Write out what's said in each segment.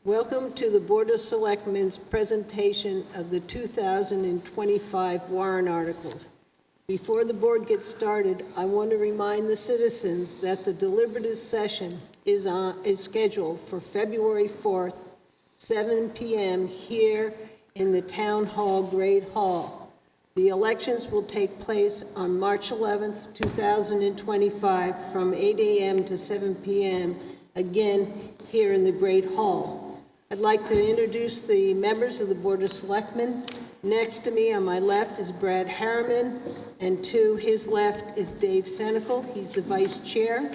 Welcome to the Board of Selectmen's presentation of the 2025 warrant articles. Before the board gets started, I want to remind the citizens that the deliberative session is scheduled for February 4th, 7 p.m. here in the Town Hall Great Hall. The elections will take place on March 11th, 2025 from 8 a.m. to 7 p.m. again here in the Great Hall. I'd like to introduce the members of the Board of Selectmen. Next to me on my left is Brad Harriman, and to his left is Dave Senecal. He's the vice chair.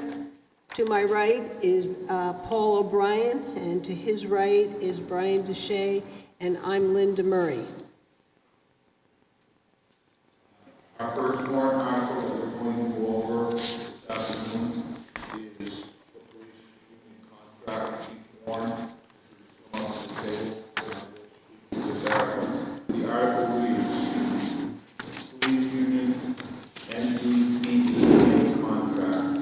To my right is Paul O'Brien, and to his right is Brian Deshay, and I'm Linda Murray. Our first warrant article that we're going to go over this afternoon is the police union contract warrant. The article reads, police union NDPA contract.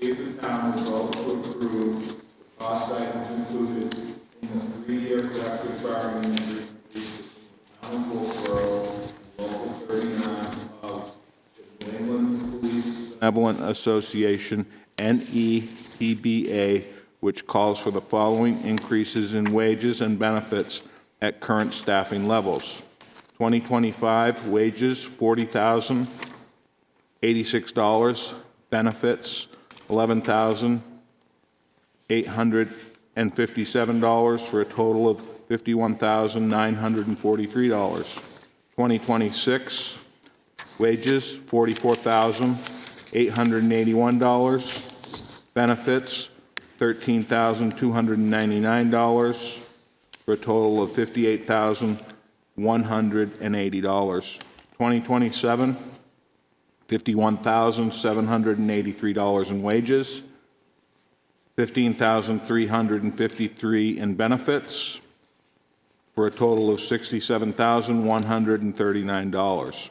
See if the town will vote to approve the cost items included in the 3-year collective bargaining agreement between the town of Wolfeboro and Local 39 of the New England Police Benevolent Association, NEPBA, which calls for the following increases in wages and benefits at current staffing levels. 2025 wages, $40,086. Benefits, $11,857 for a total of $51,943. 2026 wages, $44,881. Benefits, $13,299 for a total of $58,180. 2027, $51,783 in wages, $15,353 in benefits, for a total of $67,139.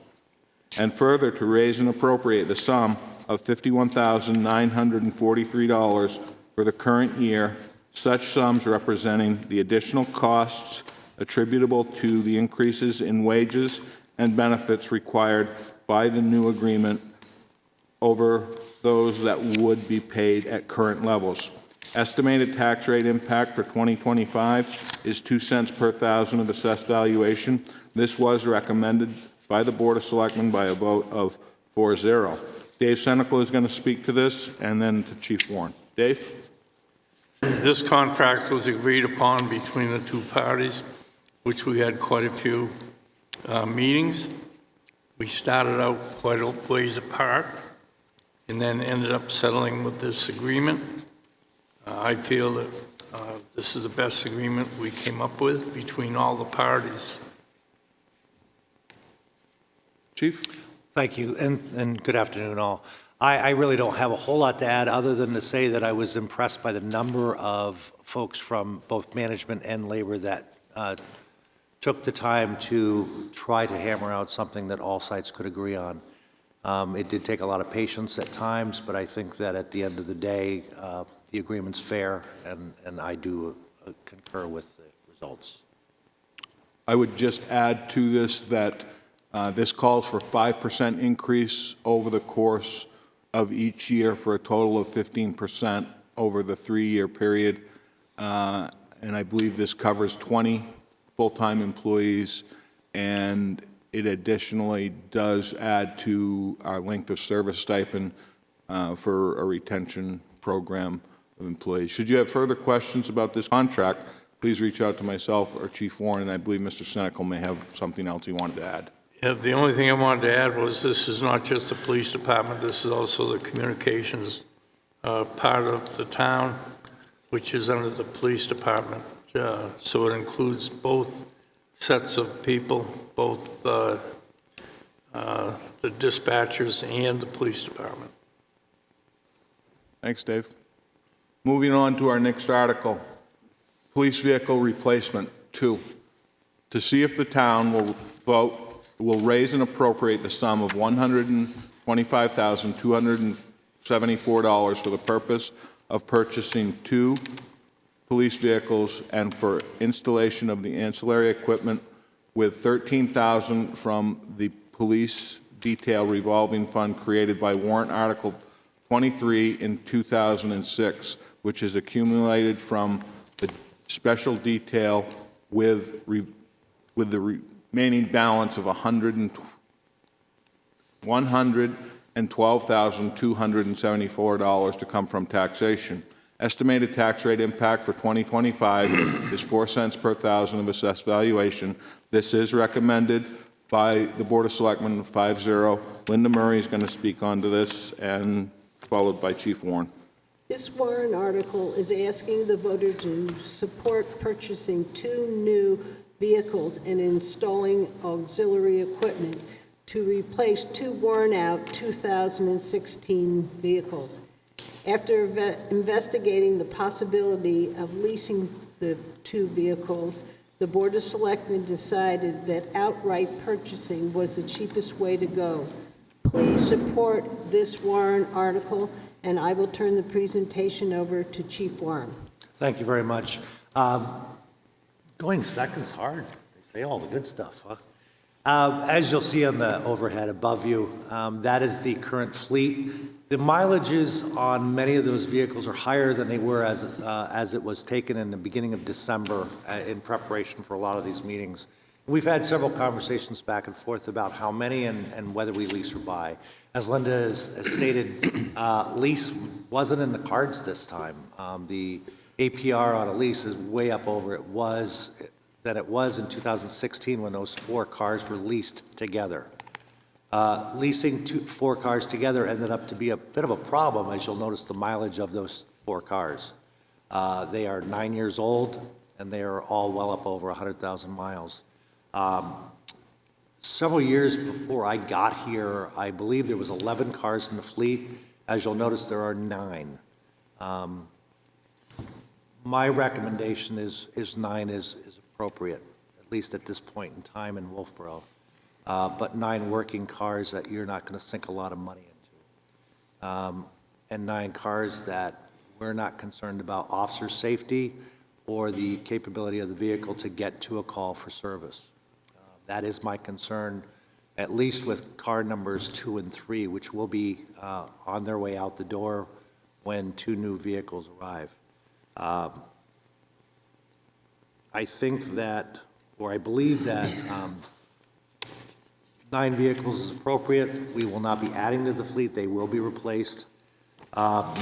And further, to raise and appropriate the sum of $51,943 for the current year, such sums representing the additional costs attributable to the increases in wages and benefits required by the new agreement over those that would be paid at current levels. Estimated tax rate impact for 2025 is 2 cents per thousand of assessed valuation. This was recommended by the Board of Selectmen by a vote of 4-0. Dave Senecal is going to speak to this, and then to Chief Warren. Dave? This contract was agreed upon between the two parties, which we had quite a few meetings. We started out quite a ways apart and then ended up settling with this agreement. I feel that this is the best agreement we came up with between all the parties. Chief? Thank you, and good afternoon, all. I really don't have a whole lot to add other than to say that I was impressed by the number of folks from both management and labor that took the time to try to hammer out something that all sides could agree on. It did take a lot of patience at times, but I think that at the end of the day, the agreement's fair, and I do concur with the results. I would just add to this that this calls for 5% increase over the course of each year for a total of 15% over the 3-year period. And I believe this covers 20 full-time employees, and it additionally does add to our length of service stipend for a retention program of employees. Should you have further questions about this contract, please reach out to myself or Chief Warren, and I believe Mr. Senecal may have something else he wanted to add. Yeah, the only thing I wanted to add was this is not just the police department, this is also the communications part of the town, which is under the police department. So it includes both sets of people, both the dispatchers and the police department. Thanks, Dave. Moving on to our next article, police vehicle replacement 2. To see if the town will raise and appropriate the sum of $125,274 for the purpose of purchasing 2 police vehicles and for installation of the ancillary equipment, with $13,000 from the police detail revolving fund created by warrant article 23 in 2006, which is accumulated from the special detail with the remaining balance of $112,274 to come from taxation. Estimated tax rate impact for 2025 is 4 cents per thousand of assessed valuation. This is recommended by the Board of Selectmen 5-0. Linda Murray is going to speak onto this, and followed by Chief Warren. This warrant article is asking the voter to support purchasing 2 new vehicles and installing auxiliary equipment to replace 2 worn-out 2016 vehicles. After investigating the possibility of leasing the 2 vehicles, the Board of Selectmen decided that outright purchasing was the cheapest way to go. Please support this warrant article, and I will turn the presentation over to Chief Warren. Thank you very much. Going second's hard. They say all the good stuff, huh? As you'll see on the overhead above you, that is the current fleet. The mileages on many of those vehicles are higher than they were as it was taken in the beginning of December in preparation for a lot of these meetings. We've had several conversations back and forth about how many and whether we lease or buy. As Linda has stated, lease wasn't in the cards this time. The APR on a lease is way up over it was in 2016 when those 4 cars were leased together. Leasing 4 cars together ended up to be a bit of a problem, as you'll notice the mileage of those 4 cars. They are 9 years old, and they are all well up over 100,000 miles. Several years before I got here, I believe there was 11 cars in the fleet. As you'll notice, there are 9. My recommendation is 9 is appropriate, at least at this point in time in Wolfeboro. But 9 working cars that you're not going to sink a lot of money into. And 9 cars that we're not concerned about officer safety or the capability of the vehicle to get to a call for service. That is my concern, at least with car numbers 2 and 3, which will be on their way out the door when 2 new vehicles arrive. I think that, or I believe that 9 vehicles is appropriate. We will not be adding to the fleet. They will be replaced.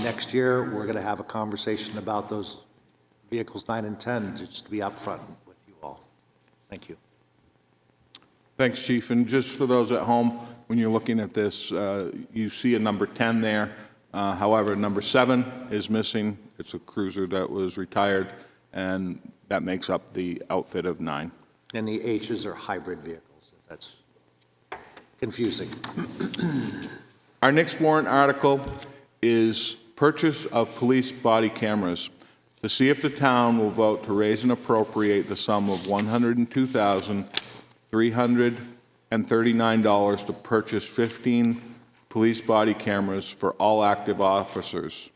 Next year, we're going to have a conversation about those vehicles 9 and 10, just to be upfront with you all. Thank you. Thanks, Chief. And just for those at home, when you're looking at this, you see a number 10 there. However, number 7 is missing. It's a cruiser that was retired, and that makes up the outfit of 9. And the H's are hybrid vehicles. That's confusing. Our next warrant article is purchase of police body cameras. To see if the town will vote to raise and appropriate the sum of $102,339 to purchase 15 police body cameras for all active officers.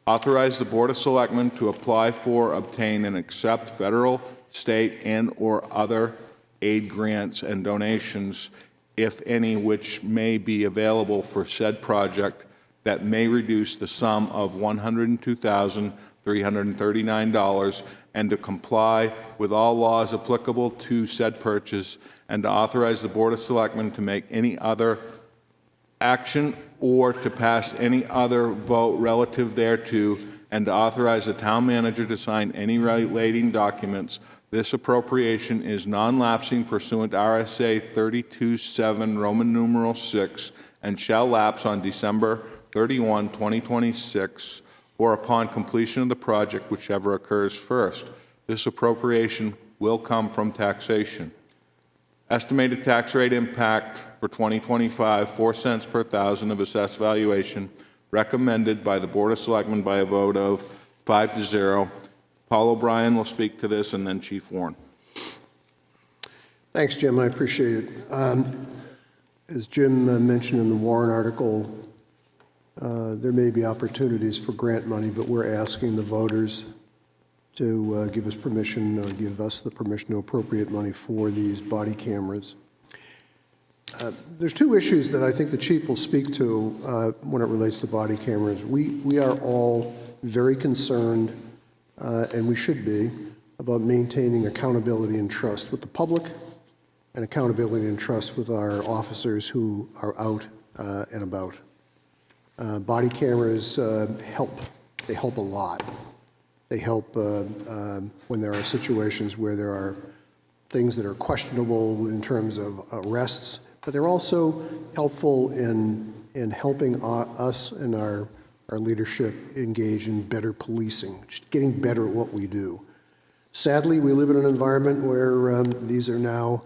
Authorize the Board of Selectmen to apply for, obtain, and accept federal, state, and/or other aid grants and donations, if any, which may be available for said project that may reduce the sum of $102,339, and to comply with all laws applicable to said purchase, and to authorize the Board of Selectmen to make any other action or to pass any other vote relative thereto, and to authorize the town manager to sign any relating documents. This appropriation is non-lapsing pursuant to RSA 32(7), Roman numeral 6, and shall lapse on December 31, 2026, or upon completion of the project, whichever occurs first. This appropriation will come from taxation. Estimated tax rate impact for 2025, 4 cents per thousand of assessed valuation, recommended by the Board of Selectmen by a vote of 5-0. Paul O'Brien will speak to this, and then Chief Warren. Thanks, Jim. I appreciate it. As Jim mentioned in the Warren article, there may be opportunities for grant money, but we're asking the voters to give us permission, or give us the permission to appropriate money for these body cameras. There's two issues that I think the chief will speak to when it relates to body cameras. We are all very concerned, and we should be, about maintaining accountability and trust with the public and accountability and trust with our officers who are out and about. Body cameras help. They help a lot. They help when there are situations where there are things that are questionable in terms of arrests, but they're also helpful in helping us and our leadership engage in better policing, just getting better at what we do. Sadly, we live in an environment where these are now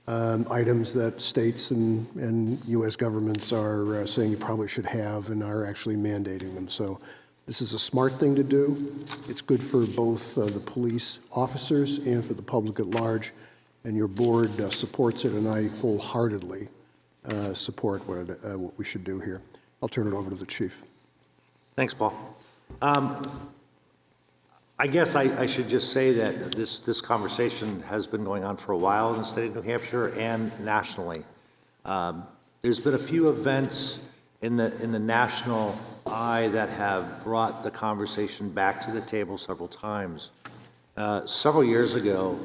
items that states and U.S. governments are saying you probably should have and are actually mandating them. So this is a smart thing to do. It's good for both the police officers and for the public at large, and your board supports it, and I wholeheartedly support what we should do here. I'll turn it over to the chief. Thanks, Paul. I guess I should just say that this conversation has been going on for a while in the state of New Hampshire and nationally. There's been a few events in the national eye that have brought the conversation back to the table several times. Several years ago,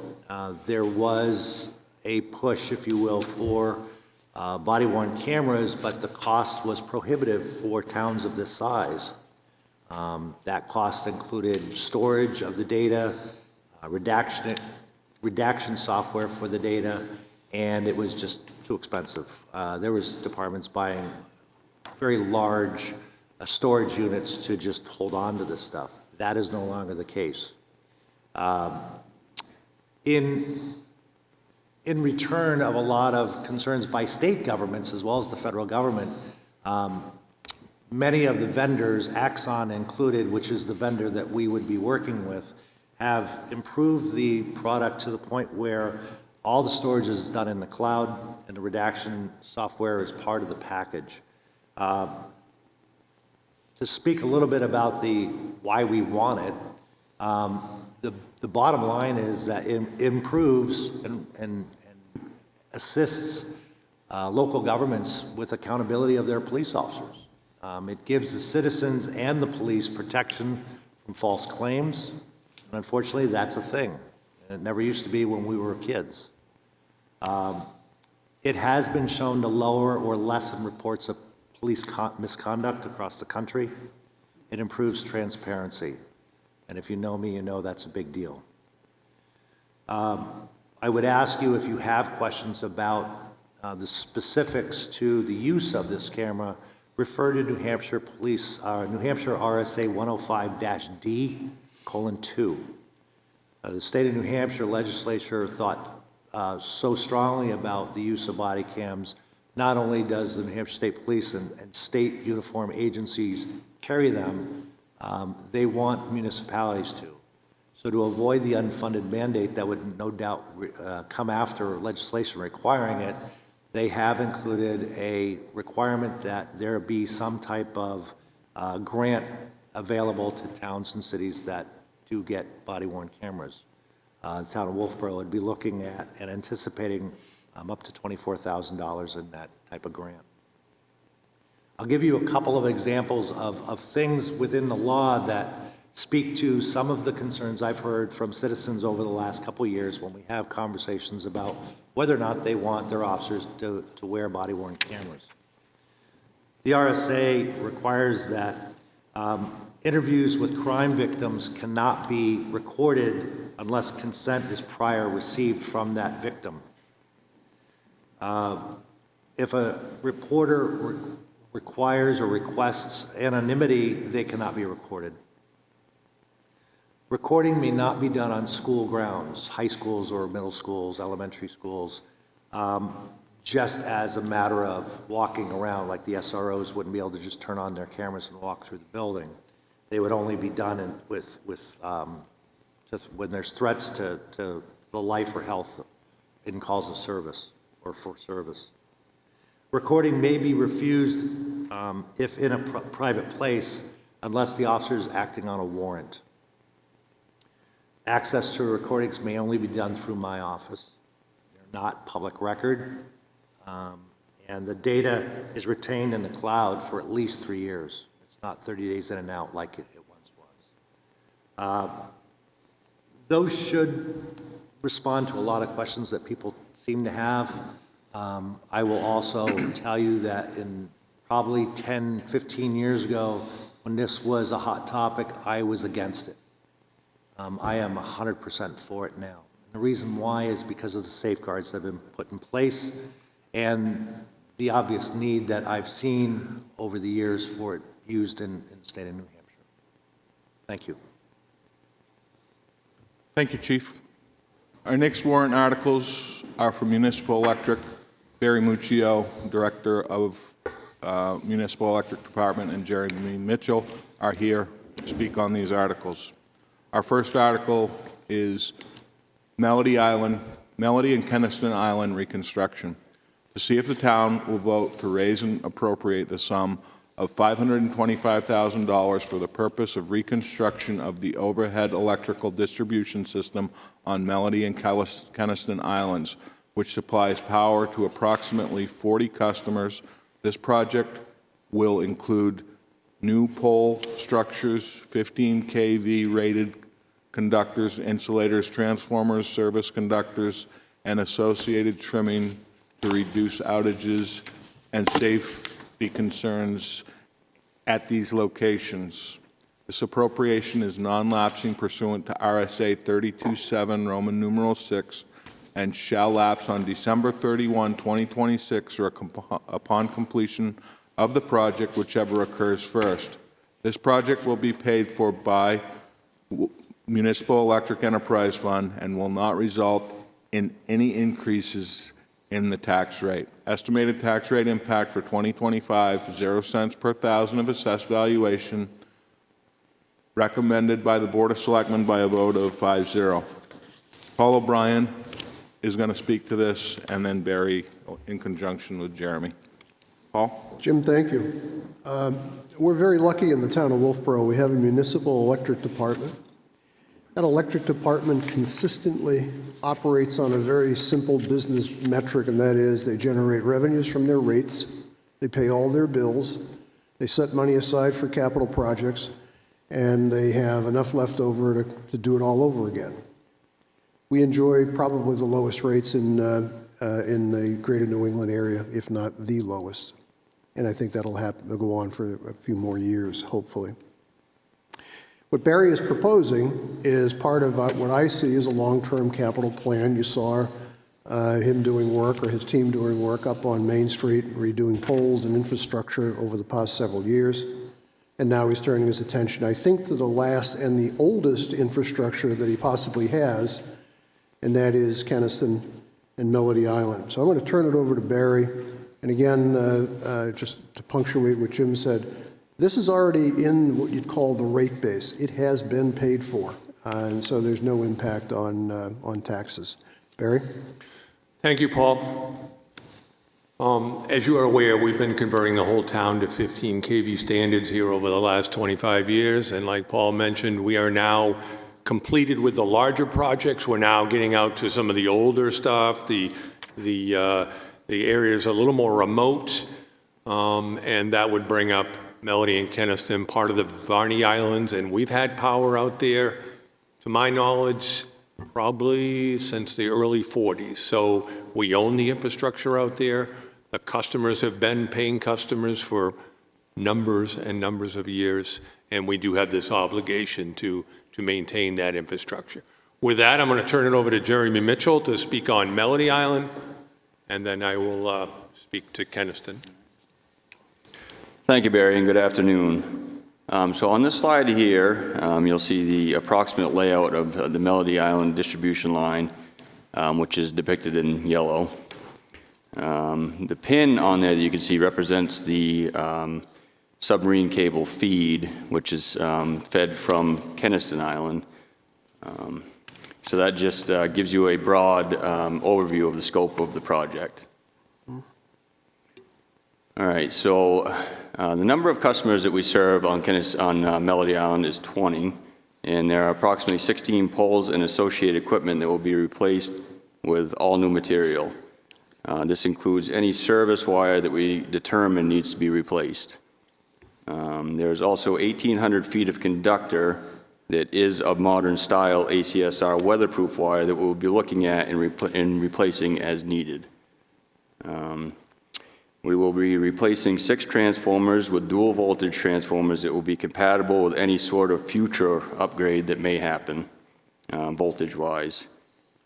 there was a push, if you will, for body-worn cameras, but the cost was prohibitive for towns of this size. That cost included storage of the data, redaction software for the data, and it was just too expensive. There was departments buying very large storage units to just hold on to this stuff. That is no longer the case. In return of a lot of concerns by state governments as well as the federal government, many of the vendors, Axon included, which is the vendor that we would be working with, have improved the product to the point where all the storage is done in the cloud and the redaction software is part of the package. To speak a little bit about why we want it, the bottom line is that it improves and assists local governments with accountability of their police officers. It gives the citizens and the police protection from false claims, and unfortunately, that's a thing. And it never used to be when we were kids. It has been shown to lower or lessen reports of police misconduct across the country. It improves transparency, and if you know me, you know that's a big deal. I would ask you if you have questions about the specifics to the use of this camera. Refer to New Hampshire Police, New Hampshire RSA 105-D:2. The state of New Hampshire legislature thought so strongly about the use of body cams. Not only does the New Hampshire State Police and state uniform agencies carry them, they want municipalities to. So to avoid the unfunded mandate that would no doubt come after legislation requiring it, they have included a requirement that there be some type of grant available to towns and cities that do get body-worn cameras. The town of Wolfeboro would be looking at and anticipating up to $24,000 in that type of grant. I'll give you a couple of examples of things within the law that speak to some of the concerns I've heard from citizens over the last couple of years when we have conversations about whether or not they want their officers to wear body-worn cameras. The RSA requires that interviews with crime victims cannot be recorded unless consent is prior received from that victim. If a reporter requires or requests anonymity, they cannot be recorded. Recording may not be done on school grounds, high schools or middle schools, elementary schools, just as a matter of walking around, like the SROs wouldn't be able to just turn on their cameras and walk through the building. They would only be done with just when there's threats to the life or health in calls of service or for service. Recording may be refused if in a private place unless the officer is acting on a warrant. Access to recordings may only be done through my office. They're not public record. And the data is retained in the cloud for at least 3 years. It's not 30 days in and out like it once was. Those should respond to a lot of questions that people seem to have. I will also tell you that in probably 10, 15 years ago, when this was a hot topic, I was against it. I am 100% for it now. The reason why is because of the safeguards that have been put in place and the obvious need that I've seen over the years for it used in the state of New Hampshire. Thank you. Thank you, Chief. Our next warrant articles are for Municipal Electric. Barry Muccio, Director of Municipal Electric Department, and Jeremy Mitchell are here to speak on these articles. Our first article is Melody and Kenniston Island reconstruction. To see if the town will vote to raise and appropriate the sum of $525,000 for the purpose of reconstruction of the overhead electrical distribution system on Melody and Kenniston Islands, which supplies power to approximately 40 customers. This project will include new pole structures, 15 kV rated conductors, insulators, transformers, service conductors, and associated trimming to reduce outages and safety concerns at these locations. This appropriation is non-lapsing pursuant to RSA 32.7 Roman numeral 6 and shall lapse on December 31, 2026 or upon completion of the project, whichever occurs first. This project will be paid for by Municipal Electric Enterprise Fund and will not result in any increases in the tax rate. Estimated tax rate impact for 2025, 0 cents per thousand of assessed valuation, recommended by the Board of Selectmen by a vote of 5-0. Paul O'Brien is going to speak to this, and then Barry in conjunction with Jeremy. Paul? Jim, thank you. We're very lucky in the town of Wolfeboro. We have a municipal electric department. That electric department consistently operates on a very simple business metric, and that is they generate revenues from their rates, they pay all their bills, they set money aside for capital projects, and they have enough left over to do it all over again. We enjoy probably the lowest rates in the greater New England area, if not the lowest. And I think that'll happen to go on for a few more years, hopefully. What Barry is proposing is part of what I see as a long-term capital plan. You saw him doing work, or his team doing work, up on Main Street, redoing poles and infrastructure over the past several years. And now he's turning his attention, I think, to the last and the oldest infrastructure that he possibly has, and that is Kenniston and Melody Island. So I'm going to turn it over to Barry. And again, just to punctuate what Jim said, this is already in what you'd call the rate base. It has been paid for, and so there's no impact on taxes. Barry? Thank you, Paul. As you are aware, we've been converting the whole town to 15 kV standards here over the last 25 years, and like Paul mentioned, we are now completed with the larger projects. We're now getting out to some of the older stuff, the areas a little more remote, and that would bring up Melody and Kenniston, part of the Varney Islands, and we've had power out there, to my knowledge, probably since the early 40s. So we own the infrastructure out there. The customers have been paying customers for numbers and numbers of years, and we do have this obligation to maintain that infrastructure. With that, I'm going to turn it over to Jeremy Mitchell to speak on Melody Island, and then I will speak to Kenniston. Thank you, Barry, and good afternoon. So on this slide here, you'll see the approximate layout of the Melody Island distribution line, which is depicted in yellow. The pin on there that you can see represents the submarine cable feed, which is fed from Kenniston Island. So that just gives you a broad overview of the scope of the project. All right, so the number of customers that we serve on Melody Island is 20. and there are approximately 16 poles and associated equipment that will be replaced with all new material. This includes any service wire that we determine needs to be replaced. There's also 1,800 feet of conductor that is of modern style ACSR weatherproof wire that we'll be looking at and replacing as needed. We will be replacing 6 transformers with dual voltage transformers that will be compatible with any sort of future upgrade that may happen, voltage-wise.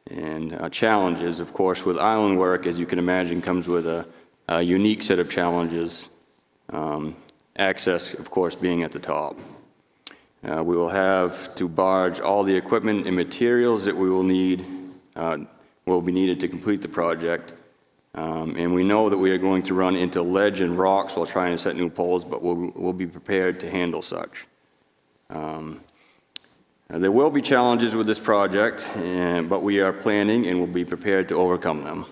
And challenges, of course, with island work, as you can imagine, comes with a unique set of challenges. Access, of course, being at the top. We will have to barge all the equipment and materials that we will need, will be needed to complete the project. And we know that we are going to run into ledge and rocks while trying to set new poles, but we'll be prepared to handle such. There will be challenges with this project, but we are planning and will be prepared to overcome them.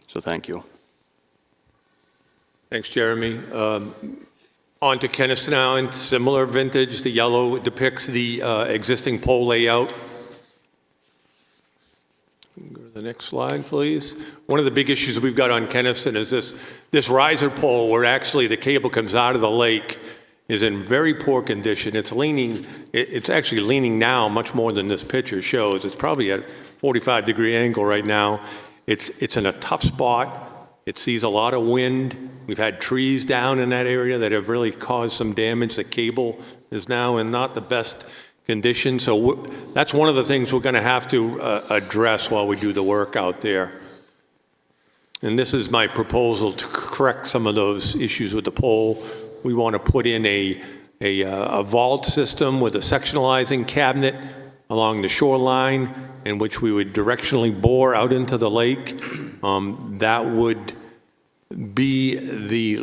So thank you. Thanks, Jeremy. On to Kenniston Island, similar vintage. The yellow depicts the existing pole layout. Go to the next slide, please. One of the big issues we've got on Kenniston is this riser pole where actually the cable comes out of the lake is in very poor condition. It's leaning, it's actually leaning now much more than this picture shows. It's probably at a 45-degree angle right now. It's in a tough spot. It sees a lot of wind. We've had trees down in that area that have really caused some damage. The cable is now in not the best condition. So that's one of the things we're going to have to address while we do the work out there. And this is my proposal to correct some of those issues with the pole. We want to put in a vault system with a sectionalizing cabinet along the shoreline in which we would directionally bore out into the lake. That would be the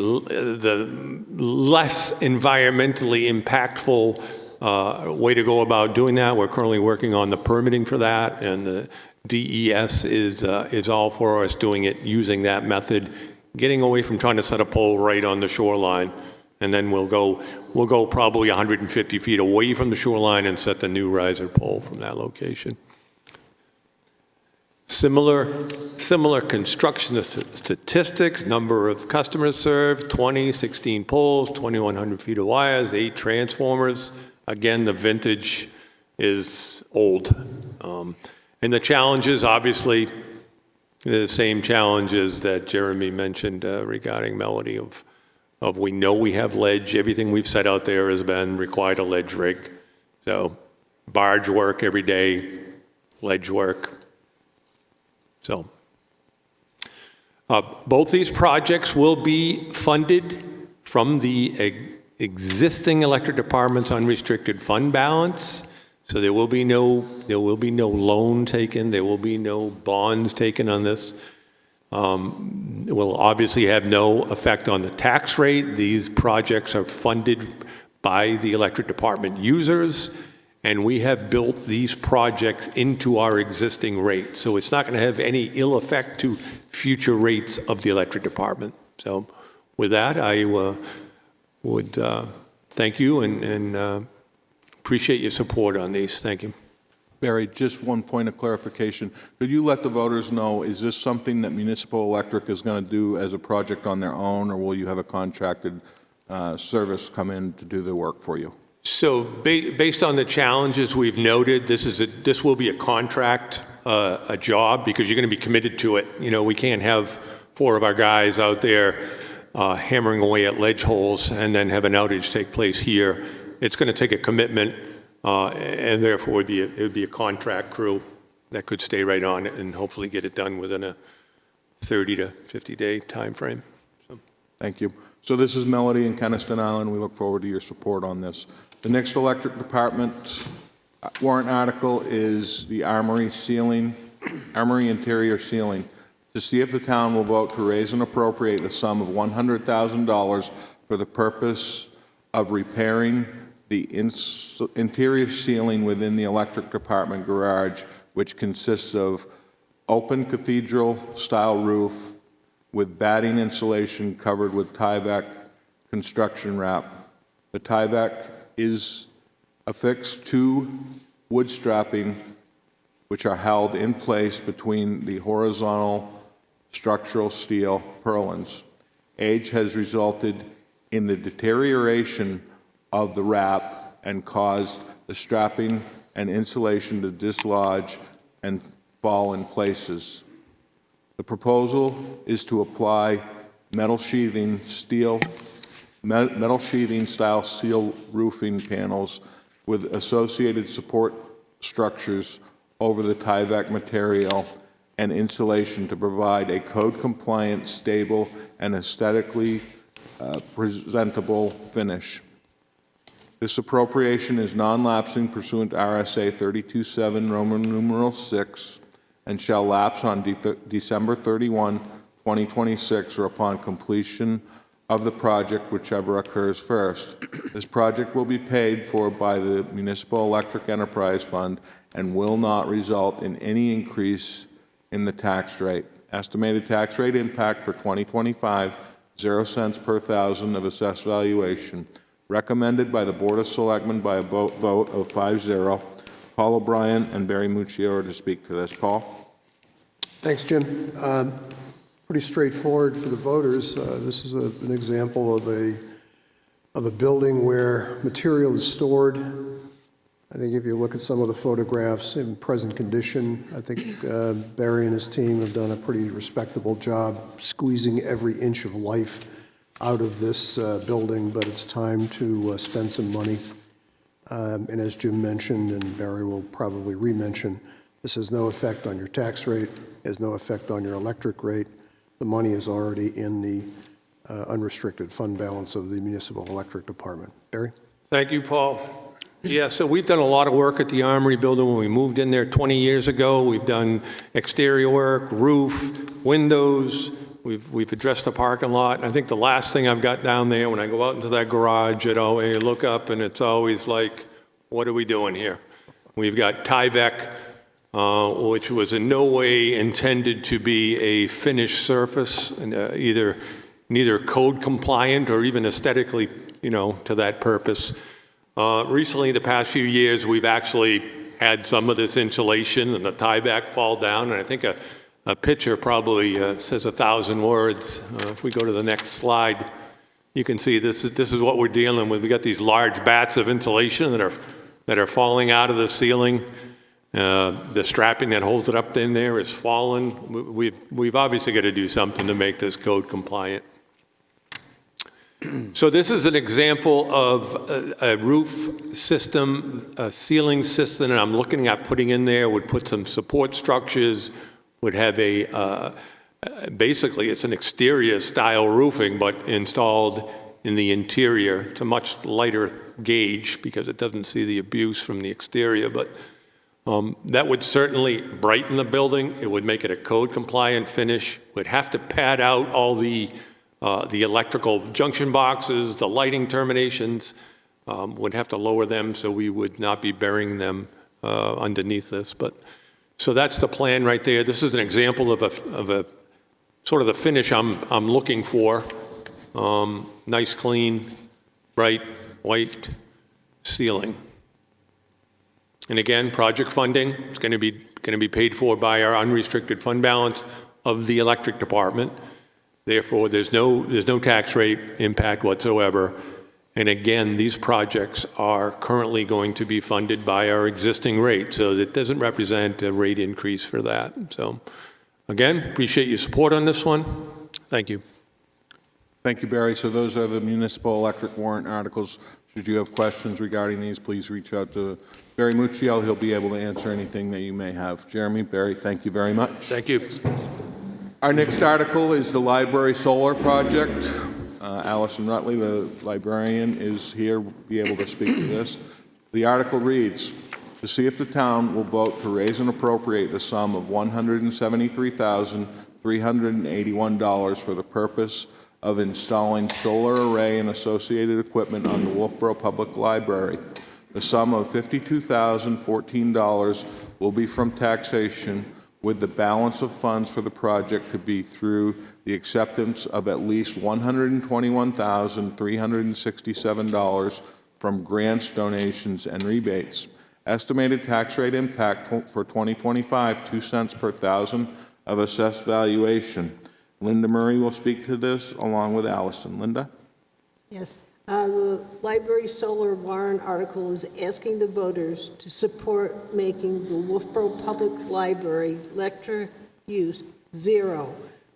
less environmentally impactful way to go about doing that. We're currently working on the permitting for that, and the DES is all for us doing it using that method, getting away from trying to set a pole right on the shoreline. And then we'll go probably 150 feet away from the shoreline and set the new riser pole from that location. Similar construction statistics, number of customers served, 16 poles, 2,100 feet of wires, 8 transformers. Again, the vintage is old. And the challenges, obviously, the same challenges that Jeremy mentioned regarding Melody of we know we have ledge. Everything we've set out there has been required a ledge rig. So barge work every day, ledge work. So both these projects will be funded from the existing electric department's unrestricted fund balance. So there will be no loan taken. There will be no bonds taken on this. It will obviously have no effect on the tax rate. These projects are funded by the electric department users, and we have built these projects into our existing rate. So it's not going to have any ill effect to future rates of the electric department. So with that, I would thank you and appreciate your support on these. Thank you. Barry, just one point of clarification. Could you let the voters know, is this something that Municipal Electric is going to do as a project on their own, or will you have a contracted service come in to do the work for you? So based on the challenges we've noted, this will be a contract, a job, because you're going to be committed to it. You know, we can't have 4 of our guys out there hammering away at ledge holes and then have an outage take place here. It's going to take a commitment. And therefore, it would be a contract crew that could stay right on it and hopefully get it done within a 30 to 50-day time frame. So. Thank you. So this is Melody and Kenniston Island. We look forward to your support on this. The next electric department warrant article is the Armory interior ceiling. To see if the town will vote to raise and appropriate the sum of $100,000 for the purpose of repairing the interior ceiling within the electric department garage, which consists of open cathedral-style roof with batting insulation covered with Tyvek construction wrap. The Tyvek is affix two wood strapping which are held in place between the horizontal structural steel purlins. Age has resulted in the deterioration of the wrap and caused the strapping and insulation to dislodge and fall in places. The proposal is to apply metal sheathing style steel roofing panels with associated support structures over the Tyvek material and insulation to provide a code-compliant, stable, and aesthetically presentable finish. This appropriation is non-lapsing pursuant to RSA 32.7 Roman numeral 6 and shall lapse on December 31, 2026, or upon completion of the project, whichever occurs first. This project will be paid for by the Municipal Electric Enterprise Fund and will not result in any increase in the tax rate. Estimated tax rate impact for 2025, 0 cents per thousand of assessed valuation. Recommended by the Board of Selectmen by a vote of 5-0. Paul O'Brien and Barry Muccio are to speak to this. Paul? Thanks, Jim. Pretty straightforward for the voters. This is an example of a building where material is stored. I think if you look at some of the photographs in present condition, I think Barry and his team have done a pretty respectable job squeezing every inch of life out of this building, but it's time to spend some money. And as Jim mentioned, and Barry will probably re-mention, this has no effect on your tax rate, has no effect on your electric rate. The money is already in the unrestricted fund balance of the Municipal Electric Department. Barry? Thank you, Paul. Yeah, so we've done a lot of work at the Armory building when we moved in there 20 years ago. We've done exterior work, roof, windows. We've addressed the parking lot. I think the last thing I've got down there, when I go out into that garage, you look up and it's always like, what are we doing here? We've got Tyvek, which was in no way intended to be a finished surface, neither code compliant or even aesthetically, to that purpose. Recently, the past few years, we've actually had some of this insulation and the Tyvek fall down, and I think a picture probably says 1,000 words. If we go to the next slide, you can see this is what we're dealing with. We got these large bats of insulation that are falling out of the ceiling. The strapping that holds it up in there is fallen. We've obviously got to do something to make this code compliant. So this is an example of a roof system, a ceiling system, and I'm looking at putting in there, would put some support structures, would have basically it's an exterior style roofing, but installed in the interior. It's a much lighter gauge because it doesn't see the abuse from the exterior, but that would certainly brighten the building. It would make it a code compliant finish. We'd have to pad out all the electrical junction boxes, the lighting terminations, would have to lower them so we would not be burying them underneath this. But so that's the plan right there. This is an example of a sort of the finish I'm looking for. Nice, clean, bright, white ceiling. And again, project funding, it's going to be paid for by our unrestricted fund balance of the electric department. Therefore, there's no tax rate impact whatsoever. And again, these projects are currently going to be funded by our existing rate, so it doesn't represent a rate increase for that. So again, appreciate your support on this one. Thank you. Thank you, Barry. So those are the municipal electric warrant articles. Should you have questions regarding these, please reach out to Barry Muccio. He'll be able to answer anything that you may have. Jeremy, Barry, thank you very much. Thank you. Our next article is the library solar project. Allison Rutley, the librarian, is here, be able to speak to this. The article reads, to see if the town will vote to raise and appropriate the sum of $173,381 for the purpose of installing solar array and associated equipment on the Wolfeboro Public Library. The sum of $52,014 will be from taxation, with the balance of funds for the project to be through the acceptance of at least $121,367 from grants, donations, and rebates. Estimated tax rate impact for 2025, 2 cents per thousand of assessed valuation. Linda Murray will speak to this along with Allison. Linda? Yes. The library solar warrant article is asking the voters to support making the Wolfeboro Public Library electric use zero,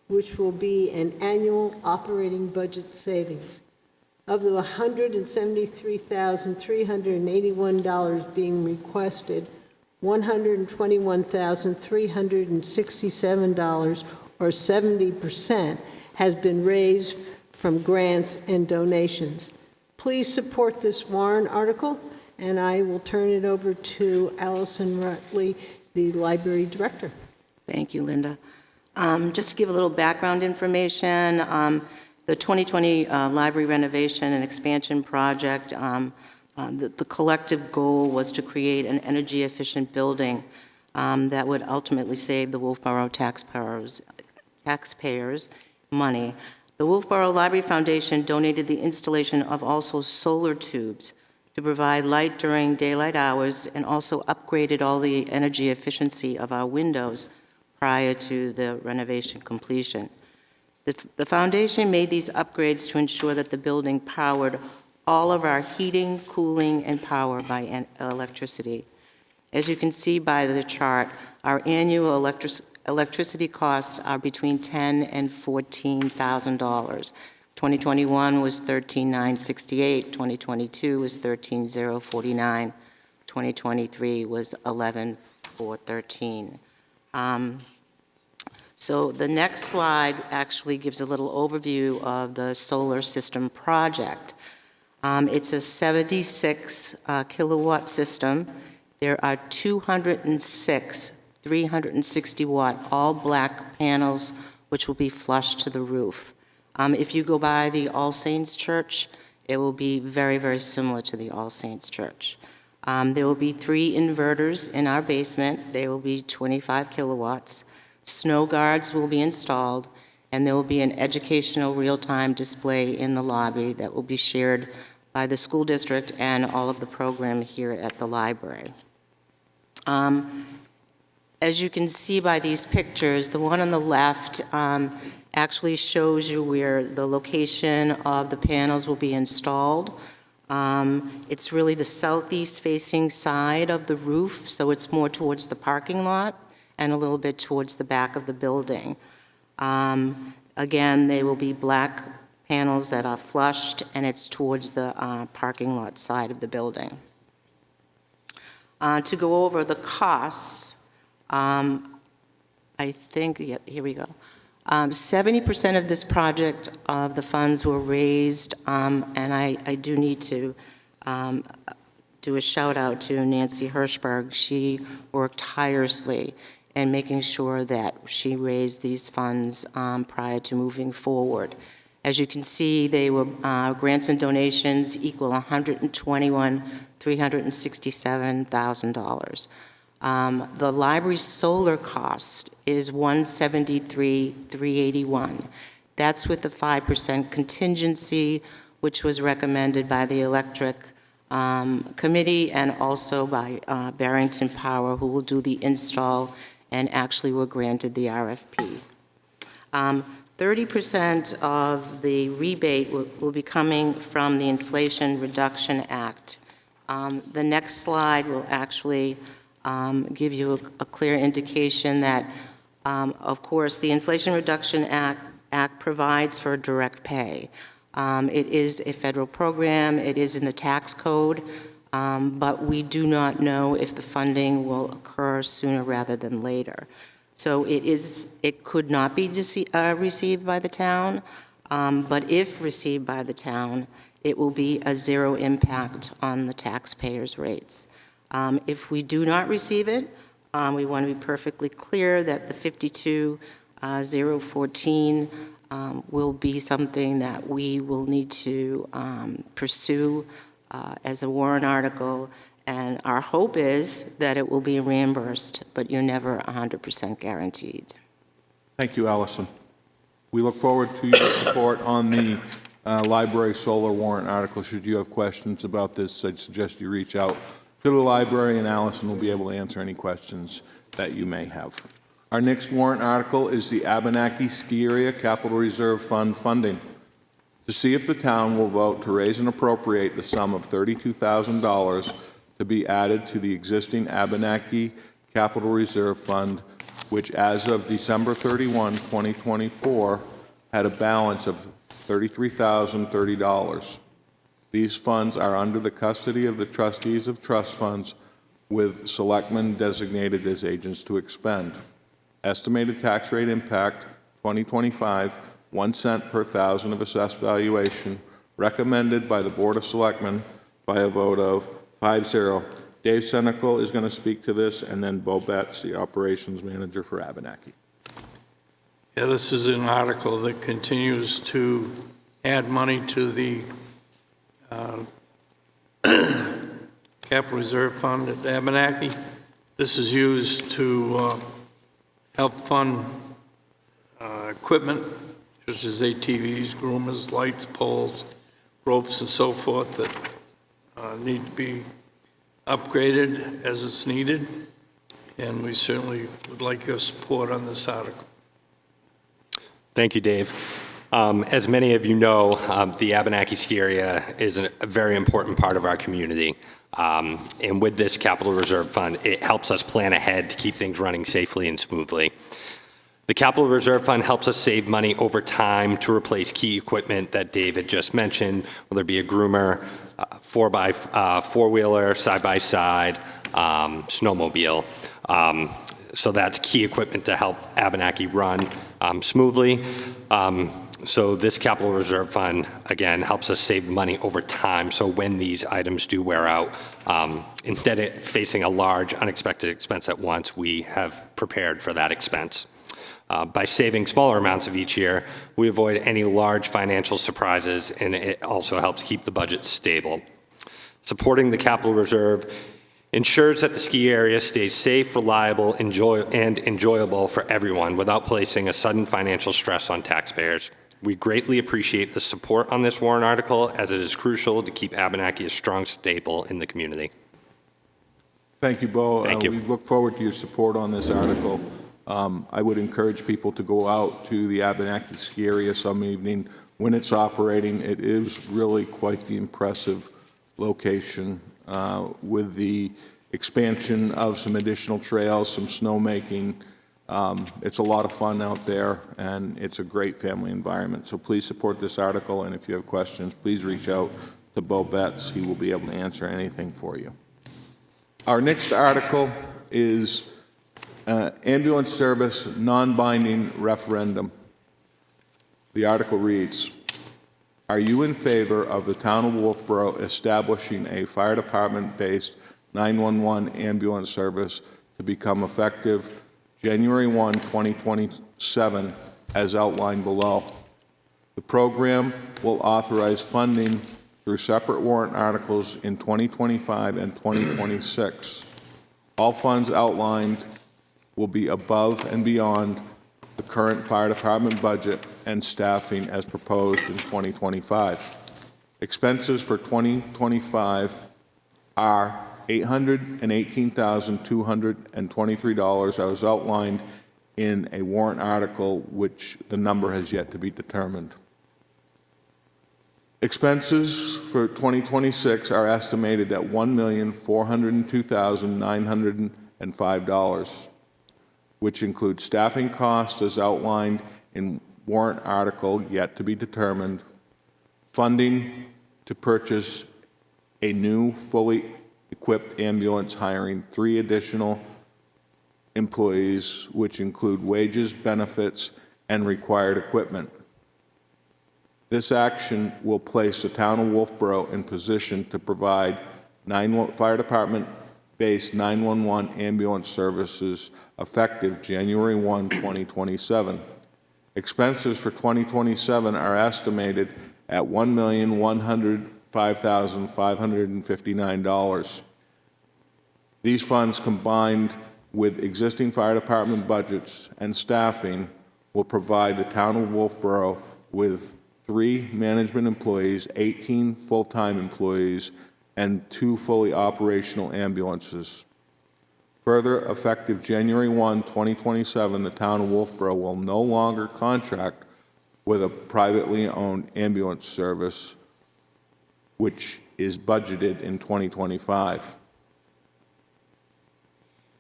which will be an annual operating budget savings. Of the $173,381 being requested, $121,367, or 70%, has been raised from grants and donations. Please support this warrant article, and I will turn it over to Allison Rutley, the library director. Thank you, Linda. Just to give a little background information, the 2020 library renovation and expansion project, the collective goal was to create an energy-efficient building that would ultimately save the Wolfeboro taxpayers money. The Wolfeboro Library Foundation donated the installation of also solar tubes to provide light during daylight hours, and also upgraded all the energy efficiency of our windows prior to the renovation completion. The foundation made these upgrades to ensure that the building powered all of our heating, cooling, and power by electricity. As you can see by the chart, our annual electricity costs are between $10,000 and $14,000. 2021 was $13,968, 2022 was $13,049, 2023 was $11,413. So the next slide actually gives a little overview of the solar system project. It's a 76 kilowatt system. There are 206 360-watt all-black panels which will be flush to the roof. If you go by the All Saints Church, it will be very, very similar to the All Saints Church. There will be 3 inverters in our basement. They will be 25 kilowatts. Snow guards will be installed, and there will be an educational real-time display in the lobby that will be shared by the school district and all of the program here at the library. As you can see by these pictures, the one on the left actually shows you where the location of the panels will be installed. It's really the southeast facing side of the roof, so it's more towards the parking lot and a little bit towards the back of the building. Again, they will be black panels that are flushed, and it's towards the parking lot side of the building. To go over the costs, I think, yeah, here we go. 70% of this project of the funds were raised, and I do need to do a shout out to Nancy Hirschberg. She worked tirelessly in making sure that she raised these funds prior to moving forward. As you can see, they were grants and donations equal $121,367,000. The library's solar cost is $173,381. That's with the 5% contingency, which was recommended by the Electric Committee and also by Barrington Power, who will do the install and actually were granted the RFP. 30% of the rebate will be coming from the Inflation Reduction Act. The next slide will actually give you a clear indication that, of course, the Inflation Reduction Act provides for direct pay. It is a federal program. It is in the tax code, but we do not know if the funding will occur sooner rather than later. So it could not be received by the town, but if received by the town, it will be a zero impact on the taxpayers' rates. If we do not receive it, we want to be perfectly clear that the 52,014 will be something that we will need to pursue as a warrant article, and our hope is that it will be reimbursed, but you're never 100% guaranteed. Thank you, Allison. We look forward to your support on the library solar warrant article. Should you have questions about this, I'd suggest you reach out to the library, and Allison will be able to answer any questions that you may have. Our next warrant article is the Abenaki Ski Area Capital Reserve Fund funding. To see if the town will vote to raise and appropriate the sum of $32,000 to be added to the existing Abenaki Capital Reserve Fund, which as of December 31, 2024, had a balance of $33,030. These funds are under the custody of the trustees of trust funds, with selectmen designated as agents to expend. Estimated tax rate impact 2025, 1 cent per thousand of assessed valuation, recommended by the Board of Selectmen by a vote of 5-0. Dave Senecal is going to speak to this, and then Bo Betts, the operations manager for Abenaki. Yeah, this is an article that continues to add money to the Capital Reserve Fund at Abenaki. This is used to help fund equipment, such as ATVs, groomers, lights, poles, ropes, and so forth that need to be upgraded as it's needed. And we certainly would like your support on this article. Thank you, Dave. As many of you know, the Abenaki ski area is a very important part of our community. And with this Capital Reserve Fund, it helps us plan ahead to keep things running safely and smoothly. The Capital Reserve Fund helps us save money over time to replace key equipment that Dave had just mentioned, whether it be a groomer, four-wheeler, side-by-side, snowmobile. So that's key equipment to help Abenaki run smoothly. So this Capital Reserve Fund, again, helps us save money over time. So when these items do wear out, instead of facing a large unexpected expense at once, we have prepared for that expense. By saving smaller amounts of each year, we avoid any large financial surprises, and it also helps keep the budget stable. Supporting the Capital Reserve ensures that the ski area stays safe, reliable, and enjoyable for everyone without placing a sudden financial stress on taxpayers. We greatly appreciate the support on this warrant article, as it is crucial to keep Abenaki a strong staple in the community. Thank you, Bo. Thank you. We look forward to your support on this article. I would encourage people to go out to the Abenaki ski area some evening when it's operating. It is really quite the impressive location with the expansion of some additional trails, some snowmaking. It's a lot of fun out there, and it's a great family environment. So please support this article, and if you have questions, please reach out to Bo Betts. He will be able to answer anything for you. Our next article is ambulance service non-binding referendum. The article reads, are you in favor of the town of Wolfeboro establishing a fire department-based 911 ambulance service to become effective January 1, 2027, as outlined below? The program will authorize funding through separate warrant articles in 2025 and 2026. All funds outlined will be above and beyond the current fire department budget and staffing as proposed in 2025. Expenses for 2025 are $818,223 as outlined in a warrant article, which the number has yet to be determined. Expenses for 2026 are estimated at $1,402,905, which includes staffing costs as outlined in warrant article yet to be determined, funding to purchase a new fully equipped ambulance, hiring 3 additional employees, which include wages, benefits, and required equipment. This action will place the town of Wolfeboro in position to provide fire department-based 911 ambulance services effective January 1, 2027. Expenses for 2027 are estimated at $1,105,559. These funds, combined with existing fire department budgets and staffing, will provide the town of Wolfeboro with 3 management employees, 18 full-time employees, and 2 fully operational ambulances. Further, effective January 1, 2027, the town of Wolfeboro will no longer contract with a privately owned ambulance service, which is budgeted in 2025.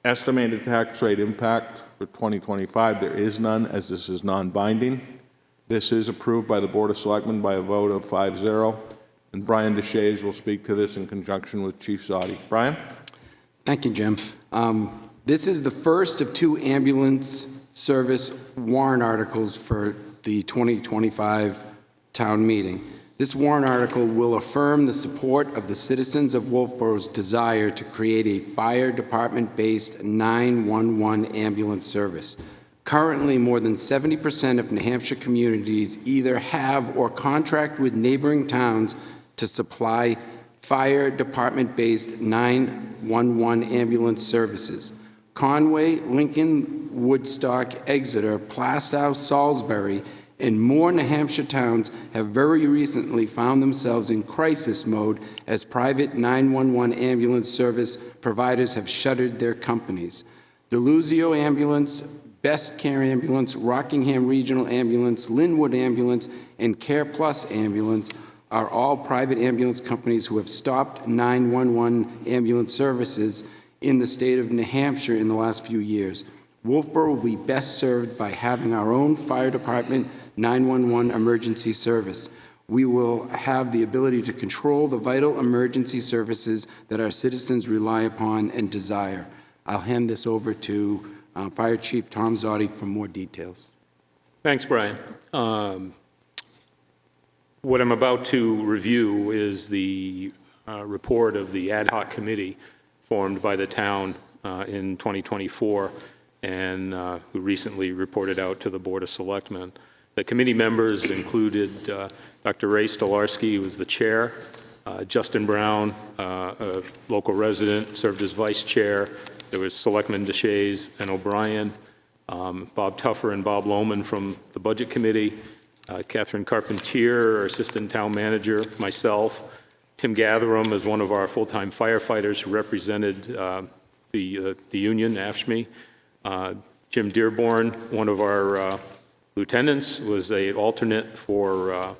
Estimated tax rate impact for 2025, there is none, as this is non-binding. This is approved by the Board of Selectmen by a vote of 5-0, and Brian DeShays will speak to this in conjunction with Chief Zadi. Brian? Thank you, Jim. This is the first of 2 ambulance service warrant articles for the 2025 town meeting. This warrant article will affirm the support of the citizens of Wolfeboro's desire to create a fire department-based 911 ambulance service. Currently, more than 70% of New Hampshire communities either have or contract with neighboring towns to supply fire department-based 911 ambulance services. Conway, Lincoln, Woodstock, Exeter, Plastow, Salisbury, and more New Hampshire towns have very recently found themselves in crisis mode as private 911 ambulance service providers have shuttered their companies. Deluzio Ambulance, Best Care Ambulance, Rockingham Regional Ambulance, Linwood Ambulance, and Care Plus Ambulance are all private ambulance companies who have stopped 911 ambulance services in the state of New Hampshire in the last few years. Wolfeboro will be best served by having our own fire department 911 emergency service. We will have the ability to control the vital emergency services that our citizens rely upon and desire. I'll hand this over to Fire Chief Tom Zadi for more details. Thanks, Brian. What I'm about to review is the report of the ad hoc committee formed by the town in 2024 and who recently reported out to the Board of Selectmen. The committee members included Dr. Ray Stolarski, who was the chair, Justin Brown, a local resident, served as vice chair. There was Selectmen DeShays and O'Brien, Bob Tuffer and Bob Lohman from the Budget Committee, Catherine Carpentier, our assistant town manager, myself, Tim Gatherham is one of our full-time firefighters who represented the union, AFSCME. Jim Dearborn, one of our lieutenants, was an alternate for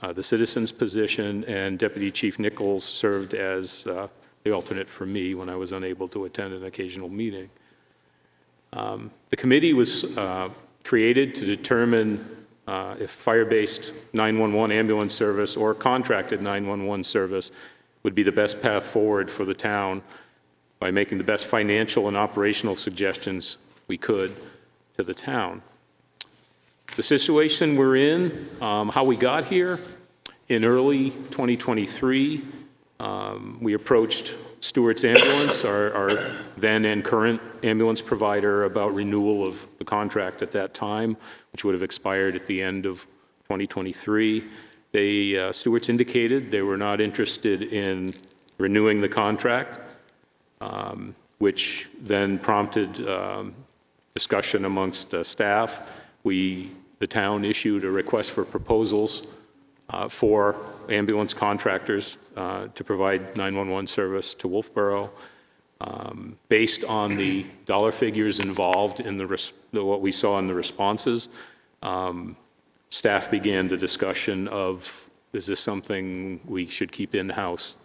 the citizens position, and Deputy Chief Nichols served as the alternate for me when I was unable to attend an occasional meeting. The committee was created to determine if fire-based 911 ambulance service or contracted 911 service would be the best path forward for the town by making the best financial and operational suggestions we could to the town. The situation we're in, how we got here, in early 2023, we approached Stewart's Ambulance, our then and current ambulance provider, about renewal of the contract at that time, which would have expired at the end of 2023. Stewart's indicated they were not interested in renewing the contract, which then prompted discussion amongst staff. The town issued a request for proposals for ambulance contractors to provide 911 service to Wolfeboro. Based on the dollar figures involved in what we saw in the responses, staff began the discussion of, is this something we should keep in-house?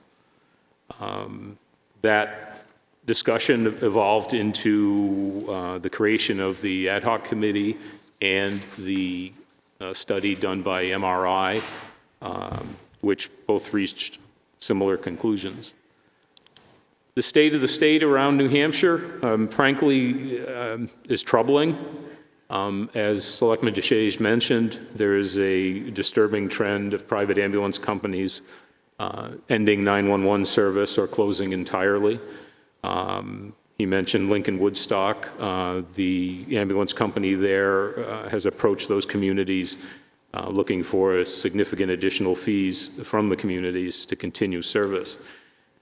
That discussion evolved into the creation of the ad hoc committee and the study done by MRI, which both reached similar conclusions. The state of the state around New Hampshire, frankly, is troubling. As Selectman DeShays mentioned, there is a disturbing trend of private ambulance companies ending 911 service or closing entirely. He mentioned Lincoln Woodstock. The ambulance company there has approached those communities looking for significant additional fees from the communities to continue service.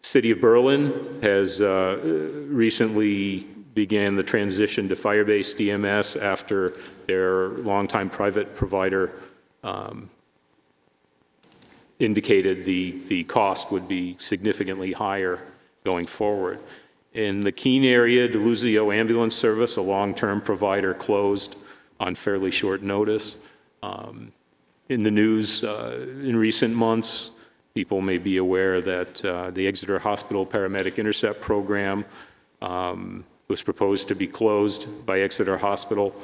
City of Berlin has recently began the transition to fire-based EMS after their longtime private provider indicated the cost would be significantly higher going forward. In the Keene area, Deluzio Ambulance Service, a long-term provider, closed on fairly short notice. In the news in recent months, people may be aware that the Exeter Hospital Paramedic Intercept Program was proposed to be closed by Exeter Hospital.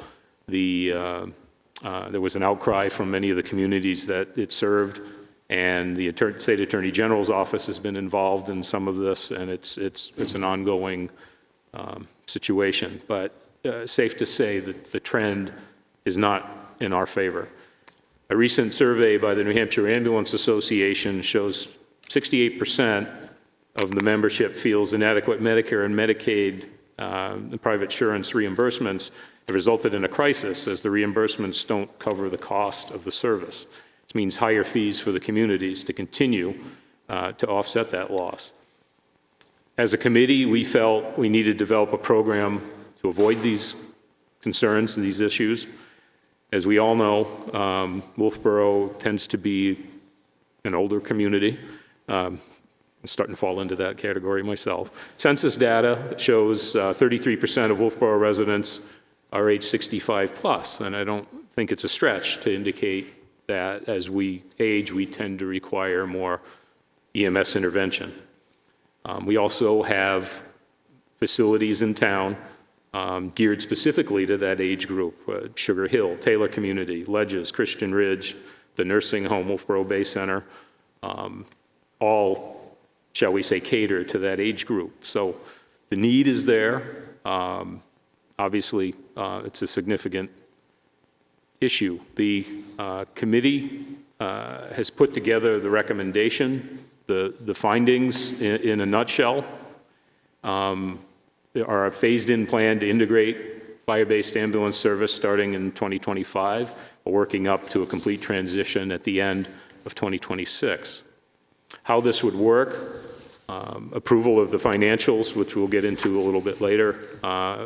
There was an outcry from many of the communities that it served, and the State Attorney General's office has been involved in some of this, and it's an ongoing situation. But safe to say that the trend is not in our favor. A recent survey by the New Hampshire Ambulance Association shows 68% of the membership feels inadequate Medicare and Medicaid and private insurance reimbursements have resulted in a crisis, as the reimbursements don't cover the cost of the service. This means higher fees for the communities to continue to offset that loss. As a committee, we felt we needed to develop a program to avoid these concerns and these issues. As we all know, Wolfeboro tends to be an older community. I'm starting to fall into that category myself. Census data shows 33% of Wolfeboro residents are age 65 plus, and I don't think it's a stretch to indicate that as we age, we tend to require more EMS intervention. We also have facilities in town geared specifically to that age group: Sugar Hill, Taylor Community, Ledges, Christian Ridge, the nursing home, Wolfeboro Bay Center, all, shall we say, cater to that age group. So the need is there. Obviously, it's a significant issue. The committee has put together the recommendation, the findings in a nutshell. Are a phased-in plan to integrate fire-based ambulance service starting in 2025, working up to a complete transition at the end of 2026. How this would work: approval of the financials, which we'll get into a little bit later,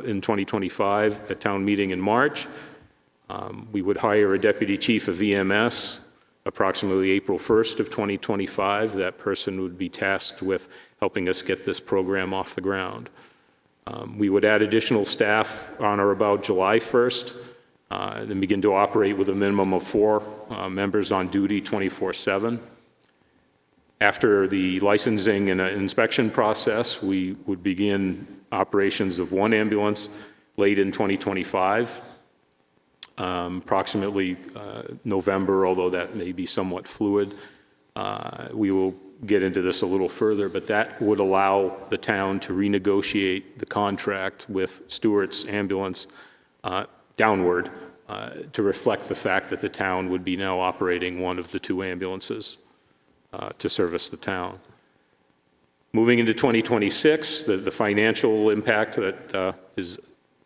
in 2025 at town meeting in March. We would hire a deputy chief of EMS approximately April 1st of 2025. That person would be tasked with helping us get this program off the ground. We would add additional staff on or about July 1st, then begin to operate with a minimum of 4 members on duty 24/7. After the licensing and inspection process, we would begin operations of 1 ambulance late in 2025, approximately November, although that may be somewhat fluid. We will get into this a little further, but that would allow the town to renegotiate the contract with Stewart's Ambulance downward to reflect the fact that the town would be now operating 1 of the 2 ambulances to service the town. Moving into 2026, the financial impact that is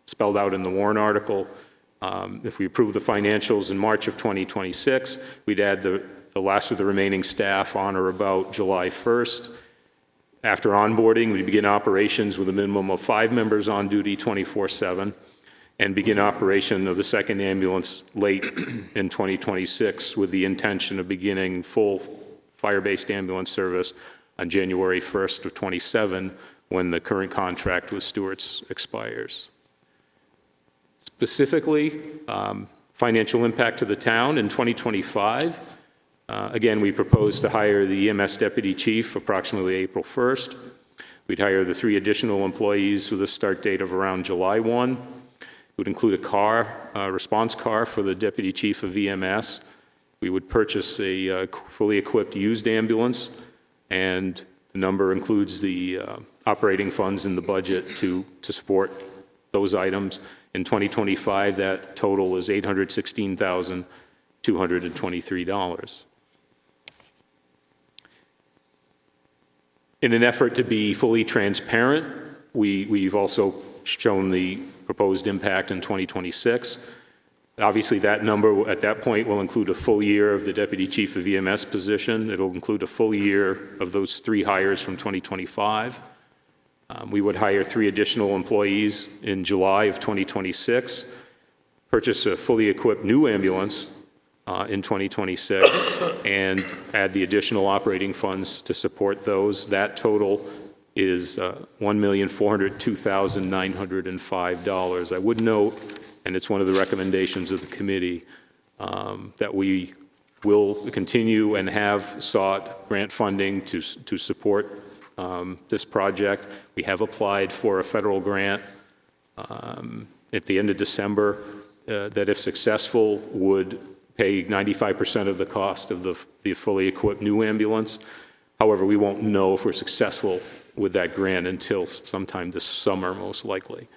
spelled out in the Warrant article, if we approve the financials in March of 2026, we'd add the last of the remaining staff on or about July 1st. After onboarding, we begin operations with a minimum of 5 members on duty 24/7 and begin operation of the 2nd ambulance late in 2026 with the intention of beginning full fire-based ambulance service on January 1st of 27 when the current contract with Stewart's expires. Specifically, financial impact to the town in 2025. Again, we propose to hire the EMS deputy chief approximately April 1st. We'd hire the 3 additional employees with a start date of around July 1. It would include a car, a response car for the deputy chief of EMS. We would purchase a fully equipped used ambulance, and the number includes the operating funds in the budget to support those items. In 2025, that total is $816,223. In an effort to be fully transparent, we've also shown the proposed impact in 2026. Obviously, that number at that point will include a full year of the deputy chief of EMS position. It'll include a full year of those 3 hires from 2025. We would hire 3 additional employees in July of 2026, purchase a fully equipped new ambulance in 2026 and add the additional operating funds to support those. That total is $1,402,905. I would note, and it's one of the recommendations of the committee, that we will continue and have sought grant funding to support this project. We have applied for a federal grant at the end of December that, if successful, would pay 95% of the cost of the fully equipped new ambulance. However, we won't know if we're successful with that grant until sometime this summer, most likely.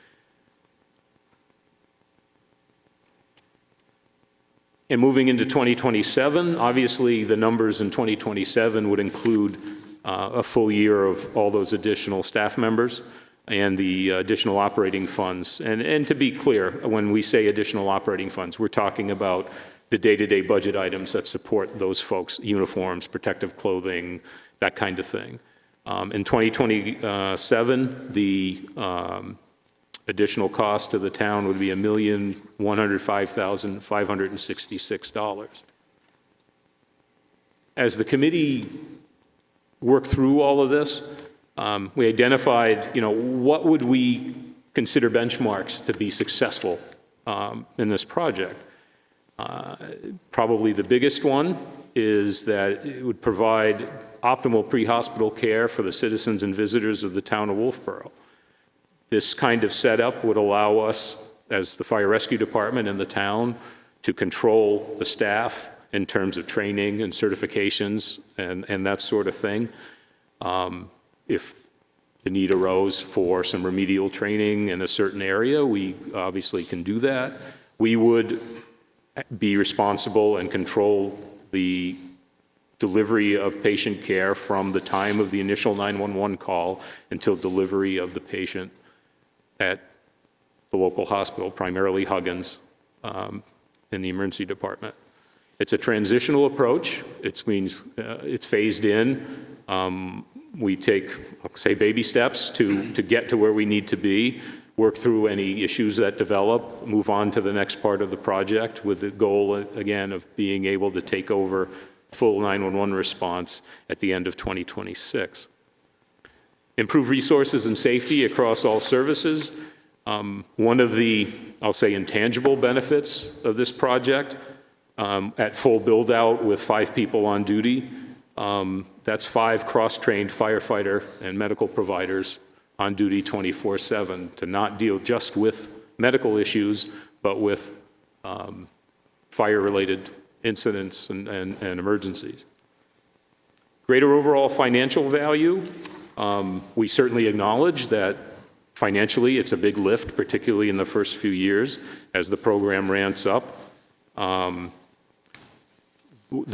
And moving into 2027, obviously the numbers in 2027 would include a full year of all those additional staff members and the additional operating funds. And to be clear, when we say additional operating funds, we're talking about the day-to-day budget items that support those folks, uniforms, protective clothing, that kind of thing. In 2027, the additional cost to the town would be $1,105,566. As the committee worked through all of this, we identified, what would we consider benchmarks to be successful in this project? Probably the biggest one is that it would provide optimal pre-hospital care for the citizens and visitors of the town of Wolfeboro. This kind of setup would allow us, as the fire rescue department in the town, to control the staff in terms of training and certifications and that sort of thing. If the need arose for some remedial training in a certain area, we obviously can do that. We would be responsible and control the delivery of patient care from the time of the initial 911 call until delivery of the patient at the local hospital, primarily Huggins, in the emergency department. It's a transitional approach. It means it's phased in. We take, say, baby steps to get to where we need to be, work through any issues that develop, move on to the next part of the project with the goal, again, of being able to take over full 911 response at the end of 2026. Improve resources and safety across all services. One of the, I'll say, intangible benefits of this project, at full build-out with 5 people on duty, that's 5 cross-trained firefighter and medical providers on duty 24/7 to not deal just with medical issues, but with fire-related incidents and emergencies. Greater overall financial value. We certainly acknowledge that financially it's a big lift, particularly in the first few years as the program ramps up. The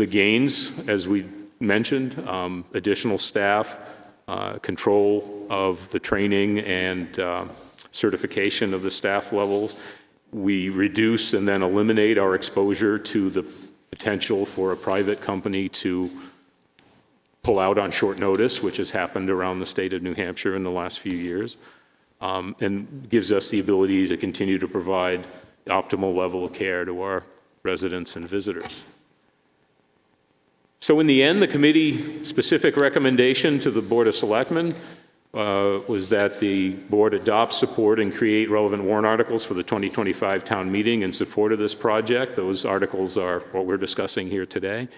gains, as we mentioned, additional staff, control of the training and certification of the staff levels. We reduce and then eliminate our exposure to the potential for a private company to pull out on short notice, which has happened around the state of New Hampshire in the last few years, and gives us the ability to continue to provide the optimal level of care to our residents and visitors. So in the end, the committee specific recommendation to the Board of Selectmen was that the board adopt, support, and create relevant warrant articles for the 2025 town meeting in support of this project. Those articles are what we're discussing here today.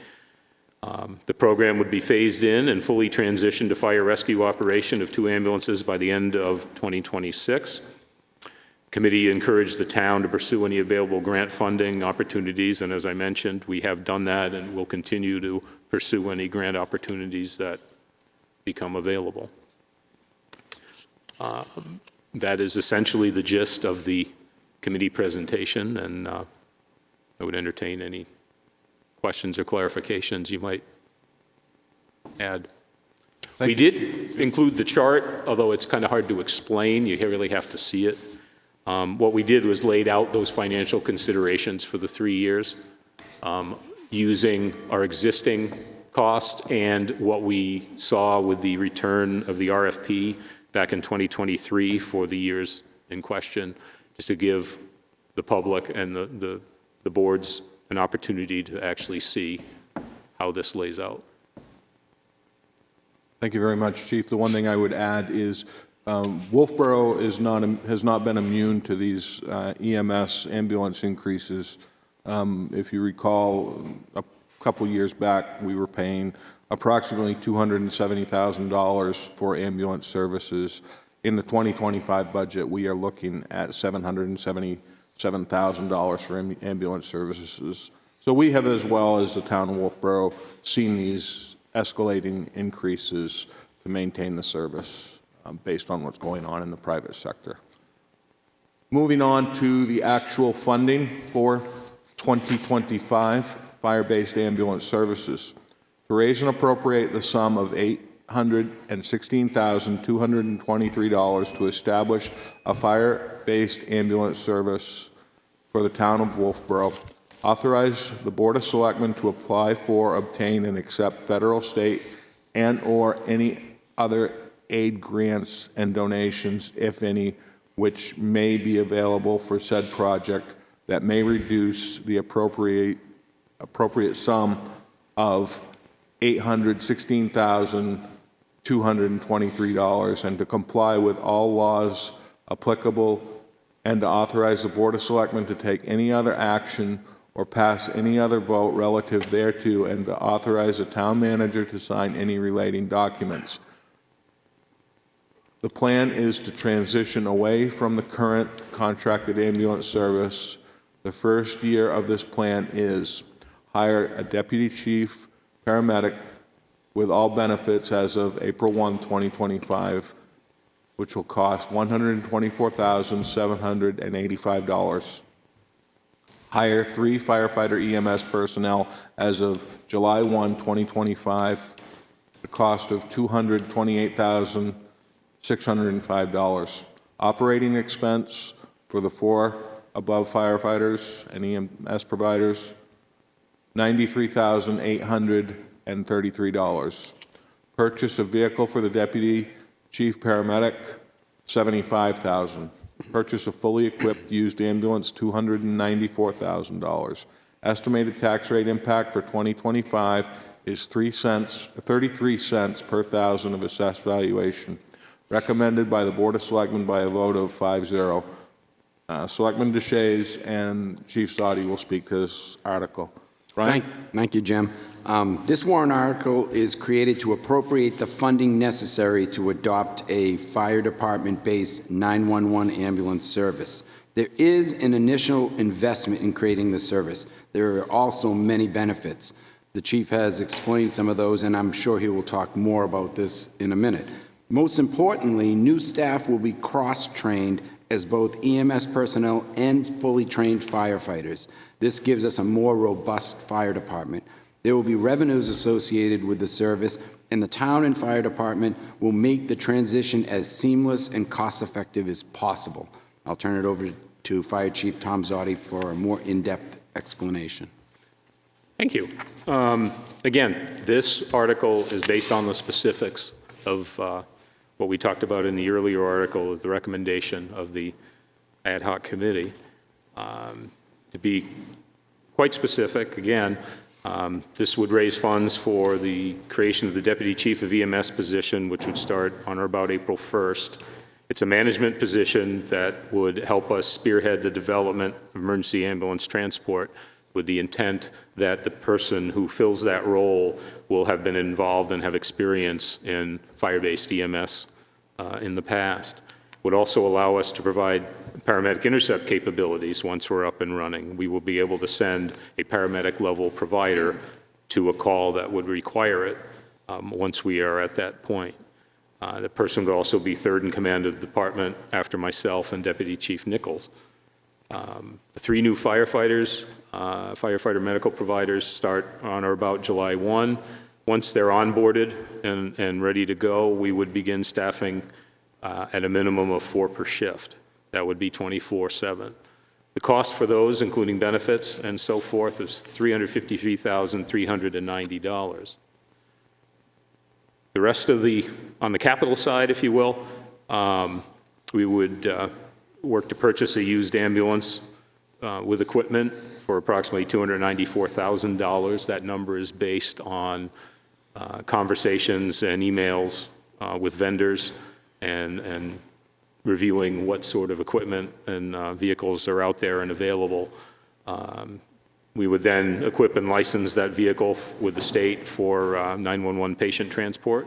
The program would be phased in and fully transitioned to fire rescue operation of 2 ambulances by the end of 2026. Committee encouraged the town to pursue any available grant funding opportunities, and as I mentioned, we have done that and will continue to pursue any grant opportunities that become available. That is essentially the gist of the committee presentation, and I would entertain any questions or clarifications you might add. We did include the chart, although it's kind of hard to explain. You really have to see it. What we did was laid out those financial considerations for the 3 years, using our existing cost and what we saw with the return of the RFP back in 2023 for the years in question, just to give the public and the board's an opportunity to actually see how this lays out. Thank you very much, Chief. The one thing I would add is Wolfeboro has not been immune to these EMS ambulance increases. If you recall, a couple years back, we were paying approximately $270,000 for ambulance services. In the 2025 budget, we are looking at $777,000 for ambulance services. So we have, as well as the town of Wolfeboro, seen these escalating increases to maintain the service based on what's going on in the private sector. Moving on to the actual funding for 2025 fire-based ambulance services. To raise and appropriate the sum of $816,223 to establish a fire-based ambulance service for the town of Wolfeboro. Authorize the Board of Selectmen to apply for, obtain, and accept federal, state, and/or any other aid grants and donations, if any, which may be available for said project that may reduce the appropriate sum of $816,223, and to comply with all laws applicable, and to authorize the Board of Selectmen to take any other action or pass any other vote relative thereto, and to authorize the town manager to sign any relating documents. The plan is to transition away from the current contracted ambulance service. The first year of this plan is hire a deputy chief paramedic with all benefits as of April 1, 2025, which will cost $124,785. Hire 3 firefighter EMS personnel as of July 1, 2025, the cost of $228,605. Operating expense for the 4 above firefighters and EMS providers, $93,833. Purchase a vehicle for the deputy chief paramedic, $75,000. Purchase a fully equipped used ambulance, $294,000. Estimated tax rate impact for 2025 is 33 cents per thousand of assessed valuation. Recommended by the Board of Selectmen by a vote of 5-0. Selectman Deshays and Chief Sadi will speak to this article. Brian? Thank you, Jim. This warrant article is created to appropriate the funding necessary to adopt a fire department-based 911 ambulance service. There is an initial investment in creating the service. There are also many benefits. The chief has explained some of those, and I'm sure he will talk more about this in a minute. Most importantly, new staff will be cross-trained as both EMS personnel and fully trained firefighters. This gives us a more robust fire department. There will be revenues associated with the service, and the town and fire department will make the transition as seamless and cost-effective as possible. I'll turn it over to Fire Chief Tom Zotti for a more in-depth explanation. Thank you. Again, this article is based on the specifics of what we talked about in the earlier article, the recommendation of the ad hoc committee. To be quite specific, again, this would raise funds for the creation of the Deputy Chief of EMS position, which would start on or about April 1st. It's a management position that would help us spearhead the development of emergency ambulance transport, with the intent that the person who fills that role will have been involved and have experience in fire-based EMS in the past. Would also allow us to provide paramedic intercept capabilities once we're up and running. We will be able to send a paramedic level provider to a call that would require it once we are at that point. The person would also be third in command of the department after myself and Deputy Chief Nichols. The 3 new firefighters, firefighter medical providers, start on or about July 1. Once they're onboarded and ready to go, we would begin staffing at a minimum of 4 per shift. That would be 24/7. The cost for those, including benefits and so forth, is $353,390. The rest of on the capital side, if you will, we would work to purchase a used ambulance with equipment for approximately $294,000. That number is based on conversations and emails with vendors and reviewing what sort of equipment and vehicles are out there and available. We would then equip and license that vehicle with the state for 911 patient transport.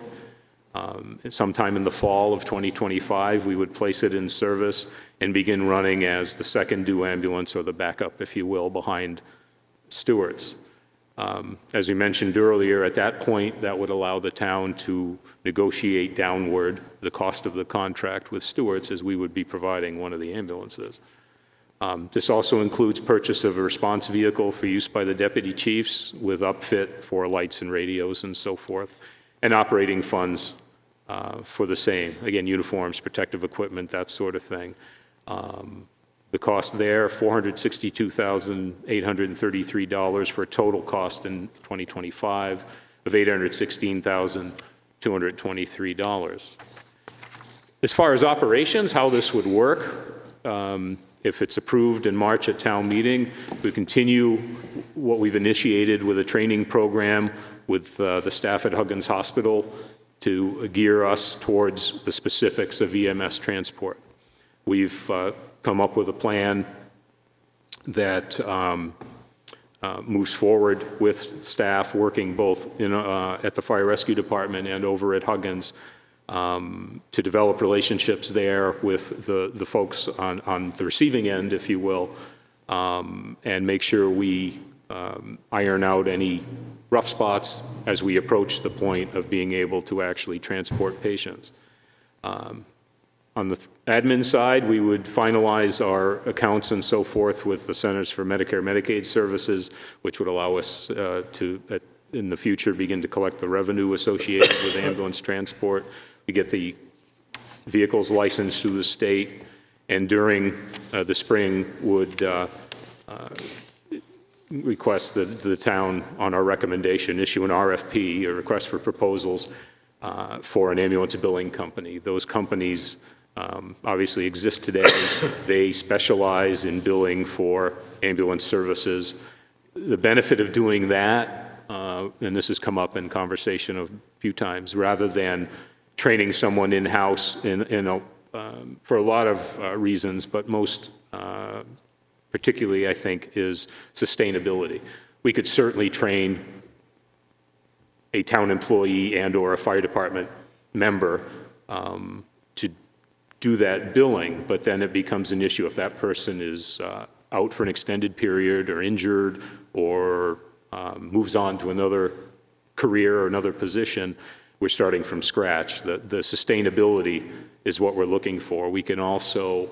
Sometime in the fall of 2025, we would place it in service and begin running as the second due ambulance, or the backup, if you will, behind Stewart's. As we mentioned earlier, at that point, that would allow the town to negotiate downward the cost of the contract with Stewart's, as we would be providing one of the ambulances. This also includes purchase of a response vehicle for use by the deputy chiefs with upfit for lights and radios and so forth, and operating funds for the same. Again, uniforms, protective equipment, that sort of thing. The cost there, $462,833 for a total cost in 2025 of $816,223. As far as operations, how this would work, if it's approved in March at town meeting, we continue what we've initiated with a training program with the staff at Huggins Hospital to gear us towards the specifics of EMS transport. We've come up with a plan that moves forward with staff working both at the Fire Rescue Department and over at Huggins to develop relationships there with the folks on the receiving end, if you will, and make sure we iron out any rough spots as we approach the point of being able to actually transport patients. On the admin side, we would finalize our accounts and so forth with the Centers for Medicare and Medicaid Services, which would allow us to, in the future, begin to collect the revenue associated with ambulance transport. We get the vehicles licensed through the state, and during the spring would request that the town, on our recommendation, issue an RFP, a request for proposals, for an ambulance billing company. Those companies obviously exist today. They specialize in billing for ambulance services. The benefit of doing that, and this has come up in conversation a few times, rather than training someone in-house for a lot of reasons, but most particularly, I think, is sustainability. We could certainly train a town employee and or a fire department member to do that billing, but then it becomes an issue if that person is out for an extended period or injured or moves on to another career or another position. We're starting from scratch. The sustainability is what we're looking for. We can also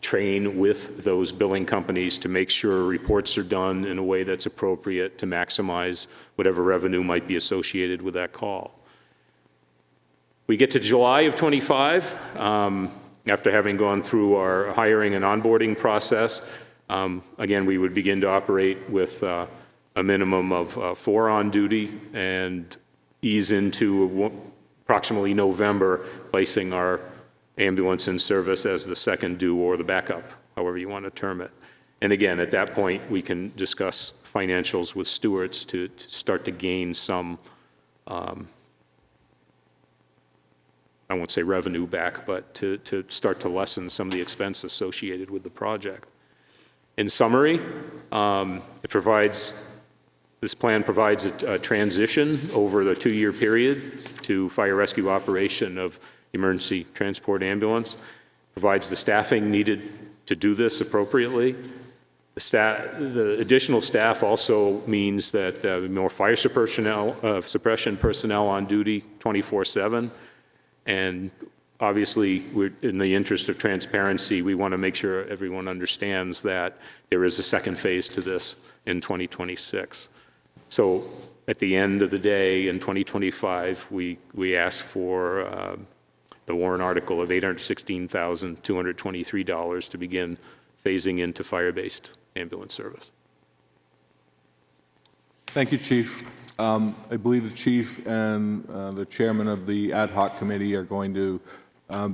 train with those billing companies to make sure reports are done in a way that's appropriate to maximize whatever revenue might be associated with that call. We get to July of '25, after having gone through our hiring and onboarding process. Again, we would begin to operate with a minimum of 4 on duty and ease into approximately November, placing our ambulance in service as the second due or the backup, however you want to term it. And again, at that point, we can discuss financials with Stewart's to start to gain some, I won't say revenue back, but to start to lessen some of the expense associated with the project. In summary, this plan provides a transition over the 2-year period to fire rescue operation of emergency transport ambulance, provides the staffing needed to do this appropriately. The additional staff also means that more fire suppression personnel on duty 24/7. And obviously, in the interest of transparency, we want to make sure everyone understands that there is a second phase to this in 2026. So at the end of the day, in 2025, we ask for the warrant article of $816,223 to begin phasing into fire-based ambulance service. Thank you, Chief. I believe the chief and the chairman of the ad hoc committee are going to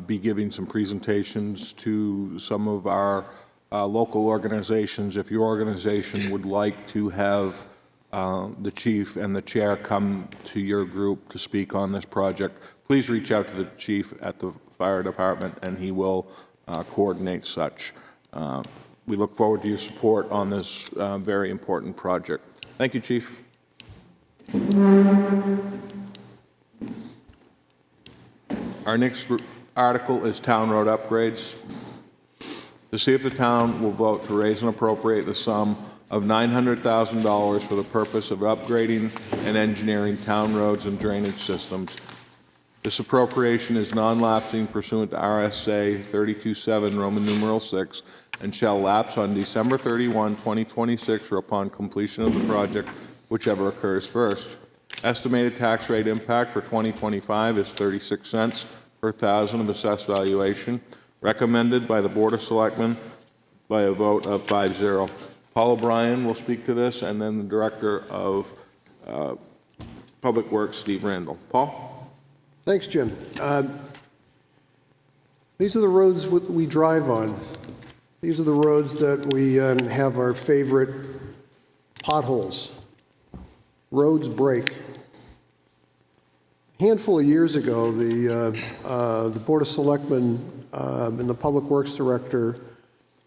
be giving some presentations to some of our local organizations, if your organization would like to have the chief and the chair come to your group to speak on this project, please reach out to the chief at the fire department, and he will coordinate such. We look forward to your support on this very important project. Thank you, Chief. Our next article is town road upgrades. To see if the town will vote to raise and appropriate the sum of $900,000 for the purpose of upgrading and engineering town roads and drainage systems. This appropriation is non-lapsing pursuant to RSA 32.7 Roman numeral 6 and shall lapse on December 31, 2026 or upon completion of the project, whichever occurs first. Estimated tax rate impact for 2025 is 36 cents per thousand of assessed valuation, recommended by the Board of Selectmen by a vote of 5-0. Paul O'Brien will speak to this, and then the Director of Public Works, Steve Randall. Paul? Thanks, Jim. These are the roads we drive on. These are the roads that we have our favorite potholes. Roads break. A handful of years ago, the Board of Selectmen and the Public Works Director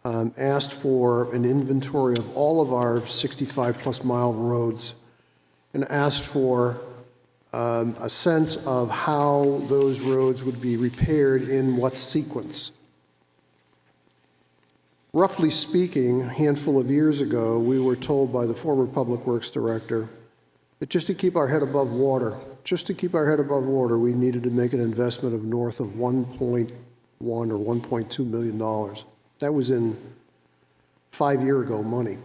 asked for an inventory of all of our 65-plus mile roads and asked for a sense of how those roads would be repaired in what sequence. Roughly speaking, a handful of years ago, we were told by the former Public Works Director that just to keep our head above water, we needed to make an investment of north of $1.1 or $1.2 million. That was in 5 years ago money.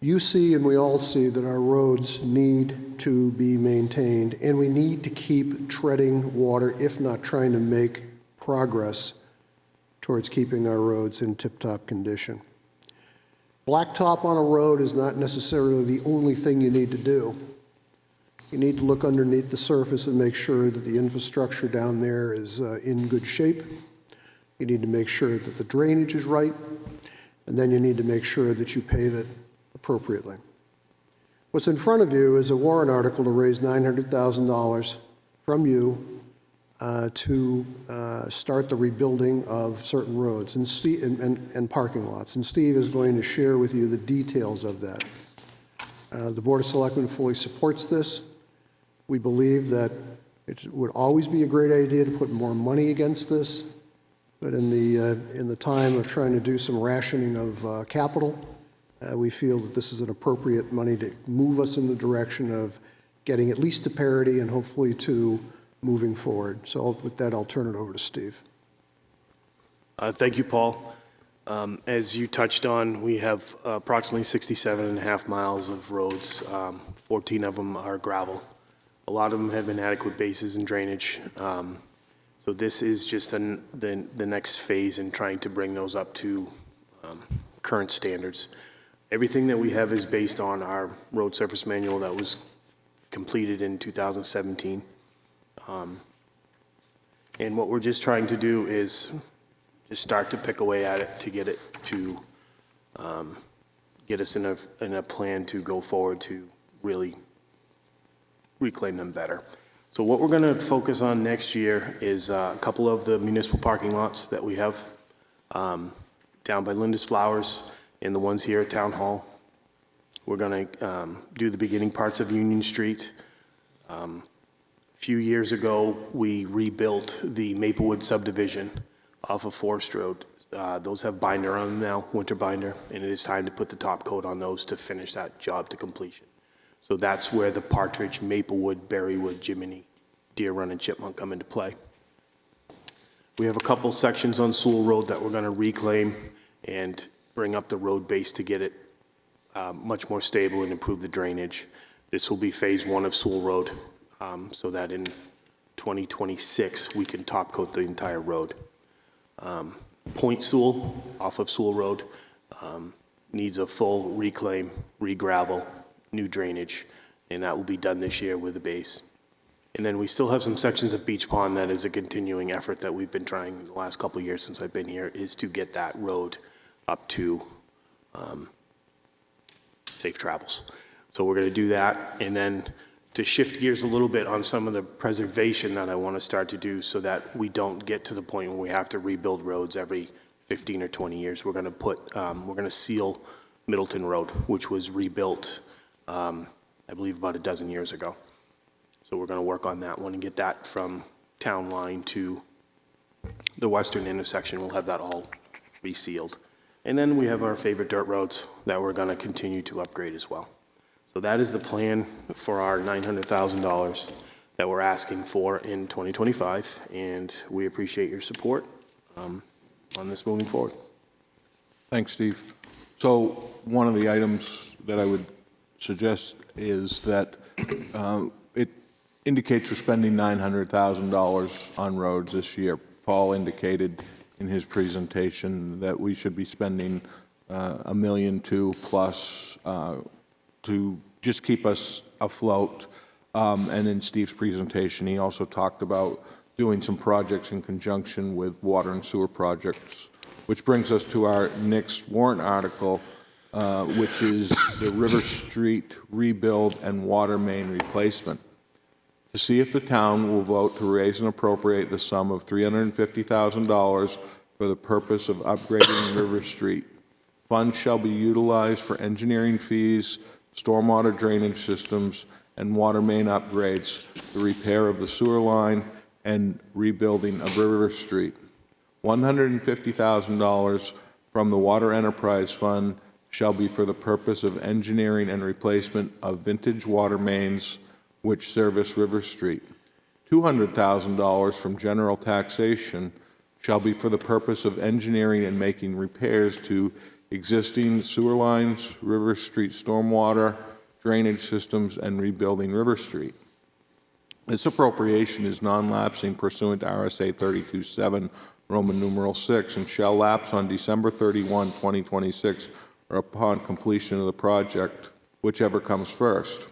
You see, and we all see, that our roads need to be maintained, and we need to keep treading water, if not trying to make progress towards keeping our roads in tip-top condition. Blacktop on a road is not necessarily the only thing you need to do. You need to look underneath the surface and make sure that the infrastructure down there is in good shape. You need to make sure that the drainage is right, and then you need to make sure that you pave it appropriately. What's in front of you is a warrant article to raise $900,000 from you to start the rebuilding of certain roads and parking lots. And Steve is going to share with you the details of that. The Board of Selectmen fully supports this. We believe that it would always be a great idea to put more money against this, but in the time of trying to do some rationing of capital, we feel that this is an appropriate money to move us in the direction of getting at least to parity and hopefully to moving forward. So with that, I'll turn it over to Steve. Thank you, Paul. As you touched on, we have approximately 67 and a half miles of roads. 14 of them are gravel. A lot of them have inadequate bases and drainage. So this is just the next phase in trying to bring those up to current standards. Everything that we have is based on our road surface manual that was completed in 2017. And what we're just trying to do is just start to pick away at it to get it to get us in a plan to go forward to really reclaim them better. So what we're going to focus on next year is a couple of the municipal parking lots that we have down by Linda's Flowers and the ones here at Town Hall. We're going to do the beginning parts of Union Street. A few years ago, we rebuilt the Maplewood subdivision off of Forest Road. Those have binder on them now, winter binder, and it is time to put the top coat on those to finish that job to completion. So that's where the Partridge, Maplewood, Berrywood, Jiminy, Deer Run, and Chipmunk come into play. We have a couple sections on Sewell Road that we're going to reclaim and bring up the road base to get it much more stable and improve the drainage. This will be phase one of Sewell Road, so that in 2026 we can top coat the entire road. Point Sewell off of Sewell Road needs a full reclaim, re-gravel, new drainage, and that will be done this year with the base. And then we still have some sections of Beach Pond that is a continuing effort that we've been trying the last couple of years since I've been here, is to get that road up to safe travels. So we're going to do that, and then to shift gears a little bit on some of the preservation that I want to start to do so that we don't get to the point where we have to rebuild roads every 15 or 20 years. We're going to seal Middleton Road, which was rebuilt, I believe, about a dozen years ago. So we're going to work on that one and get that from town line to the western intersection. We'll have that all resealed. And then we have our favorite dirt roads that we're going to continue to upgrade as well. So that is the plan for our $900,000 that we're asking for in 2025, and we appreciate your support on this moving forward. Thanks, Steve. So one of the items that I would suggest is that it indicates we're spending $900,000 on roads this year. Paul indicated in his presentation that we should be spending $1.2 million plus to just keep us afloat. And in Steve's presentation, he also talked about doing some projects in conjunction with water and sewer projects, which brings us to our next warrant article, which is the River Street rebuild and water main replacement. To see if the town will vote to raise and appropriate the sum of $350,000 for the purpose of upgrading River Street. Funds shall be utilized for engineering fees, stormwater drainage systems, and water main upgrades, the repair of the sewer line, and rebuilding of River Street. $150,000 from the Water Enterprise Fund shall be for the purpose of engineering and replacement of vintage water mains which service River Street. $200,000 from general taxation shall be for the purpose of engineering and making repairs to existing sewer lines, River Street stormwater, drainage systems, and rebuilding River Street. This appropriation is non-lapsing pursuant to RSA 32.7, Roman numeral 6, and shall lapse on December 31, 2026, or upon completion of the project, whichever comes first.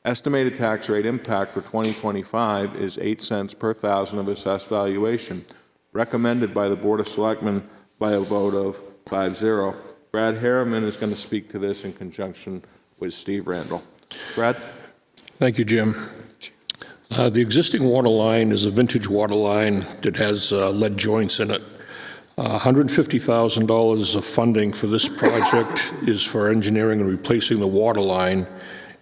Estimated tax rate impact for 2025 is 8 cents per thousand of assessed valuation, recommended by the Board of Selectmen by a vote of 5-0. Brad Harriman is going to speak to this in conjunction with Steve Randall. Brad? Thank you, Jim. The existing water line is a vintage water line that has lead joints in it. $150,000 of funding for this project is for engineering and replacing the water line.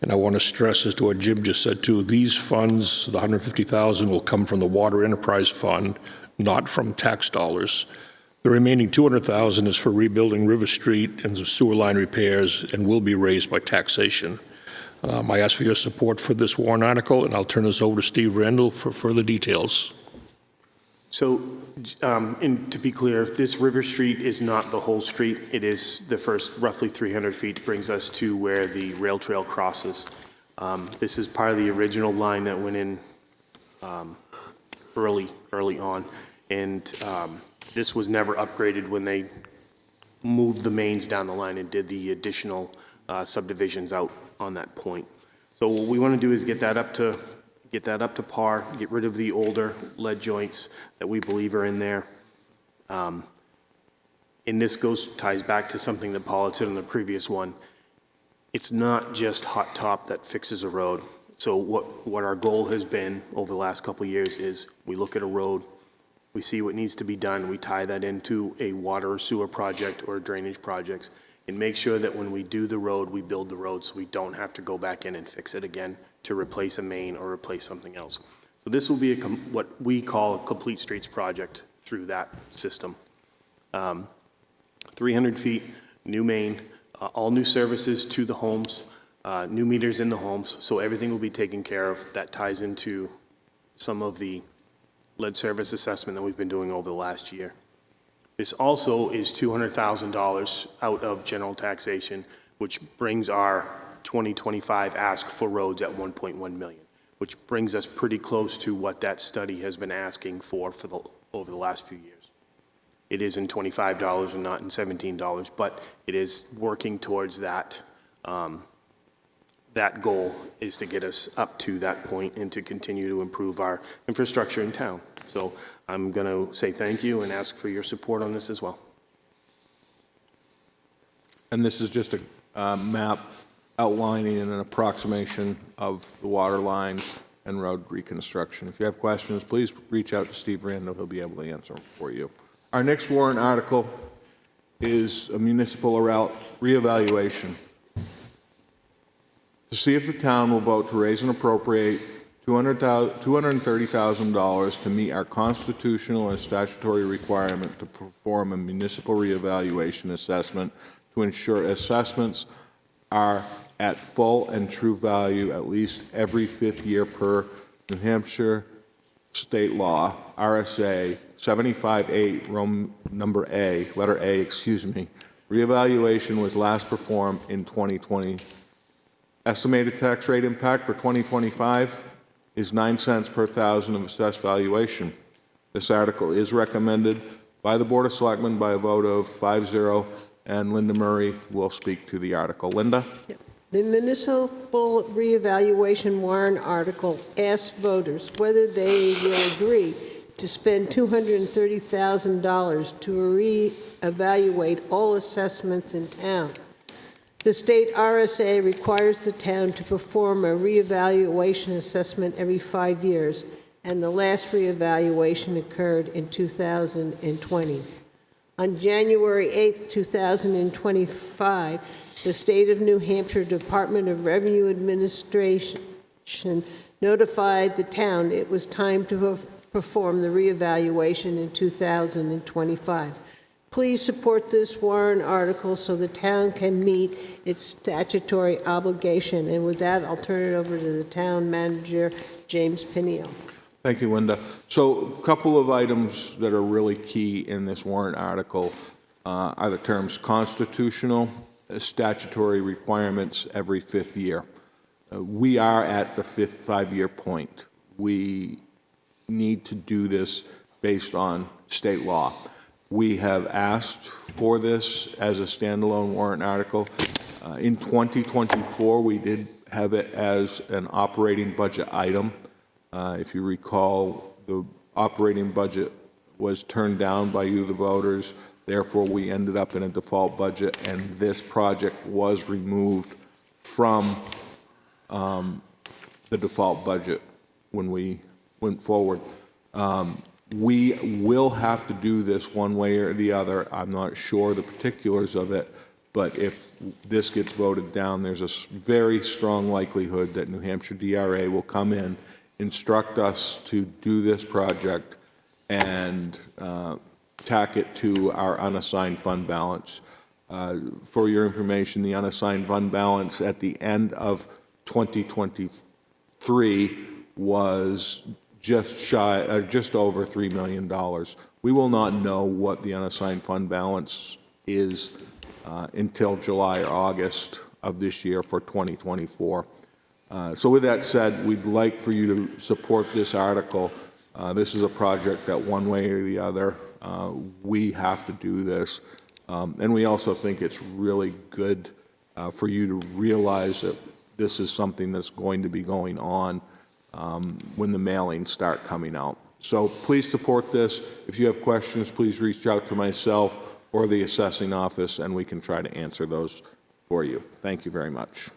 And I want to stress as to what Jim just said too, these funds, the $150,000 will come from the Water Enterprise Fund, not from tax dollars. The remaining $200,000 is for rebuilding River Street and the sewer line repairs and will be raised by taxation. I ask for your support for this warrant article, and I'll turn this over to Steve Randall for further details. So, to be clear, this River Street is not the whole street. It is the first roughly 300 feet brings us to where the rail trail crosses. This is part of the original line that went in early on, and this was never upgraded when they moved the mains down the line and did the additional subdivisions out on that point. So what we want to do is get that up to par, get rid of the older lead joints that we believe are in there. And this ties back to something that Paul had said in the previous one. It's not just hot top that fixes a road. So what our goal has been over the last couple of years is we look at a road, we see what needs to be done, we tie that into a water or sewer project or drainage projects, and make sure that when we do the road, we build the road so we don't have to go back in and fix it again to replace a main or replace something else. So this will be what we call a complete streets project through that system. 300 feet, new main, all new services to the homes, new meters in the homes, so everything will be taken care of. That ties into some of the lead service assessment that we've been doing over the last year. This also is $200,000 out of general taxation, which brings our 2025 ask for roads at 1.1 million, which brings us pretty close to what that study has been asking for over the last few years. It is in $25 and not in $17, but it is working towards that. That goal is to get us up to that point and to continue to improve our infrastructure in town. So I'm going to say thank you and ask for your support on this as well. And this is just a map outlining an approximation of the water line and road reconstruction. If you have questions, please reach out to Steve Randall. He'll be able to answer them for you. Our next warrant article is a municipal reevaluation. To see if the town will vote to raise and appropriate $230,000 to meet our constitutional and statutory requirement to perform a municipal reevaluation assessment to ensure assessments are at full and true value at least every 5th year per New Hampshire state law, RSA 75-8, number A, letter A, excuse me. Reevaluation was last performed in 2020. Estimated tax rate impact for 2025 is 9 cents per thousand of assessed valuation. This article is recommended by the Board of Selectmen by a vote of 5-0, and Linda Murray will speak to the article. Linda? The municipal reevaluation warrant article asks voters whether they will agree to spend $230,000 to reevaluate all assessments in town. The state RSA requires the town to perform a reevaluation assessment every 5 years, and the last reevaluation occurred in 2020. On January 8, 2025, the State of New Hampshire Department of Revenue Administration notified the town it was time to perform the reevaluation in 2025. Please support this warrant article so the town can meet its statutory obligation. And with that, I'll turn it over to the town manager, James Pinion. Thank you, Linda. So a couple of items that are really key in this warrant article are the terms constitutional, statutory requirements every 5th year. We are at the 5th 5-year point. We need to do this based on state law. We have asked for this as a standalone warrant article. In 2024, we did have it as an operating budget item. If you recall, the operating budget was turned down by you, the voters. Therefore, we ended up in a default budget, and this project was removed from the default budget when we went forward. We will have to do this one way or the other. I'm not sure the particulars of it, but if this gets voted down, there's a very strong likelihood that New Hampshire DRA will come in, instruct us to do this project, and tack it to our unassigned fund balance. For your information, the unassigned fund balance at the end of 2023 was just over $3 million. We will not know what the unassigned fund balance is until July or August of this year for 2024. So with that said, we'd like for you to support this article. This is a project that one way or the other, we have to do this. And we also think it's really good for you to realize that this is something that's going to be going on when the mailings start coming out. So please support this. If you have questions, please reach out to myself or the assessing office, and we can try to answer those for you. Thank you very much.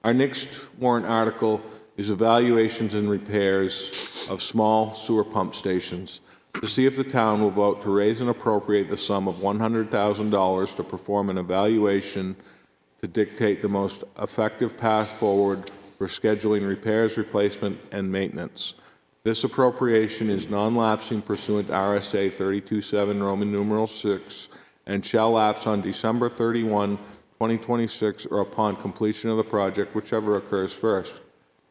Our next warrant article is evaluations and repairs of small sewer pump stations to see if the town will vote to raise and appropriate the sum of $100,000 to perform an evaluation to dictate the most effective path forward for scheduling repairs, replacement, and maintenance. This appropriation is non-lapsing pursuant to RSA 32.7 Roman numeral 6 and shall lapse on December 31, 2026 or upon completion of the project, whichever occurs first.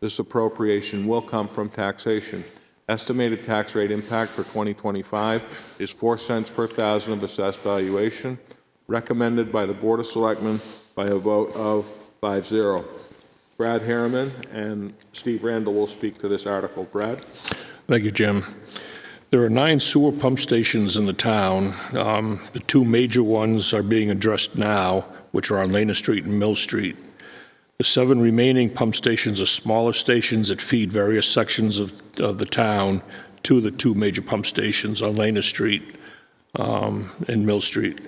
This appropriation will come from taxation. Estimated tax rate impact for 2025 is 4 cents per thousand of assessed valuation, recommended by the Board of Selectmen by a vote of 5-0. Brad Harriman and Steve Randall will speak to this article. Brad? Thank you, Jim. There are 9 sewer pump stations in the town. The 2 major ones are being addressed now, which are on Lana Street and Mill Street. The 7 remaining pump stations are smaller stations that feed various sections of the town to the 2 major pump stations on Lana Street and Mill Street.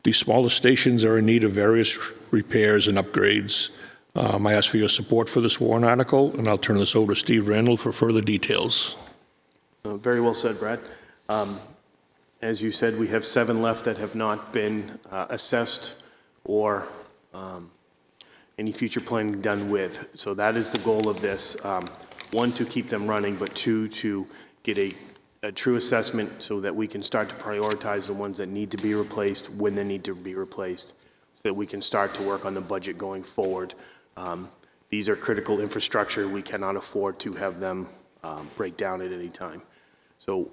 These smaller stations are in need of various repairs and upgrades. I ask for your support for this warrant article, and I'll turn this over to Steve Randall for further details. Very well said, Brad. As you said, we have 7 left that have not been assessed or any future planning done with. So that is the goal of this. 1, to keep them running, but 2, to get a true assessment so that we can start to prioritize the ones that need to be replaced when they need to be replaced, so that we can start to work on the budget going forward. These are critical infrastructure. We cannot afford to have them break down at any time. So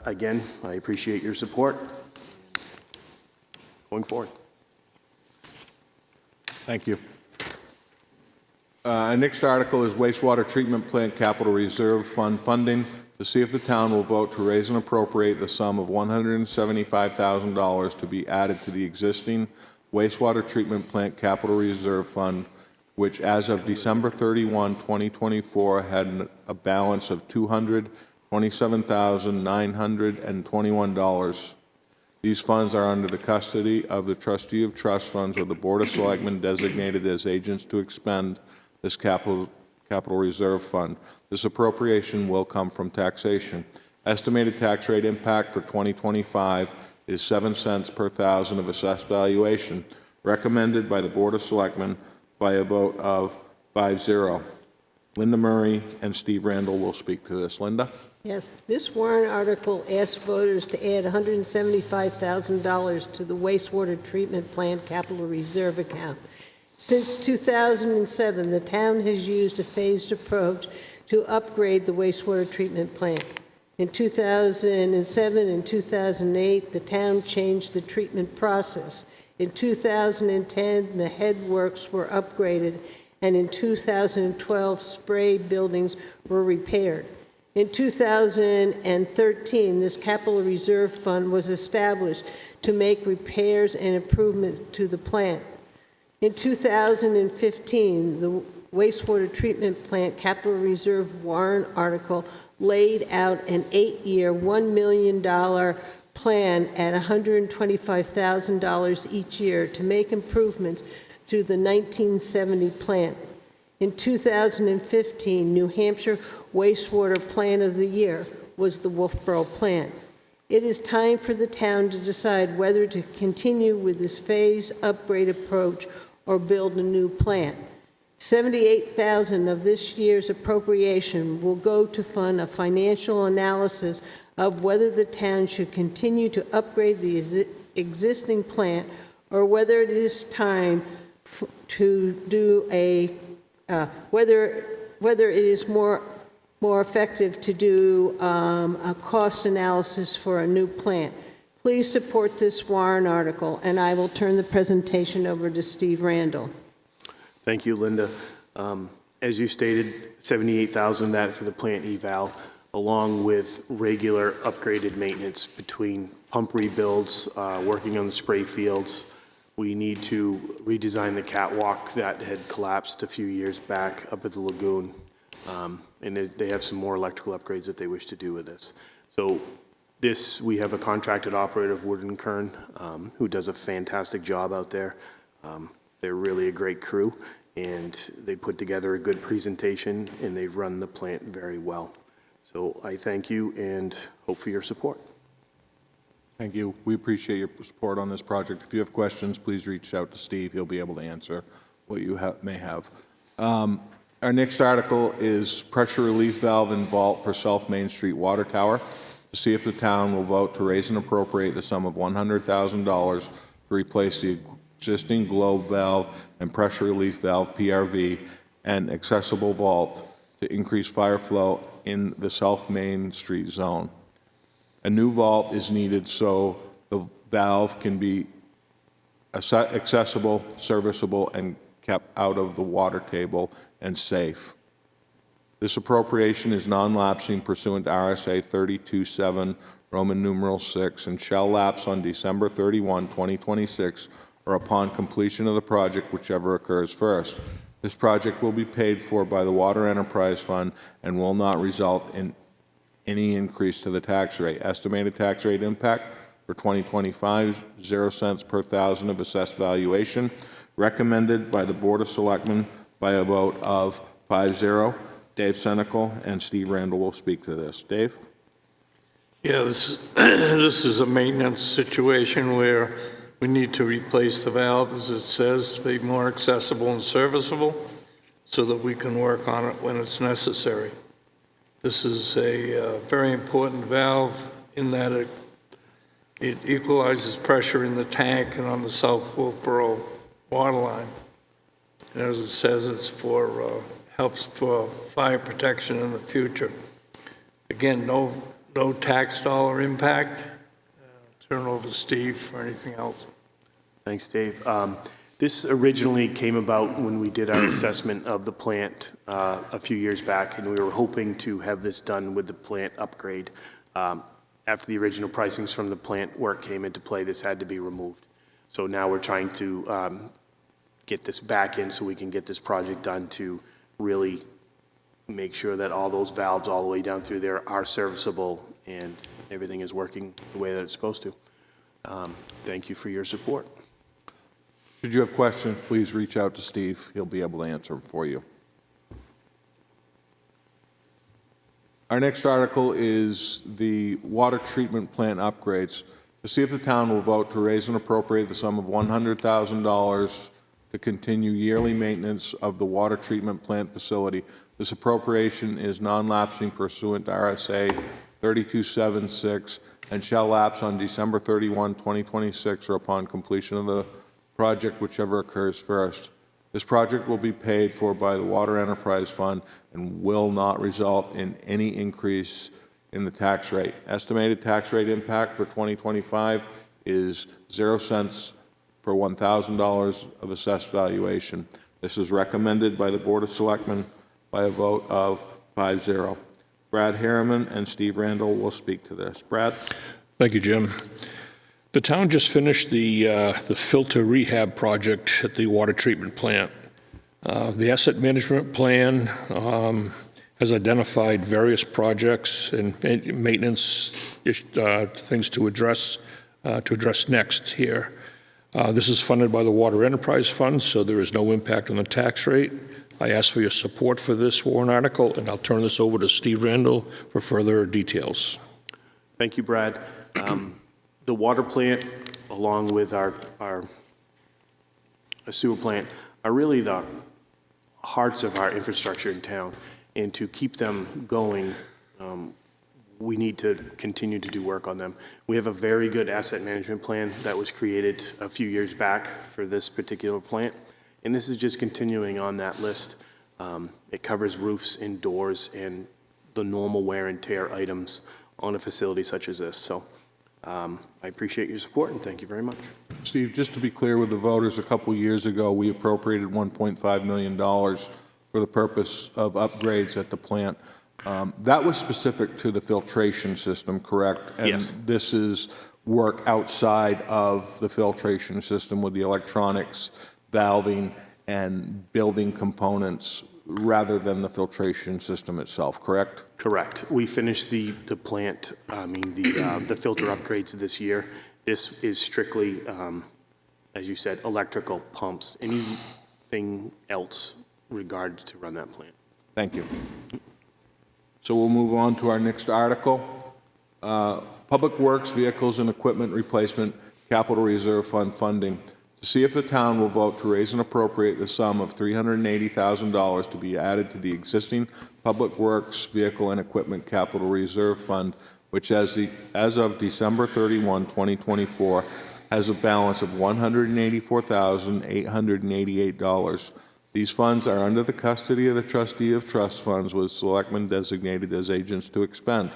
again, I appreciate your support going forward. Thank you. Our next article is wastewater treatment plant capital reserve fund funding, to see if the town will vote to raise and appropriate the sum of $175,000 to be added to the existing wastewater treatment plant capital reserve fund, which as of December 31, 2024, had a balance of $227,921. These funds are under the custody of the trustee of trust funds or the Board of Selectmen designated as agents to expend this capital reserve fund. This appropriation will come from taxation. Estimated tax rate impact for 2025 is 7 cents per thousand of assessed valuation, recommended by the Board of Selectmen by a vote of 5-0. Linda Murray and Steve Randall will speak to this. Linda? Yes, this warrant article asks voters to add $175,000 to the wastewater treatment plant capital reserve account. Since 2007, the town has used a phased approach to upgrade the wastewater treatment plant. In 2007 and 2008, the town changed the treatment process. In 2010, the headworks were upgraded, and in 2012, spray buildings were repaired. In 2013, this capital reserve fund was established to make repairs and improvements to the plant. In 2015, the wastewater treatment plant capital reserve warrant article laid out an 8-year, $1 million plan at $125,000 each year to make improvements to the 1970 plant. In 2015, New Hampshire Wastewater Plant of the Year was the Wolfeboro plant. It is time for the town to decide whether to continue with this phased upgrade approach or build a new plant. $78,000 of this year's appropriation will go to fund a financial analysis of whether the town should continue to upgrade the existing plant or whether it is time to do whether it is more effective to do a cost analysis for a new plant. Please support this warrant article, and I will turn the presentation over to Steve Randall. Thank you, Linda. As you stated, $78,000 that for the plant eval, along with regular upgraded maintenance between pump rebuilds, working on the spray fields. We need to redesign the catwalk that had collapsed a few years back up at the lagoon. And they have some more electrical upgrades that they wish to do with this. So this, we have a contracted operator of Wood and Kern who does a fantastic job out there. They're really a great crew, and they put together a good presentation, and they've run the plant very well. So I thank you and hope for your support. Thank you. We appreciate your support on this project. If you have questions, please reach out to Steve. He'll be able to answer what you may have. Our next article is pressure relief valve and vault for South Main Street Water Tower, to see if the town will vote to raise and appropriate the sum of $100,000 to replace the existing globe valve and pressure relief valve, PRV, and accessible vault to increase fire flow in the South Main Street zone. A new vault is needed so the valve can be accessible, serviceable, and kept out of the water table and safe. This appropriation is non-lapsing pursuant to RSA 32.7, Roman numeral 6, and shall lapse on December 31, 2026, or upon completion of the project, whichever occurs first. This project will be paid for by the Water Enterprise Fund and will not result in any increase to the tax rate. Estimated tax rate impact, for 2025, 0 cents per thousand of assessed valuation, recommended by the Board of Selectmen by a vote of 5-0. Dave Senical and Steve Randall will speak to this. Dave? Yeah, this is a maintenance situation where we need to replace the valve, as it says, to be more accessible and serviceable so that we can work on it when it's necessary. This is a very important valve in that it equalizes pressure in the tank and on the South Wolfeboro water line. And as it says, it's for, helps for fire protection in the future. Again, no tax dollar impact. Turn over to Steve for anything else. Thanks, Dave. This originally came about when we did our assessment of the plant a few years back, and we were hoping to have this done with the plant upgrade. After the original pricings from the plant work came into play, this had to be removed. So now we're trying to get this back in so we can get this project done to really make sure that all those valves all the way down through there are serviceable and everything is working the way that it's supposed to. Thank you for your support. Should you have questions, please reach out to Steve. He'll be able to answer them for you. Our next article is the water treatment plant upgrades. To see if the town will vote to raise and appropriate the sum of $100,000 to continue yearly maintenance of the water treatment plant facility. This appropriation is non-lapsing pursuant to RSA 3276 and shall lapse on December 31, 2026, or upon completion of the project, whichever occurs first. This project will be paid for by the Water Enterprise Fund and will not result in any increase in the tax rate. Estimated tax rate impact for 2025 is 0 cents per $1,000 of assessed valuation. This is recommended by the Board of Selectmen by a vote of 5-0. Brad Harriman and Steve Randall will speak to this. Brad? Thank you, Jim. The town just finished the filter rehab project at the water treatment plant. The asset management plan has identified various projects and maintenance things to address next here. This is funded by the Water Enterprise Fund, so there is no impact on the tax rate. I ask for your support for this warrant article, and I'll turn this over to Steve Randall for further details. Thank you, Brad. The water plant, along with our sewer plant, are really the hearts of our infrastructure in town. And to keep them going, we need to continue to do work on them. We have a very good asset management plan that was created a few years back for this particular plant. And this is just continuing on that list. It covers roofs and doors and the normal wear and tear items on a facility such as this. So I appreciate your support and thank you very much. Steve, just to be clear with the voters, a couple years ago, we appropriated $1.5 million for the purpose of upgrades at the plant. That was specific to the filtration system, correct? Yes. And this is work outside of the filtration system with the electronics, valving, and building components rather than the filtration system itself, correct? Correct. We finished the plant, the filter upgrades this year. This is strictly, as you said, electrical pumps, anything else regards to run that plant. Thank you. So we'll move on to our next article. Public Works Vehicles and Equipment Replacement Capital Reserve Fund funding. To see if the town will vote to raise and appropriate the sum of $380,000 to be added to the existing Public Works Vehicle and Equipment Capital Reserve Fund, which as of December 31, 2024, has a balance of $184,888. These funds are under the custody of the trustee of trust funds with selectmen designated as agents to expend.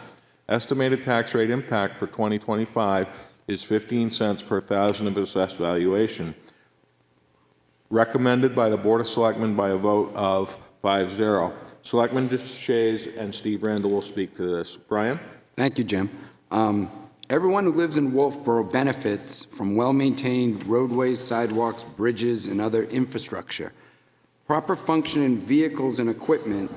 Estimated tax rate impact for 2025 is 15 cents per thousand of assessed valuation. Recommended by the Board of Selectmen by a vote of 5-0. Selectman Shays and Steve Randall will speak to this. Brian? Thank you, Jim. Everyone who lives in Wolfeboro benefits from well-maintained roadways, sidewalks, bridges, and other infrastructure. Proper functioning vehicles and equipment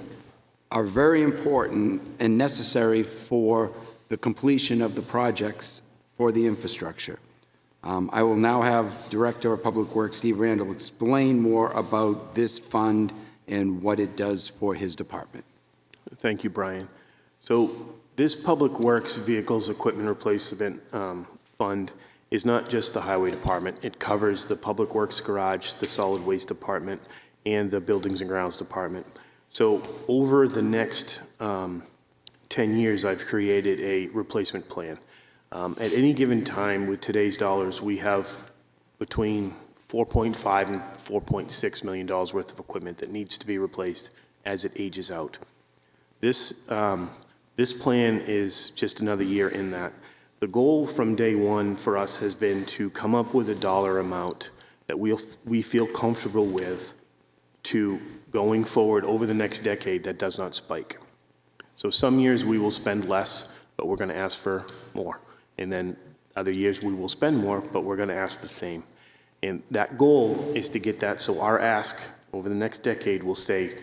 are very important and necessary for the completion of the projects for the infrastructure. I will now have Director of Public Works Steve Randall explain more about this fund and what it does for his department. Thank you, Brian. So this Public Works Vehicles Equipment Replacement Fund is not just the Highway Department. It covers the Public Works Garage, the Solid Waste Department, and the Buildings and Grounds Department. So over the next 10 years, I've created a replacement plan. At any given time, with today's dollars, we have between $4.5 and $4.6 million worth of equipment that needs to be replaced as it ages out. This plan is just another year in that. The goal from day one for us has been to come up with a dollar amount that we feel comfortable with to going forward over the next decade that does not spike. So some years we will spend less, but we're going to ask for more. And then other years we will spend more, but we're going to ask the same. And that goal is to get that, so our ask over the next decade will say,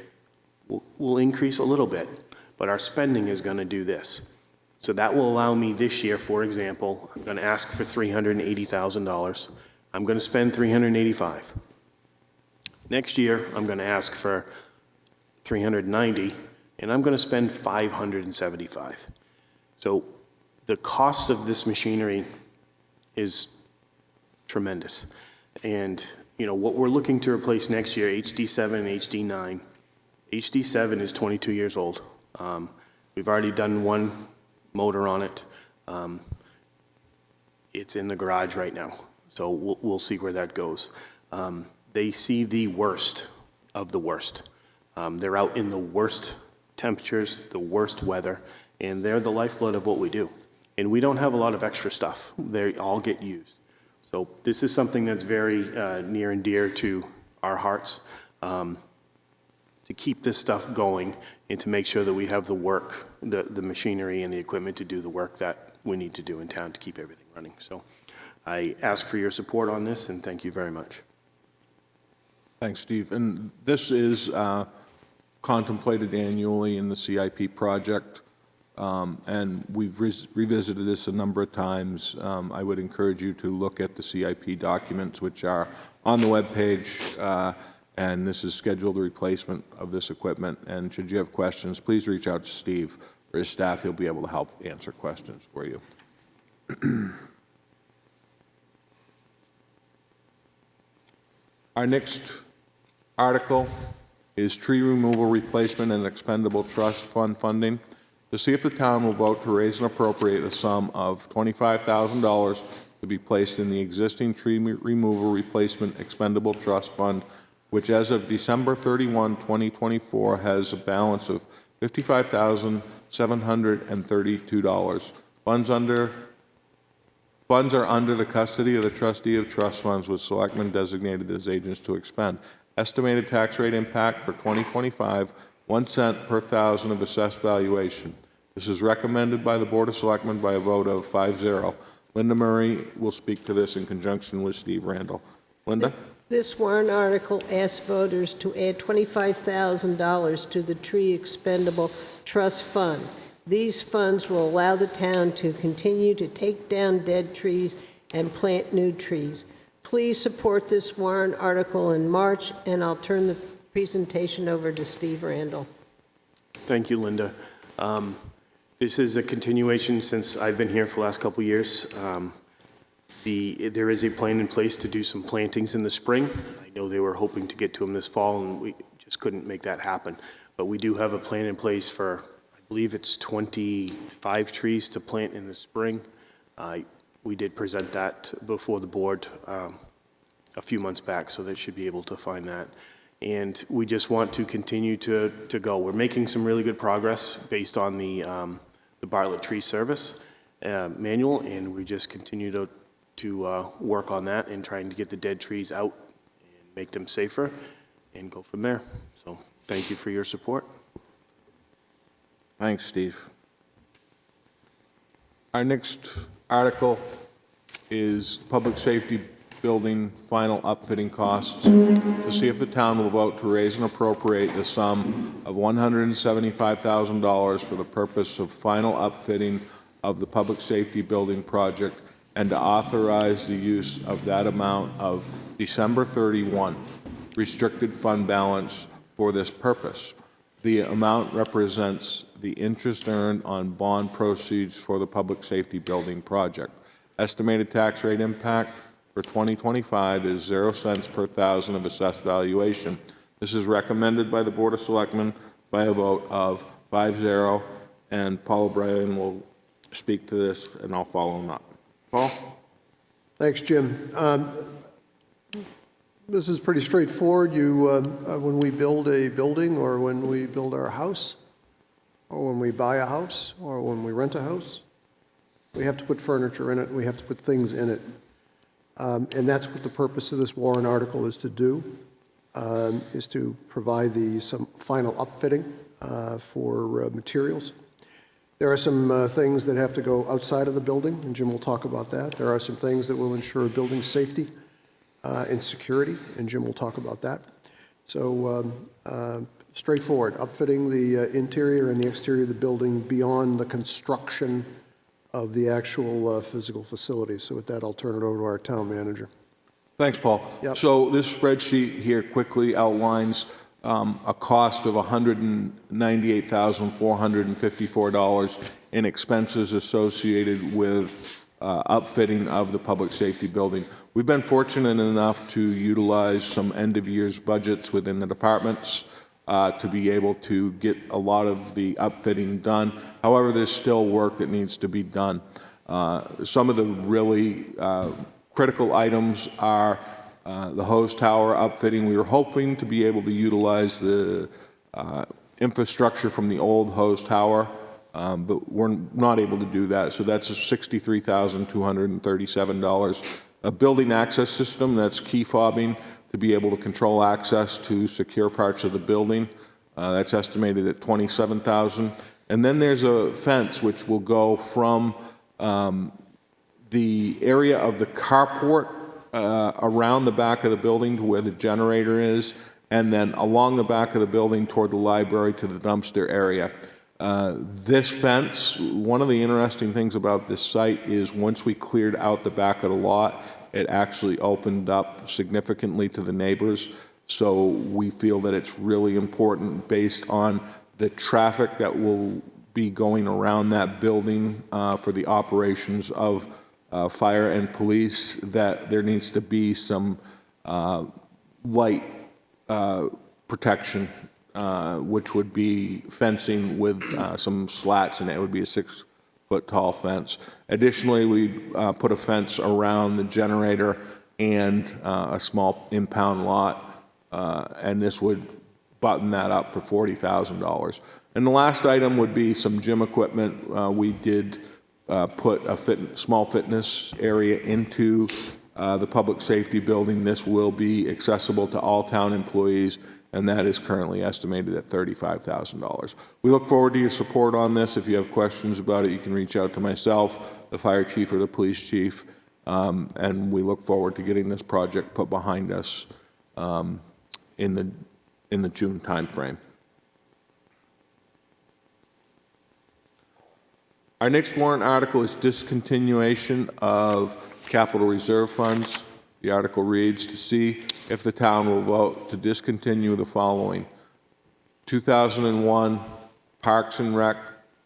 we'll increase a little bit, but our spending is going to do this. So that will allow me this year, for example, I'm going to ask for $380,000. I'm going to spend $385,000. Next year, I'm going to ask for $390,000, and I'm going to spend $575,000. So the cost of this machinery is tremendous. And, you know, what we're looking to replace next year, HD7 and HD9. HD7 is 22 years old. We've already done one motor on it. It's in the garage right now, so we'll see where that goes. They see the worst of the worst. They're out in the worst temperatures, the worst weather, and they're the lifeblood of what we do. And we don't have a lot of extra stuff. They all get used. So this is something that's very near and dear to our hearts, to keep this stuff going and to make sure that we have the work, the machinery and the equipment to do the work that we need to do in town to keep everything running. So I ask for your support on this, and thank you very much. Thanks, Steve. And this is contemplated annually in the CIP project, and we've revisited this a number of times. I would encourage you to look at the CIP documents, which are on the webpage, and this is scheduled replacement of this equipment. And should you have questions, please reach out to Steve or his staff. He'll be able to help answer questions for you. Our next article is tree removal replacement and expendable trust fund funding. To see if the town will vote to raise and appropriate a sum of $25,000 to be placed in the existing tree removal replacement expendable trust fund, which as of December 31, 2024, has a balance of $55,732. Funds are under the custody of the trustee of trust funds with selectmen designated as agents to expend. Estimated tax rate impact for 2025, 1 cent per thousand of assessed valuation. This is recommended by the Board of Selectmen by a vote of 5-0. Linda Murray will speak to this in conjunction with Steve Randall. Linda? This warrant article asks voters to add $25,000 to the Tree Expendable Trust Fund. These funds will allow the town to continue to take down dead trees and plant new trees. Please support this warrant article in March, and I'll turn the presentation over to Steve Randall. Thank you, Linda. This is a continuation since I've been here for the last couple of years. There is a plan in place to do some plantings in the spring. I know they were hoping to get to them this fall, and we just couldn't make that happen. But we do have a plan in place for, I believe it's 25 trees to plant in the spring. We did present that before the board a few months back, so they should be able to find that. And we just want to continue to go. We're making some really good progress based on the Bartlett Tree Service manual, and we just continue to work on that and trying to get the dead trees out and make them safer and go from there. So thank you for your support. Thanks, Steve. Our next article is Public Safety Building Final Upfitting Costs. To see if the town will vote to raise and appropriate the sum of $175,000 for the purpose of final upfitting of the Public Safety Building project and to authorize the use of that amount of December 31 restricted fund balance for this purpose. The amount represents the interest earned on bond proceeds for the public safety building project. Estimated tax rate impact for 2025 is 0 cents per thousand of assessed valuation. This is recommended by the Board of Selectmen by a vote of 5-0, and Paul O'Brien will speak to this, and I'll follow him up. Paul? Thanks, Jim. This is pretty straightforward. When we build a building, or when we build our house, or when we buy a house, or when we rent a house, we have to put furniture in it, we have to put things in it. And that's what the purpose of this warrant article is to do, is to provide some final upfitting for materials. There are some things that have to go outside of the building, and Jim will talk about that. There are some things that will ensure building safety and security, and Jim will talk about that. So straightforward, upfitting the interior and the exterior of the building beyond the construction of the actual physical facility. So with that, I'll turn it over to our town manager. Thanks, Paul. Yep. So this spreadsheet here quickly outlines a cost of $198,454 in expenses associated with upfitting of the public safety building. We've been fortunate enough to utilize some end-of-year's budgets within the departments to be able to get a lot of the upfitting done. However, there's still work that needs to be done. Some of the really critical items are the hose tower upfitting. We were hoping to be able to utilize the infrastructure from the old hose tower, but we're not able to do that. So that's $63,237. A building access system, that's key fobbing to be able to control access to secure parts of the building. That's estimated at $27,000. And then there's a fence which will go from the area of the carport around the back of the building to where the generator is, and then along the back of the building toward the library to the dumpster area. This fence, one of the interesting things about this site is once we cleared out the back of the lot, it actually opened up significantly to the neighbors. So we feel that it's really important, based on the traffic that will be going around that building for the operations of fire and police, that there needs to be some light protection, which would be fencing with some slats, and it would be a 6-foot tall fence. Additionally, we put a fence around the generator and a small impound lot, and this would button that up for $40,000. And the last item would be some gym equipment. We did put a small fitness area into the public safety building. This will be accessible to all town employees, and that is currently estimated at $35,000. We look forward to your support on this. If you have questions about it, you can reach out to myself, the fire chief, or the police chief, and we look forward to getting this project put behind us in the June timeframe. Our next warrant article is discontinuation of capital reserve funds. The article reads, to see if the town will vote to discontinue the following: 2001 Parks and Rec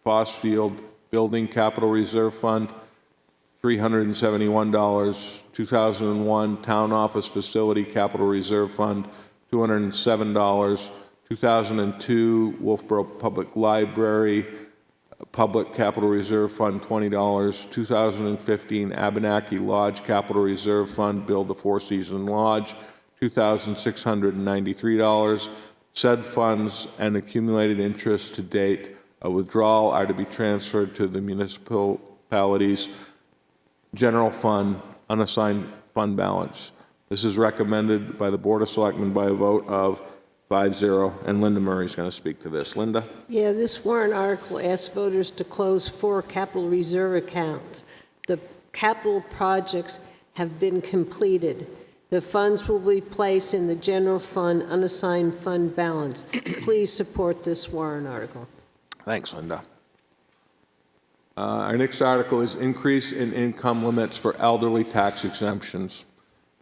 Fossfield Building Capital Reserve Fund, $371. 2001 Town Office Facility Capital Reserve Fund, $207. 2002 Wolfeboro Public Library Public Capital Reserve Fund, $20. 2015 Abenaki Lodge Capital Reserve Fund, build the Four Season Lodge, $2,693. Said funds and accumulated interest to date of withdrawal are to be transferred to the municipality's general fund, unassigned fund balance. This is recommended by the Board of Selectmen by a vote of 5-0, and Linda Murray is going to speak to this. Linda? Yeah, this warrant article asks voters to close 4 capital reserve accounts. The capital projects have been completed. The funds will be placed in the general fund unassigned fund balance. Please support this warrant article. Thanks, Linda. Our next article is increase in income limits for elderly tax exemptions.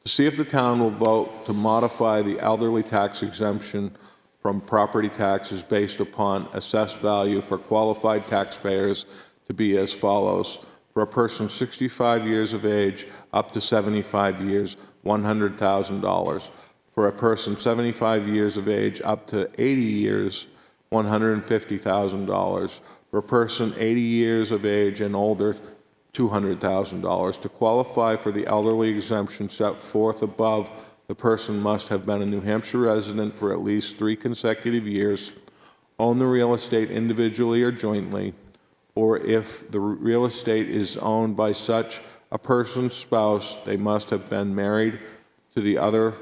To see if the town will vote to modify the elderly tax exemption from property taxes based upon assessed value for qualified taxpayers to be as follows. For a person 65 years of age up to 75 years, $100,000. For a person 75 years of age up to 80 years, $150,000. For a person 80 years of age and older, $200,000. To qualify for the elderly exemption set forth above, the person must have been a New Hampshire resident for at least 3 consecutive years, own the real estate individually or jointly, or if the real estate is owned by such a person's spouse, they must have been married to the other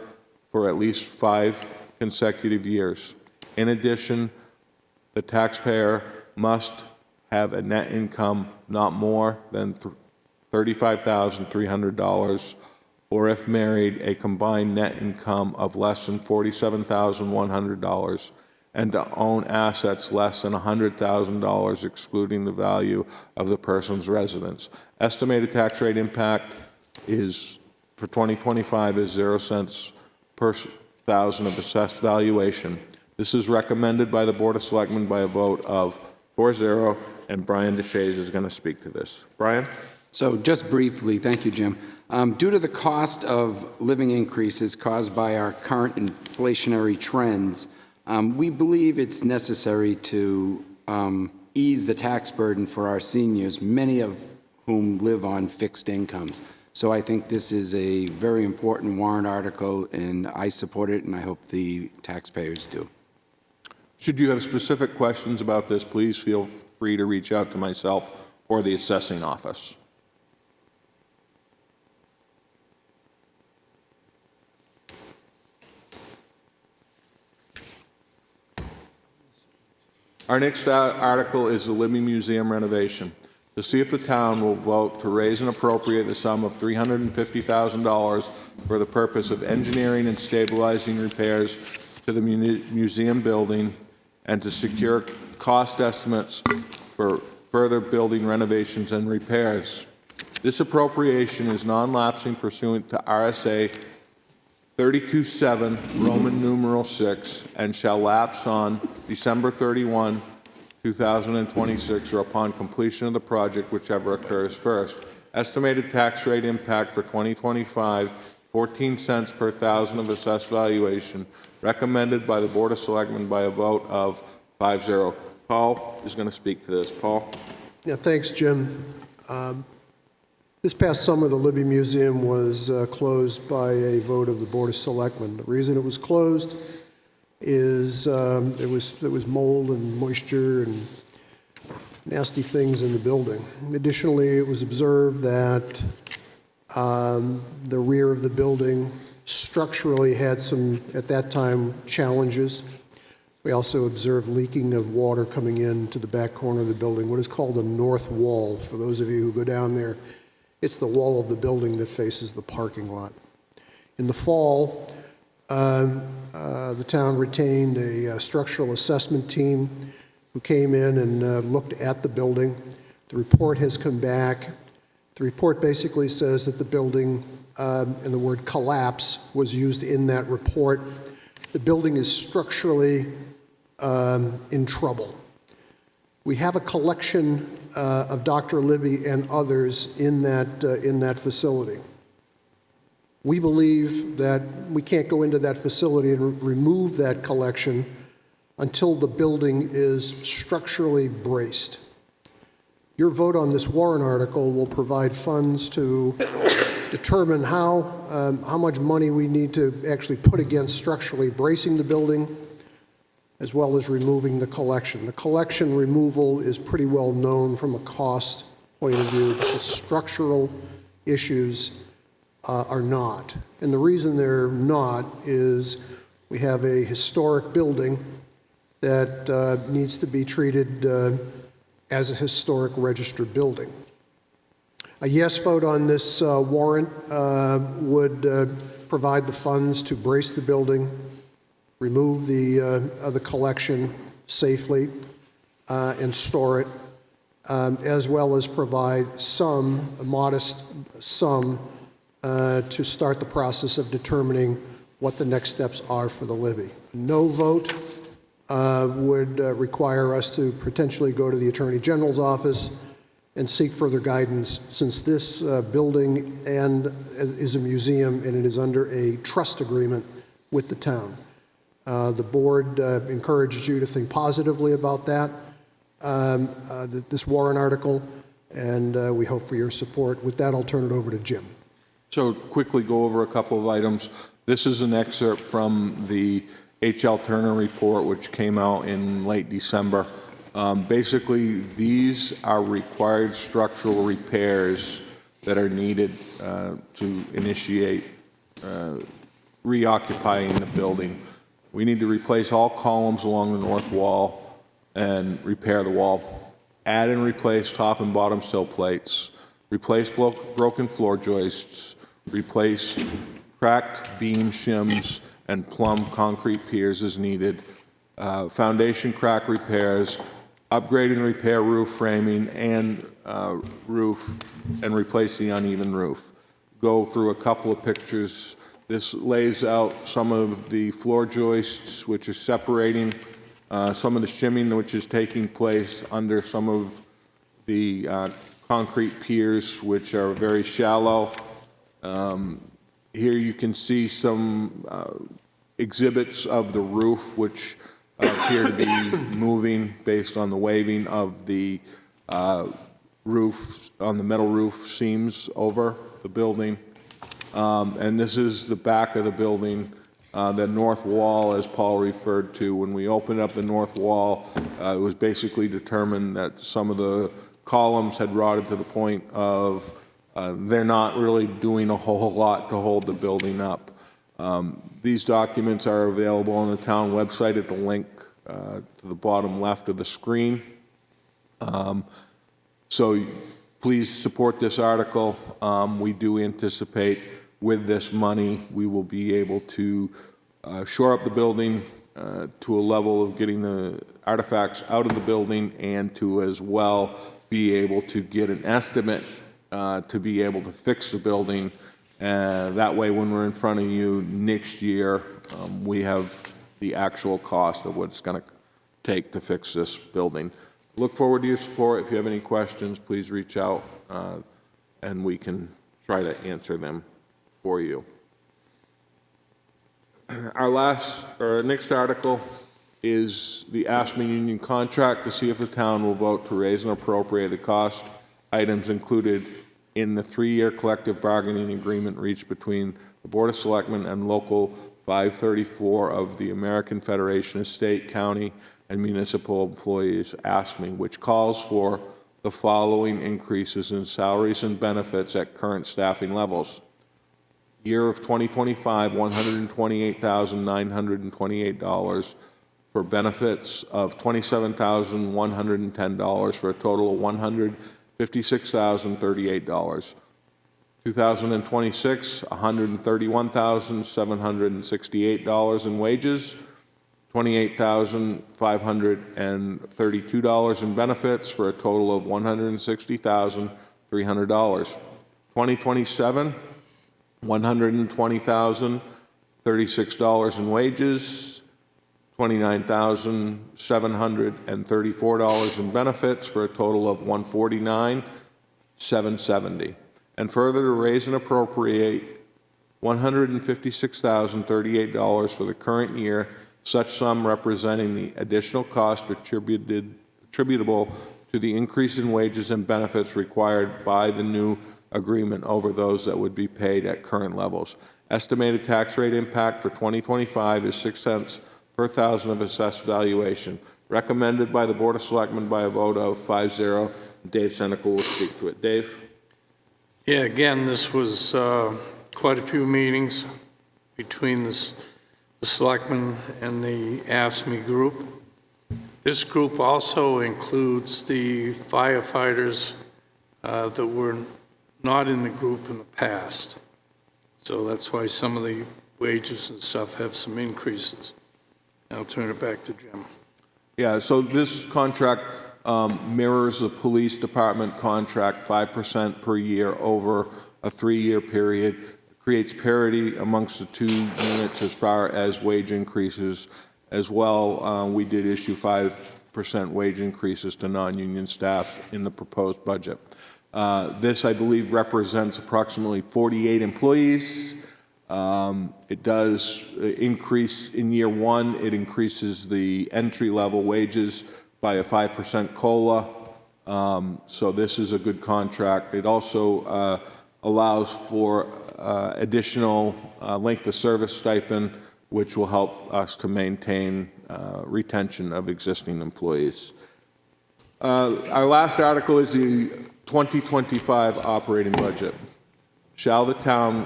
for at least 5 consecutive years. In addition, the taxpayer must have a net income not more than $35,300, or if married, a combined net income of less than $47,100, and to own assets less than $100,000, excluding the value of the person's residence. Estimated tax rate impact is, for 2025, is 0 cents per thousand of assessed valuation. This is recommended by the Board of Selectmen by a vote of 4-0, and Brian DeShays is going to speak to this. Brian? So just briefly, thank you, Jim. Due to the cost of living increases caused by our current inflationary trends, we believe it's necessary to ease the tax burden for our seniors, many of whom live on fixed incomes. So I think this is a very important warrant article, and I support it, and I hope the taxpayers do. Should you have specific questions about this, please feel free to reach out to myself or the assessing office. Our next article is the Libby Museum renovation. To see if the town will vote to raise and appropriate the sum of $350,000 for the purpose of engineering and stabilizing repairs to the museum building and to secure cost estimates for further building renovations and repairs. This appropriation is non-lapsing pursuant to RSA 32(7), Roman numeral 6, and shall lapse on December 31, 2026, or upon completion of the project, whichever occurs first. Estimated tax rate impact for 2025, 14 cents per thousand of assessed valuation, recommended by the Board of Selectmen by a vote of 5-0. Paul is going to speak to this. Paul? Yeah, thanks, Jim. This past summer, the Libby Museum was closed by a vote of the Board of Selectmen. The reason it was closed is there was mold and moisture and nasty things in the building. Additionally, it was observed that the rear of the building structurally had some, at that time, challenges. We also observed leaking of water coming into the back corner of the building, what is called the north wall. For those of you who go down there, it's the wall of the building that faces the parking lot. In the fall, the town retained a structural assessment team who came in and looked at the building. The report has come back. The report basically says that the building, and the word collapse was used in that report. The building is structurally in trouble. We have a collection of Dr. Libby and others in that facility. We believe that we can't go into that facility and remove that collection until the building is structurally braced. Your vote on this warrant article will provide funds to determine how much money we need to actually put against structurally bracing the building, as well as removing the collection. The collection removal is pretty well known from a cost point of view, but the structural issues are not. And the reason they're not is we have a historic building that needs to be treated as a historic registered building. A yes vote on this warrant would provide the funds to brace the building, remove the collection safely, and store it. as well as provide a modest sum to start the process of determining what the next steps are for the levy. No vote would require us to potentially go to the Attorney General's office and seek further guidance, since this building is a museum and it is under a trust agreement with the town. The board encourages you to think positively about that, this warrant article, and we hope for your support. With that, I'll turn it over to Jim. So quickly go over a couple of items. This is an excerpt from the H.L. Turner report, which came out in late December. Basically, these are required structural repairs that are needed to initiate reoccupying the building. We need to replace all columns along the north wall and repair the wall. Add and replace top and bottom sill plates. Replace broken floor joists. Replace cracked beam shims and plumb concrete piers as needed. Foundation crack repairs. Upgrade and repair roof framing and roof, and replace the uneven roof. Go through a couple of pictures. This lays out some of the floor joists, which are separating, some of the shimming which is taking place under some of the concrete piers, which are very shallow. Here you can see some exhibits of the roof, which appear to be moving based on the waving of the roof, on the metal roof seams over the building. And this is the back of the building, the north wall, as Paul referred to. When we opened up the north wall, it was basically determined that some of the columns had rotted to the point of they're not really doing a whole lot to hold the building up. These documents are available on the town website at the link to the bottom left of the screen. So please support this article. We do anticipate with this money we will be able to shore up the building to a level of getting the artifacts out of the building, and to as well be able to get an estimate to be able to fix the building. That way, when we're in front of you next year, we have the actual cost of what it's going to take to fix this building. Look forward to your support. If you have any questions, please reach out, and we can try to answer them for you. Our next article is the ASME union contract, to see if the town will vote to raise and appropriate the cost items included in the 3-year collective bargaining agreement reached between the Board of Selectmen and Local 534 of the American Federation of State, County, and Municipal Employees, ASME, which calls for the following increases in salaries and benefits at current staffing levels. Year of 2025, $128,928 for benefits of $27,110 for a total of $156,038. 2026, $131,768 in wages, $28,532 in benefits for a total of $160,300. 2027, $120,036 in wages, $29,734 in benefits for a total of $149,770. And further, to raise and appropriate $156,038 for the current year, such sum representing the additional cost attributable to the increase in wages and benefits required by the new agreement over those that would be paid at current levels. Estimated tax rate impact for 2025 is 6 cents per thousand of assessed valuation. Recommended by the Board of Selectmen by a vote of 5-0. Dave Seneca will speak to it. Dave? Yeah, again, this was quite a few meetings between the Selectmen and the ASME group. This group also includes the firefighters that were not in the group in the past. So that's why some of the wages and stuff have some increases. I'll turn it back to Jim. Yeah, so this contract mirrors the police department contract, 5% per year over a 3-year period, creates parity amongst the two units as far as wage increases. As well, we did issue 5% wage increases to non-union staff in the proposed budget. This, I believe, represents approximately 48 employees. It does increase in year one. It increases the entry-level wages by a 5% COLA. So this is a good contract. It also allows for additional length of service stipend, which will help us to maintain retention of existing employees. Our last article is the 2025 operating budget. Shall the town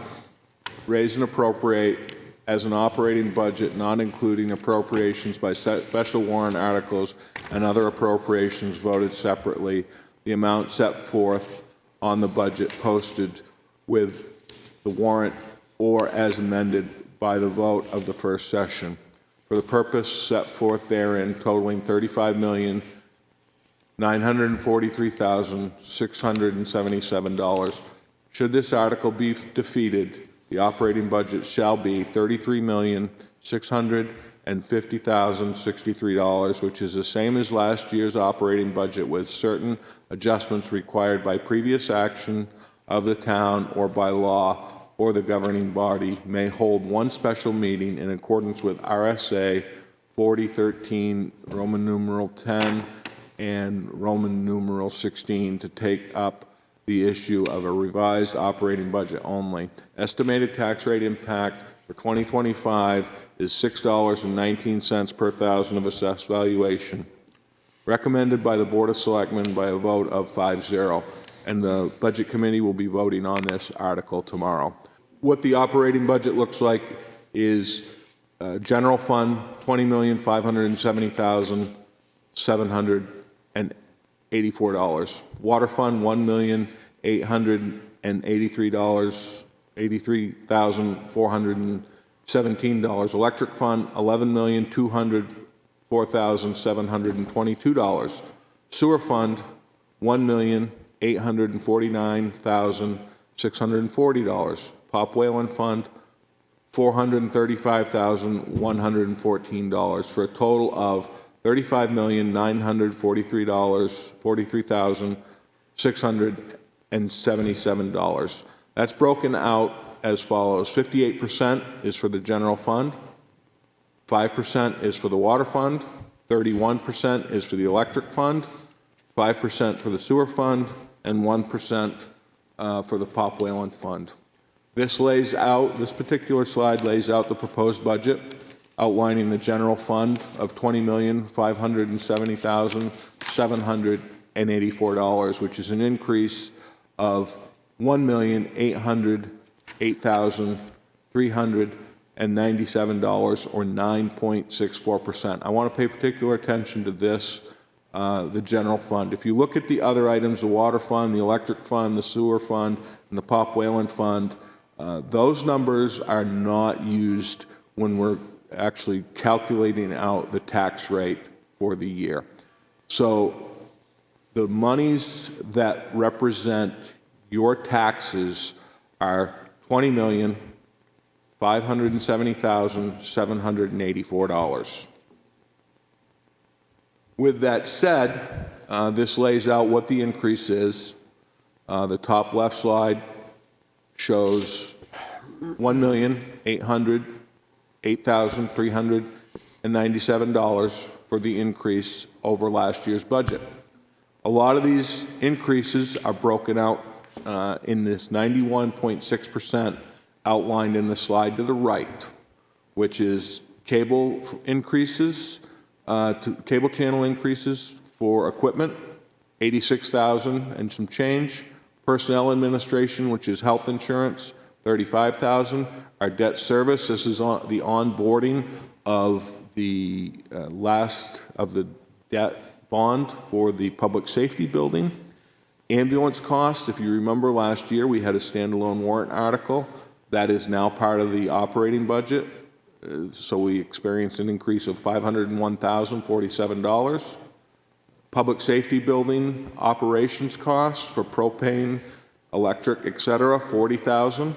raise and appropriate as an operating budget, not including appropriations by special warrant articles and other appropriations voted separately, the amount set forth on the budget posted with the warrant or as amended by the vote of the first session, for the purpose set forth therein, totaling $35,943,677. Should this article be defeated, the operating budget shall be $33,650,063, which is the same as last year's operating budget, with certain adjustments required by previous action of the town or by law, or the governing body may hold one special meeting in accordance with RSA 4013, Roman numeral 10, and Roman numeral 16 to take up the issue of a revised operating budget only. Estimated tax rate impact for 2025 is $6.19 per thousand of assessed valuation. Recommended by the Board of Selectmen by a vote of 5-0. And the Budget Committee will be voting on this article tomorrow. What the operating budget looks like is general fund, $20,570,784. Water fund, $1,883,417. Electric fund, $11,204,722. Sewer fund, $1,849,640. Pop Whalen Fund, $435,114, for a total of $35,943,677. That's broken out as follows. 58% is for the general fund, 5% is for the water fund, 31% is for the electric fund, 5% for the sewer fund, and 1% for the Pop Whalen Fund. This particular slide lays out the proposed budget, outlining the general fund of $20,570,784, which is an increase of $1,808,397, or 9.64%. I want to pay particular attention to this, the general fund. If you look at the other items, the water fund, the electric fund, the sewer fund, and the Pop Whalen Fund, those numbers are not used when we're actually calculating out the tax rate for the year. So the monies that represent your taxes are $20,570,784. With that said, this lays out what the increase is. The top left slide shows $1,808,397 for the increase over last year's budget. A lot of these increases are broken out in this 91.6% outlined in the slide to the right, which is cable increases, cable channel increases for equipment, 86,000 and some change. Personnel administration, which is health insurance, 35,000. Our debt service, this is on the onboarding of the last of the debt bond for the public safety building. Ambulance costs, if you remember last year, we had a standalone warrant article. That is now part of the operating budget. So we experienced an increase of $501,047. Public safety building operations costs for propane, electric, et cetera, $40,000.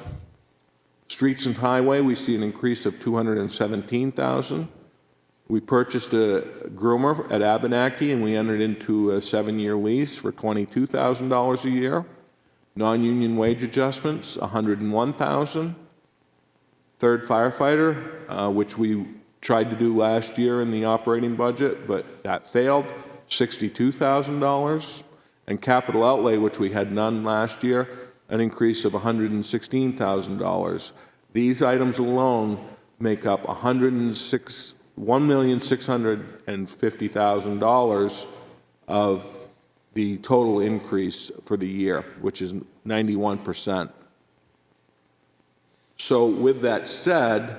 Streets and highway, we see an increase of $217,000. We purchased a groomer at Abenaki, and we entered into a 7-year lease for $22,000 a year. Non-union wage adjustments, $101,000. Third firefighter, which we tried to do last year in the operating budget, but that failed, $62,000. And capital outlay, which we had none last year, an increase of $116,000. These items alone make up $1,650,000 of the total increase for the year, which is 91%. So with that said,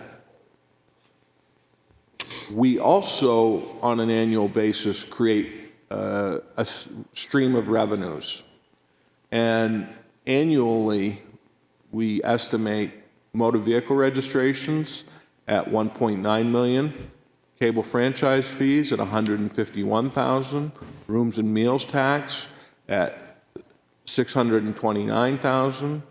we also, on an annual basis, create a stream of revenues. And annually, we estimate motor vehicle registrations at $1.9 million, cable franchise fees at $151,000, rooms and meals tax at $629,000,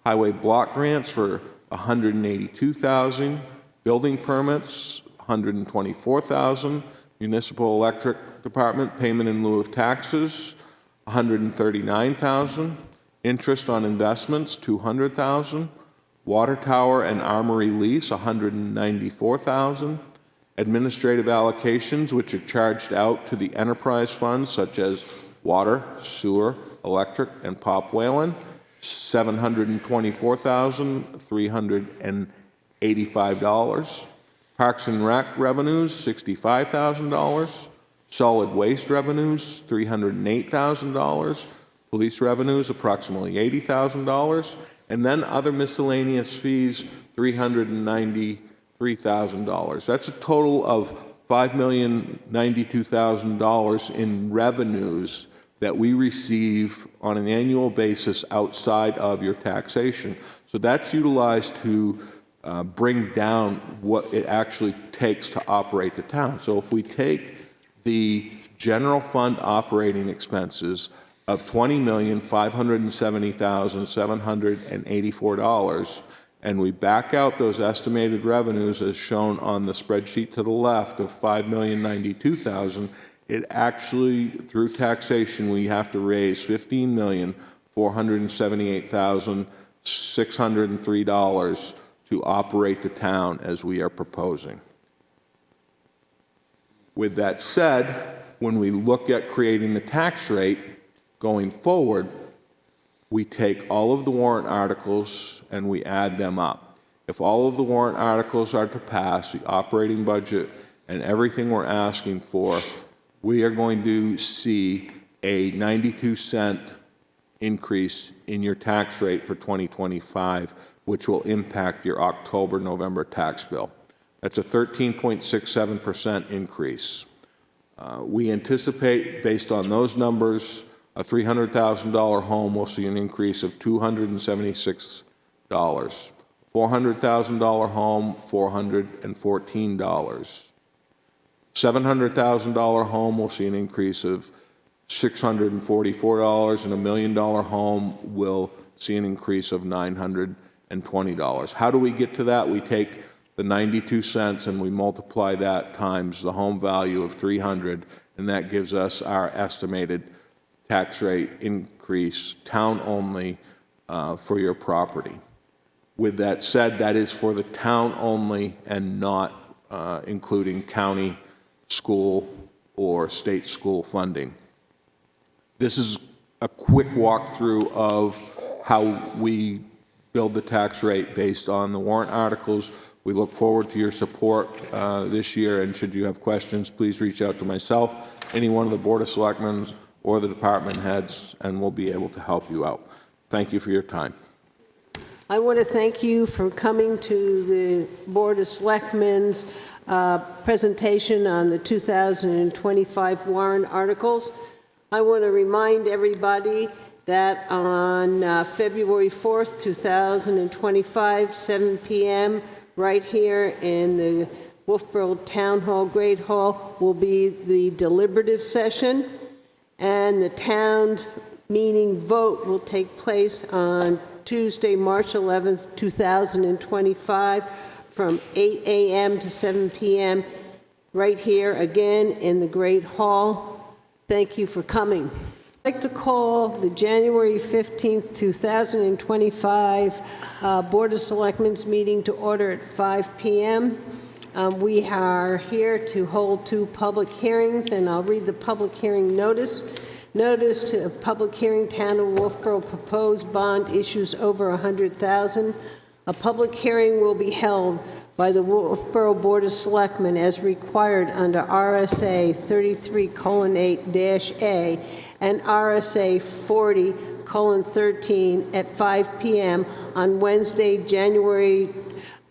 highway block grants for $182,000, building permits $124,000, municipal electric department payment in lieu of taxes $139,000, interest on investments $200,000, water tower and armory lease $194,000, administrative allocations which are charged out to the enterprise funds such as water, sewer, electric, and Pop Whalen, $724,385. Parks and Rec revenues, $65,000. Solid waste revenues, $308,000. Police revenues, approximately $80,000. And then other miscellaneous fees, $393,000. That's a total of $5,092,000 in revenues that we receive on an annual basis outside of your taxation. So that's utilized to bring down what it actually takes to operate the town. So if we take the general fund operating expenses of $20,570,784, and we back out those estimated revenues as shown on the spreadsheet to the left of $5,092,000, it actually, through taxation, we have to raise $15,478,603 to operate the town as we are proposing. With that said, when we look at creating the tax rate going forward, we take all of the warrant articles and we add them up. If all of the warrant articles are to pass, the operating budget and everything we're asking for, we are going to see a 92-cent increase in your tax rate for 2025, which will impact your October-November tax bill. That's a 13.67% increase. We anticipate, based on those numbers, a $300,000 home will see an increase of $276. $400,000 home, $414. $700,000 home will see an increase of $644, and $1 million home will see an increase of $920. How do we get to that? We take the 92 cents and we multiply that times the home value of 300, and that gives us our estimated tax rate increase, town only, for your property. With that said, that is for the town only and not including county, school, or state school funding. This is a quick walkthrough of how we build the tax rate based on the warrant articles. We look forward to your support this year, and should you have questions, please reach out to myself, any one of the Board of Selectmen, or the department heads, and we'll be able to help you out. Thank you for your time. I want to thank you for coming to the Board of Selectmen's presentation on the 2025 warrant articles. I want to remind everybody that on February 4th, 2025, 7 p.m., right here in the Wolfeboro Town Hall Great Hall, will be the deliberative session. and the town's meeting vote will take place on Tuesday, March 11th, 2025, from 8 a.m. to 7 p.m., right here again in the Great Hall. Thank you for coming. I'd like to call the January 15th, 2025 Board of Selectmen's meeting to order at 5 p.m. We are here to hold 2 public hearings, and I'll read the public hearing notice. Notice to a public hearing, Town of Wolfeboro proposed bond issues over $100,000. A public hearing will be held by the Wolfeboro Board of Selectmen as required under RSA 33:8-A and RSA 40:13 at 5 p.m. on Wednesday, January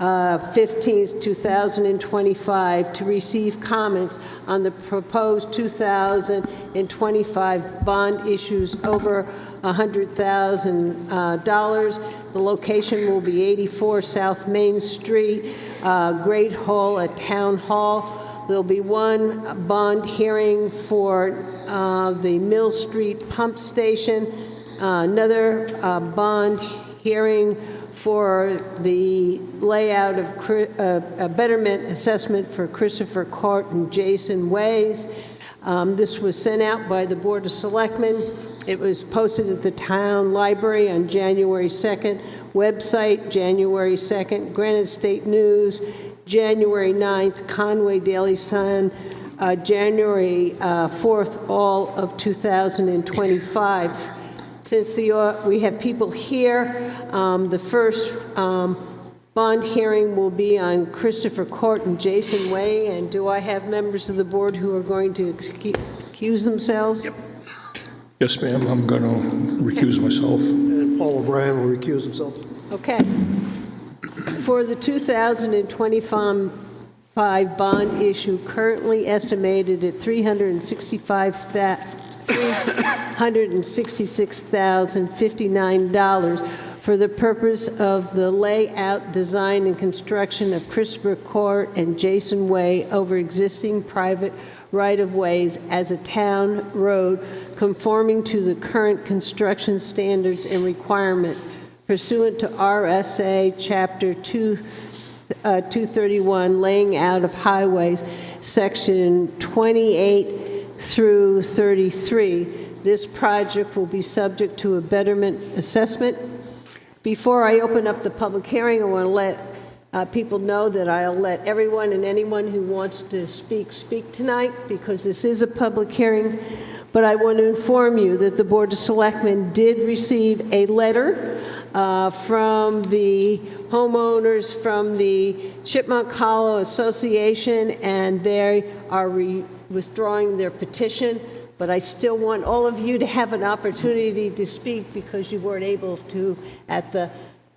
15th, 2025, to receive comments on the proposed 2025 bond issues over $100,000. The location will be 84 South Main Street, Great Hall at Town Hall. There'll be 1 bond hearing for the Mill Street Pump Station, another bond hearing for the layout of a betterment assessment for Christopher Court and Jason Ways. This was sent out by the Board of Selectmen. It was posted at the town library on January 2nd, website January 2nd, Granite State News, January 9th, Conway Daily Sun, January 4th, all of 2025. Since we have people here, the first bond hearing will be on Christopher Court and Jason Way. And do I have members of the board who are going to excuse themselves? Yep. Yes, ma'am, I'm going to recuse myself. And Paul O'Brien will recuse himself. Okay. For the 2025 bond issue, currently estimated at $366,059 for the purpose of the layout, design, and construction of Christopher Court and Jason Way over existing private right-of-ways as a town road conforming to the current construction standards and requirement pursuant to RSA Chapter 231, Laying Out of Highways, Section 28 through 33. This project will be subject to a betterment assessment. Before I open up the public hearing, I want to let people know that I'll let everyone and anyone who wants to speak tonight, because this is a public hearing. But I want to inform you that the Board of Selectmen did receive a letter from the homeowners from the Chipmunk Hollow Association, and they are withdrawing their petition. But I still want all of you to have an opportunity to speak because you weren't able to at the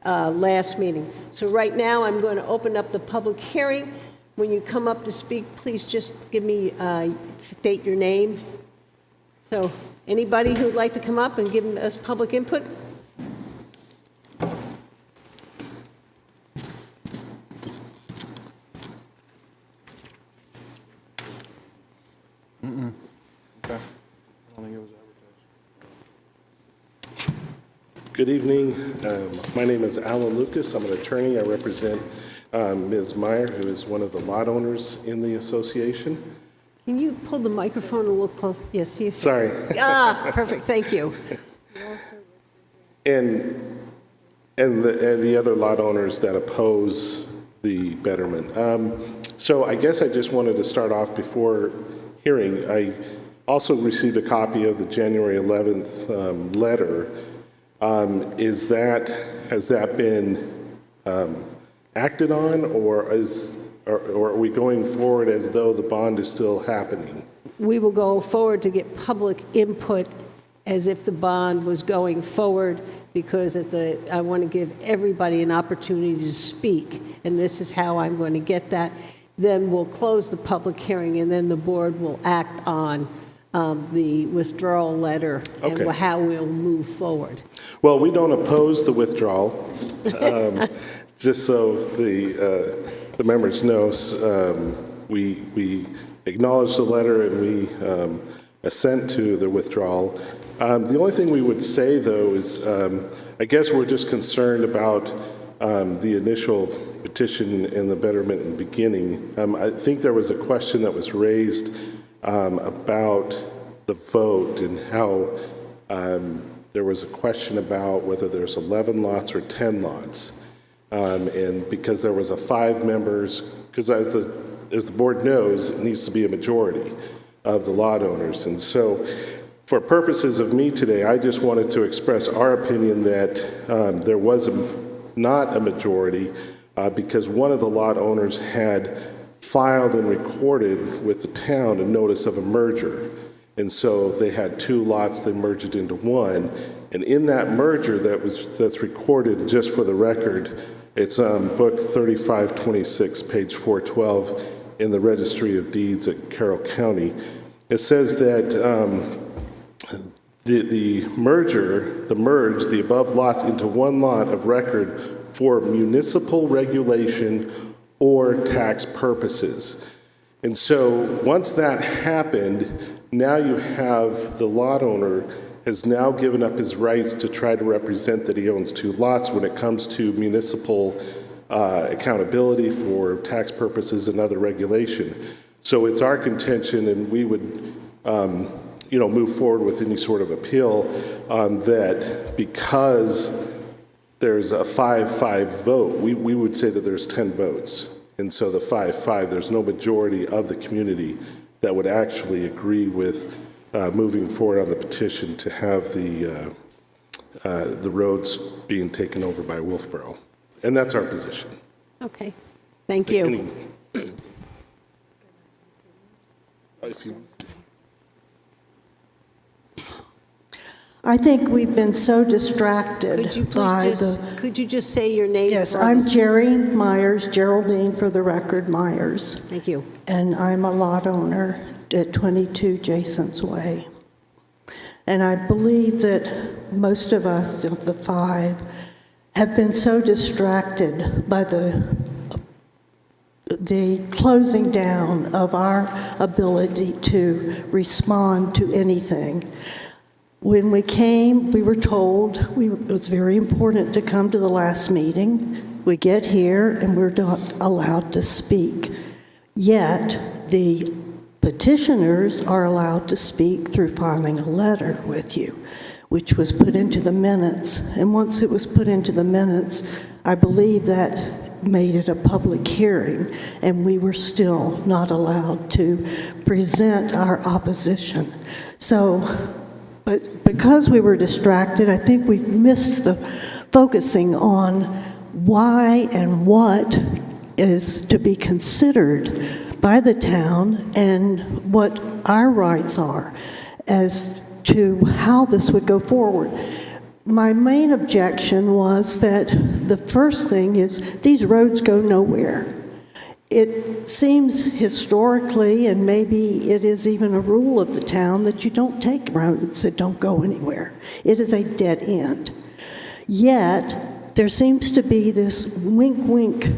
last meeting. So right now, I'm going to open up the public hearing. When you come up to speak, please just give me, state your name. So anybody who'd like to come up and give us public input? Good evening. My name is Alan Lucas. I'm an attorney. I represent Ms. Meyer, who is one of the lot owners in the association. Can you pull the microphone a little closer? Yes, see if... Sorry. Perfect. Thank you. And the other lot owners that oppose the betterment. So I guess I just wanted to start off before hearing. I also received a copy of the January 11th letter. Has that been acted on, or are we going forward as though the bond is still happening? We will go forward to get public input as if the bond was going forward, because I want to give everybody an opportunity to speak, and this is how I'm going to get that. Then we'll close the public hearing, and then the board will act on the withdrawal letter and how we'll move forward. Well, we don't oppose the withdrawal. Just so the members know, we acknowledge the letter, and we assent to the withdrawal. The only thing we would say, though, is I guess we're just concerned about the initial petition and the betterment in the beginning. I think there was a question that was raised about the vote and how there was a question about whether there's 11 lots or 10 lots. And because there was a 5 members, because as the board knows, it needs to be a majority of the lot owners. And so for purposes of me today, I just wanted to express our opinion that there was not a majority because one of the lot owners had filed and recorded with the town a notice of a merger. And so they had 2 lots, they merged it into one. And in that merger that's recorded, just for the record, it's book 3526, page 412 in the Registry of Deeds at Carroll County. It says that the merge the above lots into one lot of record for municipal regulation or tax purposes. And so once that happened, now you have the lot owner has now given up his rights to try to represent that he owns 2 lots when it comes to municipal accountability for tax purposes and other regulation. So it's our contention, and we would move forward with any sort of appeal that because there's a 5-5 vote, we would say that there's 10 votes. And so the 5-5, there's no majority of the community that would actually agree with moving forward on the petition to have the roads being taken over by Wolfeboro. And that's our position. Okay, thank you. I think we've been so distracted Could you by please could you just say your name? Yes, for I'm us? Jerry Myers, Geraldine for the record, Myers. Thank you. And I'm a lot owner at 22 Jason's Way. And I believe that most of us, of the 5, have been so distracted by the closing down of our ability to respond to anything. When we came, we were told it was very important to come to the last meeting. We get here and we're not allowed to speak. Yet, the petitioners are allowed to speak through filing a letter with you, which was put into the minutes. And once it was put into the minutes, I believe that made it a public hearing, and we were still not allowed to present our opposition. So, but because we were distracted, I think we've missed the focusing on why and what is to be considered by the town and what our rights are as to how this would go forward. My main objection was that the first thing is these roads go nowhere. It seems historically, and maybe it is even a rule of the town, that you don't take roads that don't go anywhere. It is a dead end. Yet, there seems to be this wink-wink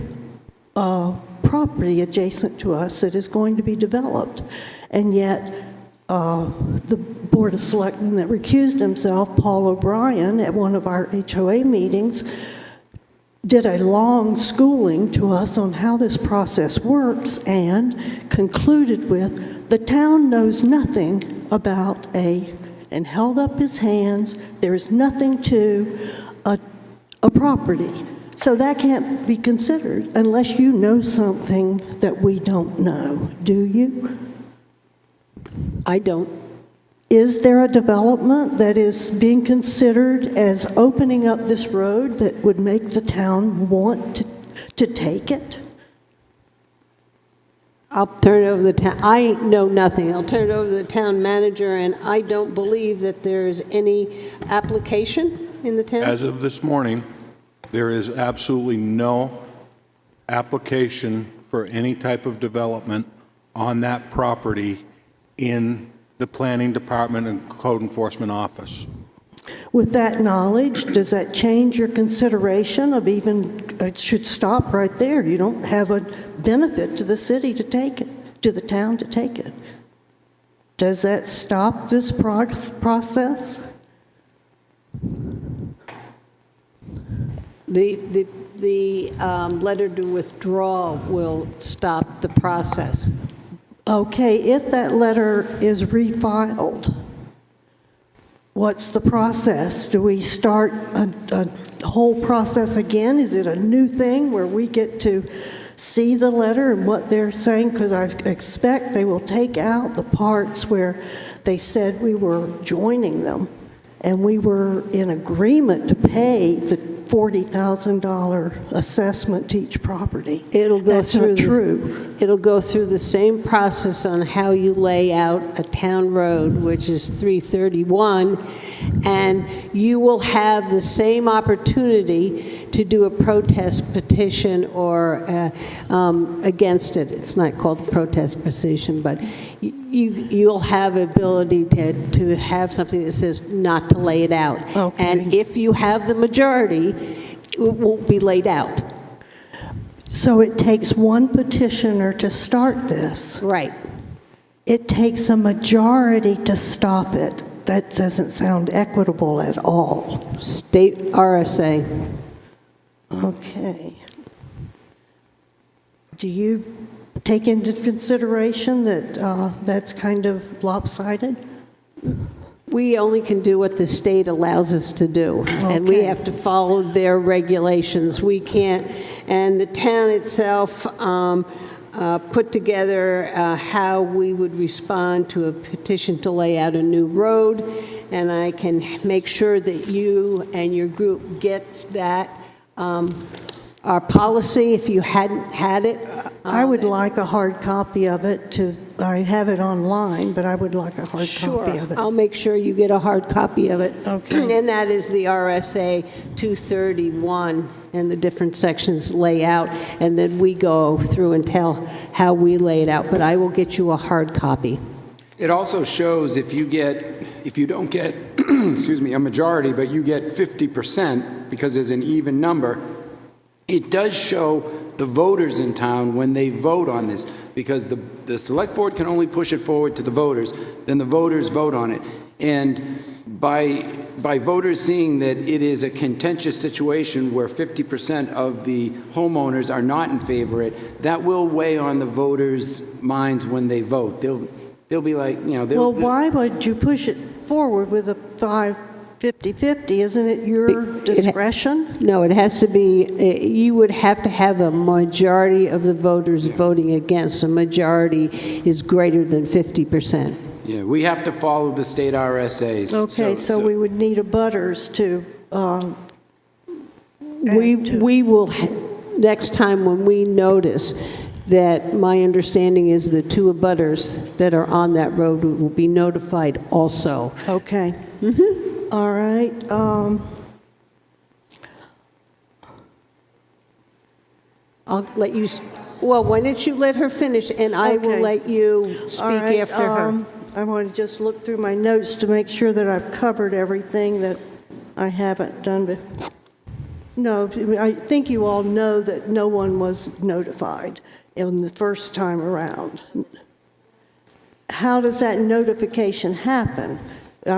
property adjacent to us that is going to be developed. And yet, the Board of Selectmen that recused himself, Paul O'Brien, at one of our HOA meetings, did a long schooling to us on how this process works and concluded with, the town knows nothing about and held up his hands, there's nothing to a property. So that can't be considered unless you know something that we don't know. Do you? I don't. Is there a development that is being considered as opening up this road that would make the town want to take it? I'll turn it over to the town. I know nothing. I'll turn it over to the town manager, and I don't believe that there's any application in the town. As of this morning, there is absolutely no application for any type of development on that property in the Planning Department and Code Enforcement Office. With that knowledge, does that change your consideration of even, it should stop right there. You don't have a benefit to the city to take it, to the town to take it. Does that stop this process? The letter to withdraw will stop the process. Okay, if that letter is refiled, what's the process? Do we start a whole process again? Is it a new thing where we get to see the letter and what they're saying? Because I expect they will take out the parts where they said we were joining them and we were in agreement to pay the $40,000 assessment to each property. That's not true. It'll go through the same process on how you lay out a town road, which is 331, and you will have the same opportunity to do a protest petition or against it. It's not called a protest petition, but you'll have ability to have something that says not to lay it out. Okay. And if you have the majority, it won't be laid out. So it takes one petitioner to start this. Right. It takes a majority to stop it. That doesn't sound equitable at all. State RSA. Okay. Do you take into consideration that that's kind of lopsided? We only can do what the state allows us to do, and we have to follow their regulations. We can't, and the town itself put together how we would respond to a petition to lay out a new road, and I can make sure that you and your group gets that. Our policy, if you hadn't had it. I would like a hard copy of it I have it online, but I would like a hard copy of it. I'll make sure you get a hard copy of it. Okay. And that is the RSA 231, and the different sections lay out, and then we go through and tell how we lay it out, but I will get you a hard copy. It also shows if you don't get, excuse me, a majority, but you get 50%, because there's an even number, it does show the voters in town when they vote on this, because the select board can only push it forward to the voters, then the voters vote on it. And by voters seeing that it is a contentious situation where 50% of the homeowners are not in favor of it, that will weigh on the voters' minds when they vote. They'll be like, well, why would you push it forward with a 50-50? Isn't it your discretion? No, it has to be, you would have to have a majority of the voters voting against. A majority is greater than 50%. Yeah, we have to follow the state RSAs. Okay, so we would need a butters to... We will, next time when we notice that, my understanding is the two abutters that are on that road will be notified also. Okay. All right. I'll let you, well, why don't you let her finish, and I will Okay. let you speak All right, after her. I want to just look through my notes to make sure that I've covered everything that I haven't done before. No, I think you all know that no one was notified in the first time around. How does that notification happen?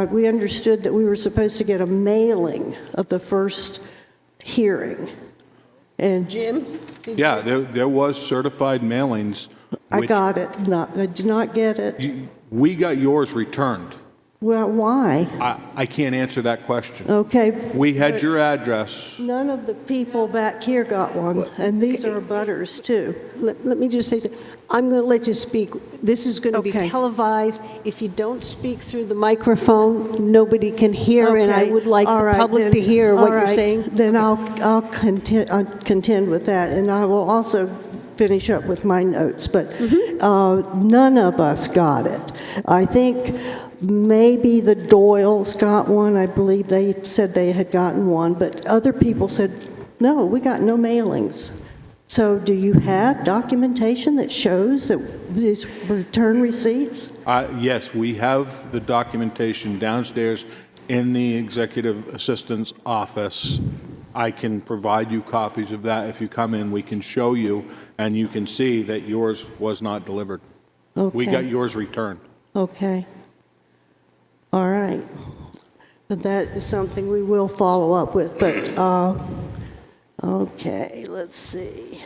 We understood that we were supposed to get a mailing of the first hearing. And Jim? Yeah, there was certified mailings. I got it. I did not get it. We got yours returned. Well, why? I can't answer that question. Okay. We had your address. None of the people back here got one, and these are butters too. Let me just say something. I'm going to let you speak. This is going to be Okay. televised. If you don't speak through the microphone, nobody can hear, and I Okay. would like All the right, public then- to hear what all you're right, saying. Then I'll contend with that, and I will also finish up with my notes. But none of us got it. I think maybe the Doyles got one. I believe they said they had gotten one, but other people said, no, we got no mailings. So do you have documentation that shows that these return receipts? Yes, we have the documentation downstairs in the executive assistant's office. I can provide you copies of that. If you come in, we can show you, and you can see that yours was not delivered. We Okay. got yours returned. Okay. All right. But that is something we will follow up with, but, okay, let's see.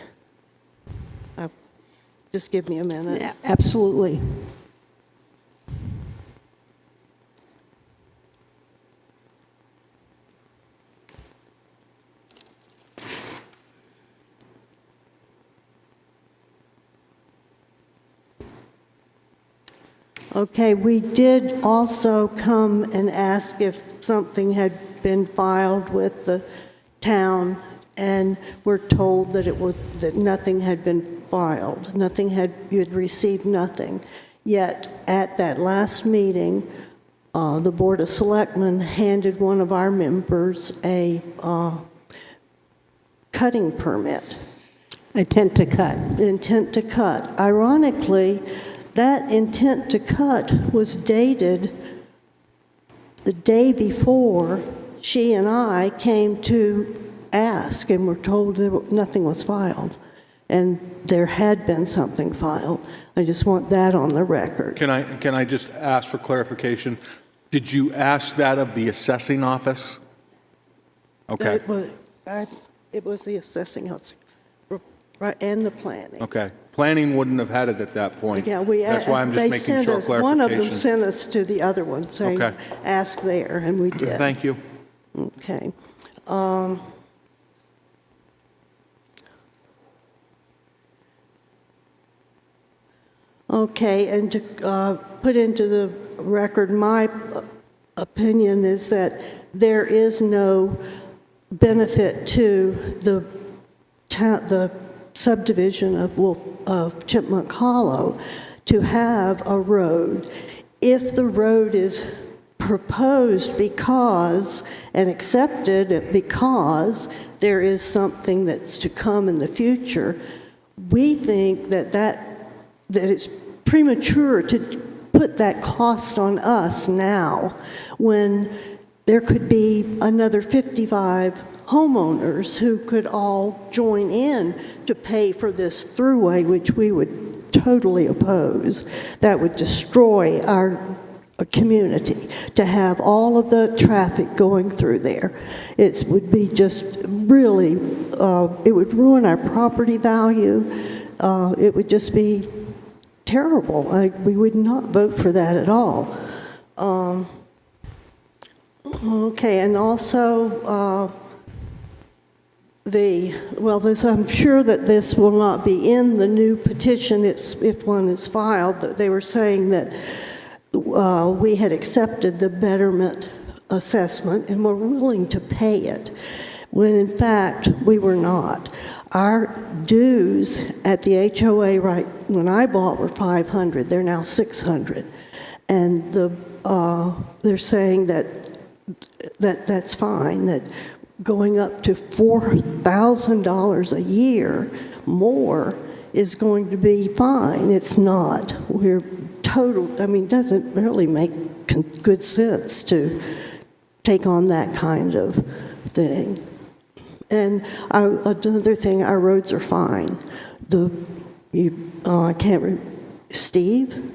Just give me a minute. Yeah, absolutely. Okay, we did also come and ask if something had been filed with the town, and we're told that that nothing had been filed. You had received nothing. Yet, at that last meeting, the Board of Selectmen handed one of our members a cutting permit. Intent to cut. Intent to cut. Ironically, that intent to cut was dated the day before she and I came to ask and were told that nothing was filed. And there had been something filed. I just want that on the record. Can I just ask for clarification? Did you ask that of the assessing office? Okay. It was the assessing house, right, and the planning. Okay. Planning wouldn't have had it at that point. Yeah, That's why I'm just making sure clarification. One of them sent us to the other one saying, Okay. ask there, and we did. Thank you. Okay. Okay, and to put into the record, my opinion is that there is no benefit to the subdivision of Chipmunk Hollow to have a road. If the road is proposed because, and accepted because there is something that's to come in the future, we think that it's premature to put that cost on us now when there could be another 55 homeowners who could all join in to pay for this throughway, which we would totally oppose. That would destroy our community to have all of the traffic going through there. It would be just really, it would ruin our property value. It would just be terrible. We would not vote for that at all. Okay, and also I'm sure that this will not be in the new petition if one is filed. They were saying that we had accepted the betterment assessment and were willing to pay it, when in fact we were not. Our dues at the HOA right when I bought were $500. They're now $600, and they're saying that's fine. That going up to $4,000 a year more is going to be fine. It's not. We're total. I mean, it doesn't really make good sense to take on that kind of thing. And another thing, our roads are fine. I can't remember, Steve?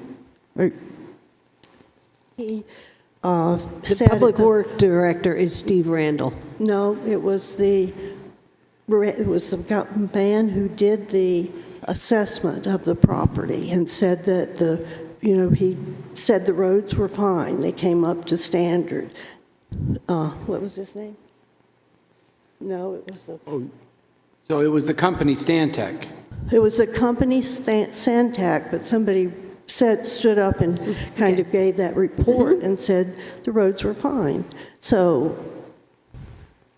He The Public Works Director is Steve Randall. No, it was the man who did the assessment of the property and said that he said the roads were fine. They came up to standard. What was his name? No, it was the... So it was the company Stantec. It was the company Stantec, but somebody stood up and kind of gave that report and said the roads were fine. So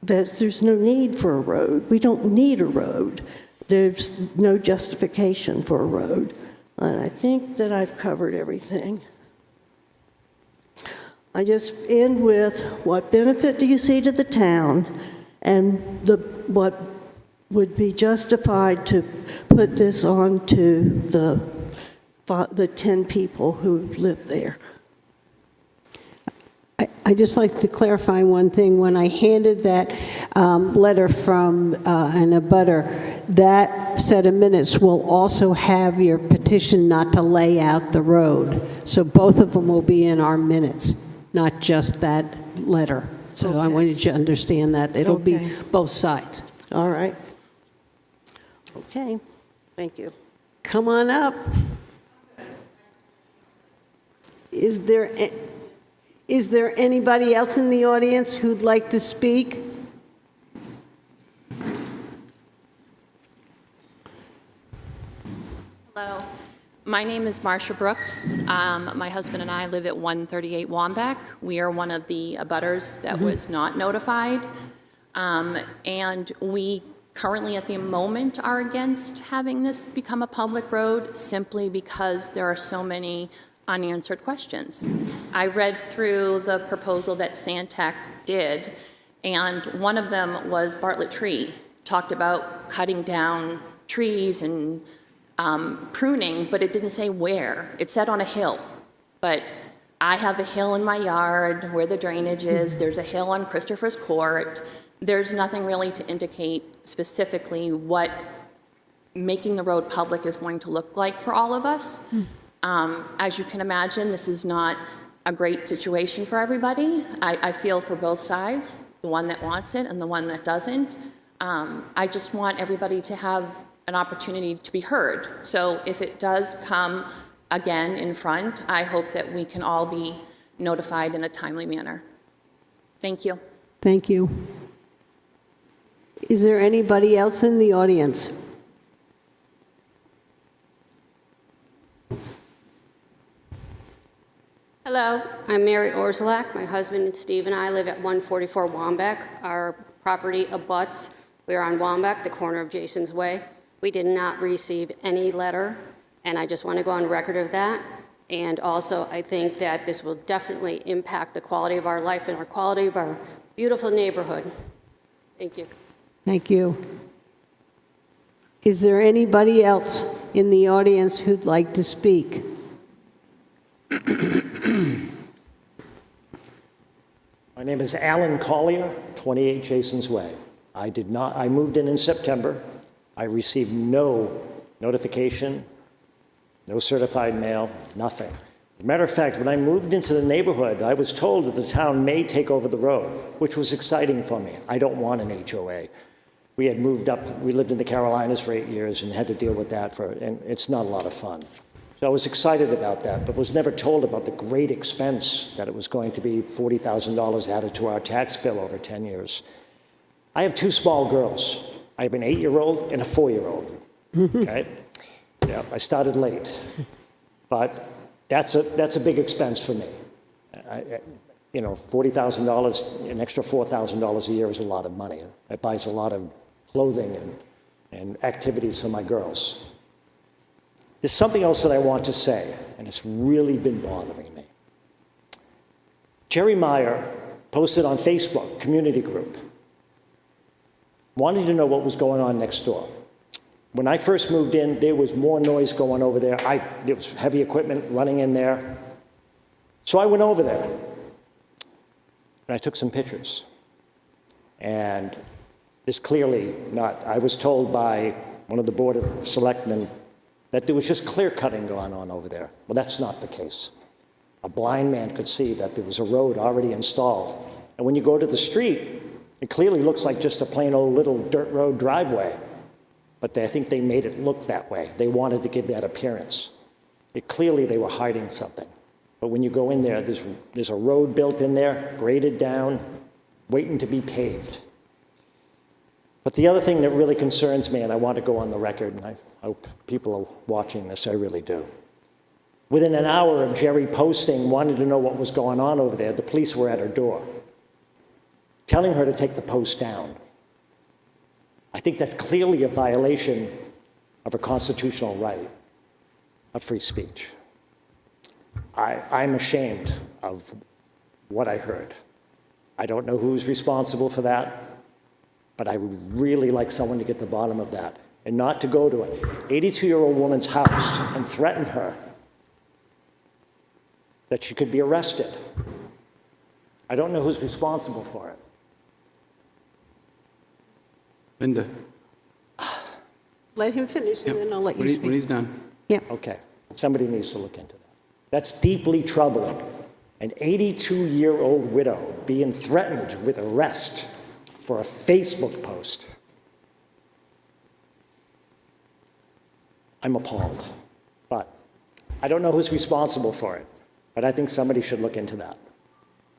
there's no need for a road. We don't need a road. There's no justification for a road. And I think that I've covered everything. I just end with, what benefit do you see to the town, and what would be justified to put this on to the 10 people who live there? I'd just like to clarify one thing. When I handed that letter from an abutter, that that set of minutes will also have your petition not to lay out the road. So both of them will be in our minutes, not just that letter. So I wanted you to understand that. It'll be Okay. both sides. All right. Okay, thank you. Come on up. Is there anybody else in the audience who'd like to speak? Hello, my name is Marcia Brooks. My husband and I live at 138 Wamback. We are one of the abutters that was not notified. And we currently at the moment are against having this become a public road simply because there are so many unanswered questions. I read through the proposal that Santec did, and one of them was Bartlett Tree. Talked about cutting down trees and pruning, but it didn't say where. It said on a hill. But I have a hill in my yard where the drainage is. There's a hill on Christopher's Court. There's nothing really to indicate specifically what making the road public is going to look like for all of us. As you can imagine, this is not a great situation for everybody. I feel for both sides, the one that wants it and the one that doesn't. I just want everybody to have an opportunity to be heard. So if it does come again in front, I hope that we can all be notified in a timely manner. Thank you. Thank you. Is there anybody else in the audience? Hello, I'm Mary Orzelak. My husband and Steve and I live at 144 Wamback. Our property abuts. We're on Wamback, the corner of Jason's Way. We did not receive any letter, and I just want to go on record of that. And also, I think that this will definitely impact the quality of our life and our quality of our beautiful neighborhood. Thank you. Thank you. Is there anybody else in the audience who'd like to speak? My name is Alan Collier, 28 Jason's Way. I moved in September. I received no notification, no certified mail, nothing. As a matter of fact, when I moved into the neighborhood, I was told that the town may take over the road, which was exciting for me. I don't want an HOA. We had moved up, we lived in the Carolinas for 8 years and had to deal with that and it's not a lot of fun. So I was excited about that, but was never told about the great expense that it was going to be $40,000 added to our tax bill over 10 years. I have 2 small girls. I have an 8-year-old and a 4-year-old. Okay? Yeah, I started late, but that's a big expense for me. You know, $40,000, an extra $4,000 a year is a lot of money. It buys a lot of clothing and activities for my girls. There's something else that I want to say, and it's really been bothering me. Jerry Meyer posted on Facebook, community group, wanting to know what was going on next door. When I first moved in, there was more noise going over there. There was heavy equipment running in there. So I went over there, and I took some pictures. And there's clearly not, I was told by one of the Board of Selectmen that there was just clear cutting going on over there. Well, that's not the case. A blind man could see that there was a road already installed. And when you go to the street, it clearly looks like just a plain old little dirt road driveway. But I think they made it look that way. They wanted to give that appearance. Clearly they were hiding something. But when you go in there, there's a road built in there, graded down, waiting to be paved. But the other thing that really concerns me, and I want to go on the record, and I hope people are watching this, I really do. Within an hour of Jerry posting, wanting to know what was going on over there, the police were at her door, telling her to take the post down. I think that's clearly a violation of a constitutional right of free speech. I'm ashamed of what I heard. I don't know who's responsible for that, but I would really like someone to get to the bottom of that and not to go to an 82-year-old woman's house and threaten her that she could be arrested. I don't know who's responsible for it. Linda. Let him finish, and then I'll let you When speak. he's done. Okay, somebody needs to look into that. That's deeply troubling. An 82-year-old widow being threatened with arrest for a Facebook post. I'm appalled. But I don't know who's responsible for it, but I think somebody should look into that.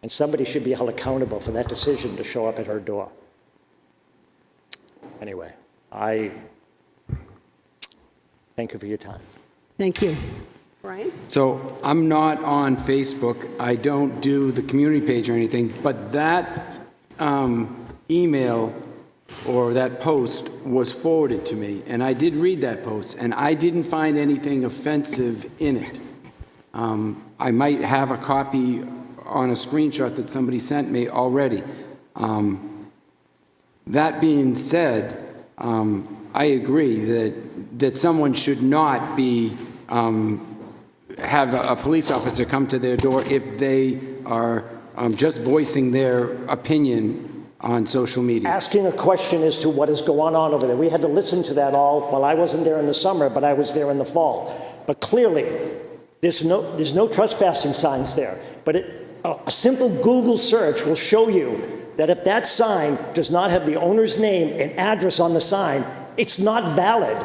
And somebody should be held accountable for that decision to show up at her door. Anyway, I thank you for your time. Thank you. Brian? So I'm not on Facebook. I don't do the community page or anything, but that email or that post was forwarded to me, and I did read that post, and I didn't find anything offensive in it. I might have a copy on a screenshot that somebody sent me already. That being said, I agree that someone should not be have a police officer come to their door if they are just voicing their opinion on social media. Asking a question as to what is going on over there. We had to listen to that all, well, I wasn't there in the summer, but I was there in the fall. But clearly, there's no trespassing signs there. But a simple Google search will show you that if that sign does not have the owner's name and address on the sign, it's not valid.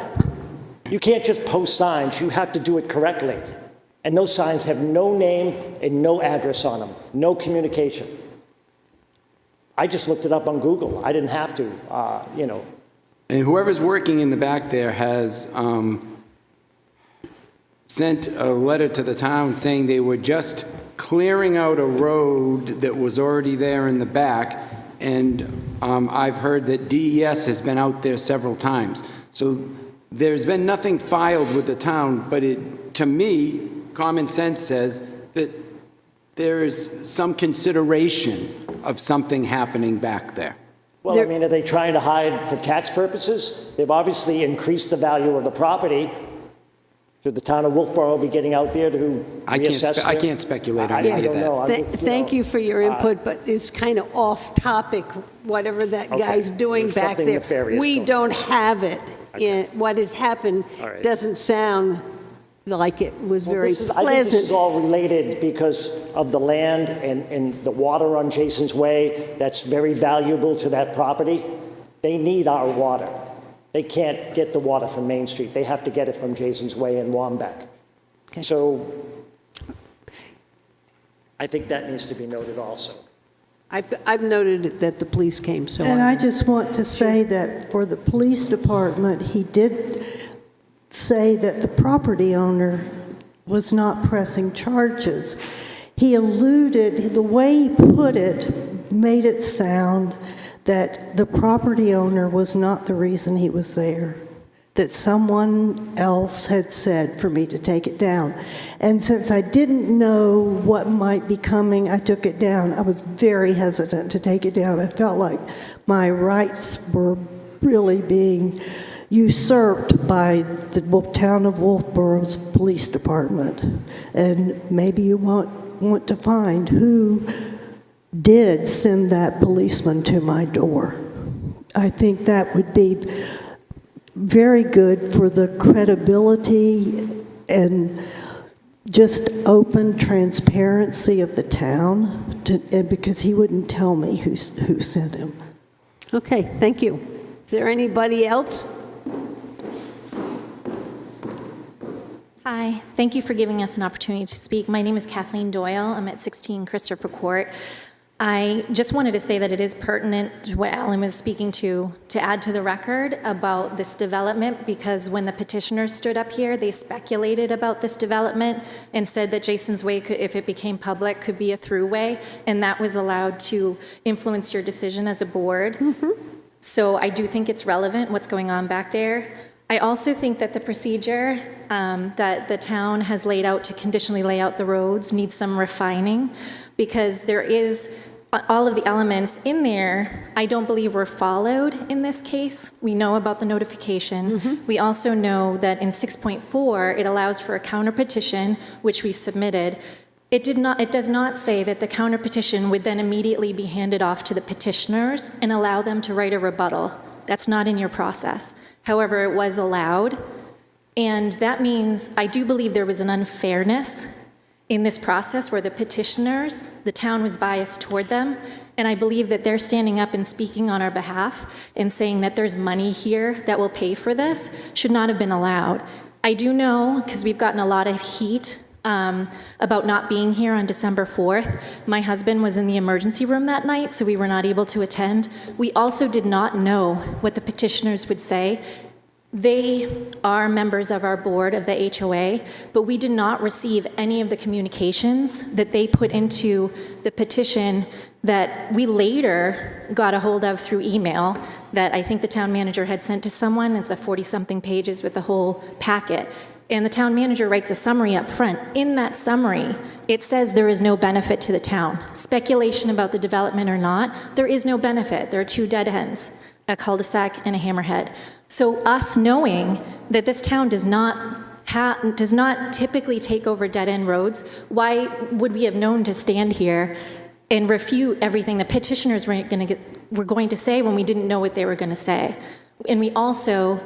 You can't just post signs, you have to do it correctly. And those signs have no name and no address on them, no communication. I just looked it up on Google. I didn't have to, And whoever's working in the back there has sent a letter to the town saying they were just clearing out a road that was already there in the back, and I've heard that DES has been out there several times. So there's been nothing filed with the town, but to me, common sense says that there is some consideration of something happening back there. Well, I mean, are they trying to hide for tax purposes? They've obviously increased the value of the property. Should the town of Wolfeboro be getting out there to reassess I can't speculate on any of that. know. Thank you for your input, but it's kind of off topic, whatever that guy's doing There's back something there. nefarious We going on. don't have it. What has happened All right. doesn't sound like it was very I think this pleasant. is all related because of the land and the water on Jason's Way. That's very valuable to that property. They need our water. They can't get the water from Main Street. They have to get it from Jason's Way in Wambeck. Okay. So I think that needs to be noted also. I've noted that the police came, so. And I just want to say that for the police department, he did say that the property owner was not pressing charges. He alluded, the way he put it made it sound that the property owner was not the reason he was there, that someone else had said for me to take it down. And since I didn't know what might be coming, I took it down. I was very hesitant to take it down. I felt like my rights were really being usurped by the town of Wolfeboro's police department. And maybe you want to find who did send that policeman to my door. I think that would be very good for the credibility and just open transparency of the town, because he wouldn't tell me who sent him. Okay, thank you. Is there anybody else? Hi, thank you for giving us an opportunity to speak. My name is Kathleen Doyle. I'm at 16 Christopher Court. I just wanted to say that it is pertinent to what Alan was speaking to add to the record about this development, because when the petitioners stood up here, they speculated about this development and said that Jason's Way, if it became public, could be a throughway, and that was allowed to influence your decision as a board. So I do think it's relevant what's going on back there. I also think that the procedure that the town has laid out to conditionally lay out the roads needs some refining, because there is all of the elements in there I don't believe were followed in this case. We know about the notification. We also know that in 6.4 it allows for a counter petition, which we submitted. It does not say that the counter petition would then immediately be handed off to the petitioners and allow them to write a rebuttal. That's not in your process. However, it was allowed. And that means I do believe there was an unfairness in this process where the petitioners, the town was biased toward them. And I believe that they're standing up and speaking on our behalf and saying that there's money here that will pay for this should not have been allowed. I do know, because we've gotten a lot of heat about not being here on December 4th. My husband was in the emergency room that night, so we were not able to attend. We also did not know what the petitioners would say. They are members of our board of the HOA, but we did not receive any of the communications that they put into the petition that we later got a hold of through email that I think the town manager had sent to someone. It's the 40-something pages with the whole packet. And the town manager writes a summary up front. In that summary, it says there is no benefit to the town. Speculation about the development or not, there is no benefit. There are two dead ends, a cul-de-sac and a hammerhead. So us knowing that this town does not typically take over dead-end roads, why would we have known to stand here and refute everything the petitioners were going to say when we didn't know what they were going to say? And we also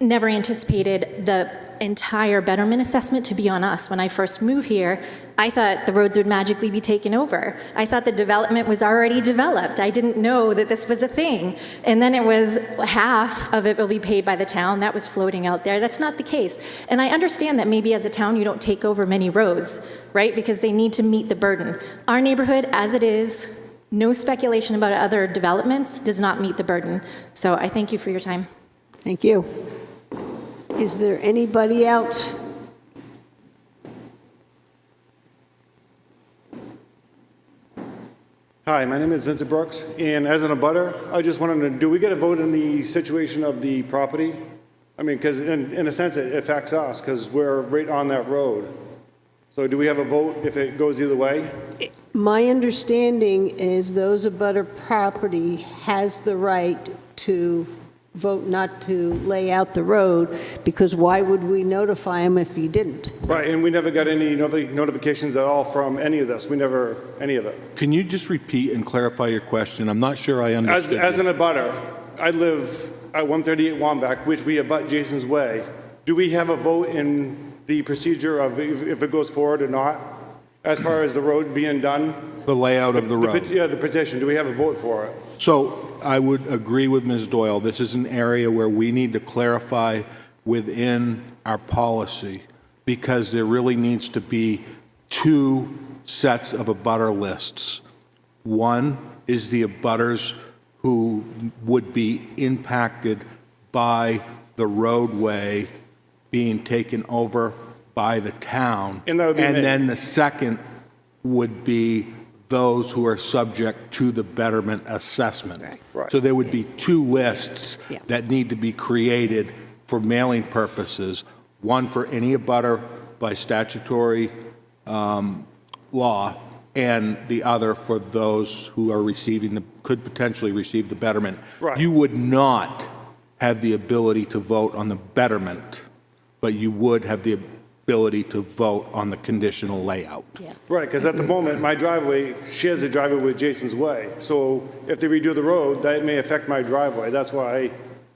never anticipated the entire betterment assessment to be on us. When I first moved here, I thought the roads would magically be taken over. I thought the development was already developed. I didn't know that this was a thing. And then it was half of it will be paid by the town. That was floating out there. That's not the case. And I understand that maybe as a town you don't take over many roads, right? Because they need to meet the burden. Our neighborhood, as it is, no speculation about other developments, does not meet the burden. So I thank you for your time. Thank you. Is there anybody else? Hi, my name is Vincent Brooks, and as an abutter, I just wanted to know, do we get a vote in the situation of the property? I mean, because in a sense, it affects us, because we're right on that road. So do we have a vote if it goes either way? My understanding is those abutter property has the right to vote not to lay out the road, because why would we notify them if he didn't? Right, and we never got any notifications at all from any of this. We never, any of it. Can you just repeat and clarify your question? I'm not sure I understood. As an abutter, I live at 138 Wambach, which we abut Jason's Way. Do we have a vote in the procedure of if it goes forward or not, as far as the road being done? The layout of the road? Yeah, the petition. Do we have a vote for it? So I would agree with Ms. Doyle. This is an area where we need to clarify within our policy, because there really needs to be two sets of abutter lists. One is the abutters who would be impacted by the roadway being taken over by the town. And that would be me. then the second would be those who are subject to the betterment assessment. Right. So there would be two lists that need to be created for mailing purposes, one for any abutter by statutory law, and the other for those who are could potentially receive the betterment. Right. You would not have the ability to vote on the betterment, but you would have the ability to vote on the conditional layout. Right, because at the moment, my driveway shares a driveway with Jason's Way. So if they redo the road, that may affect my driveway. That's why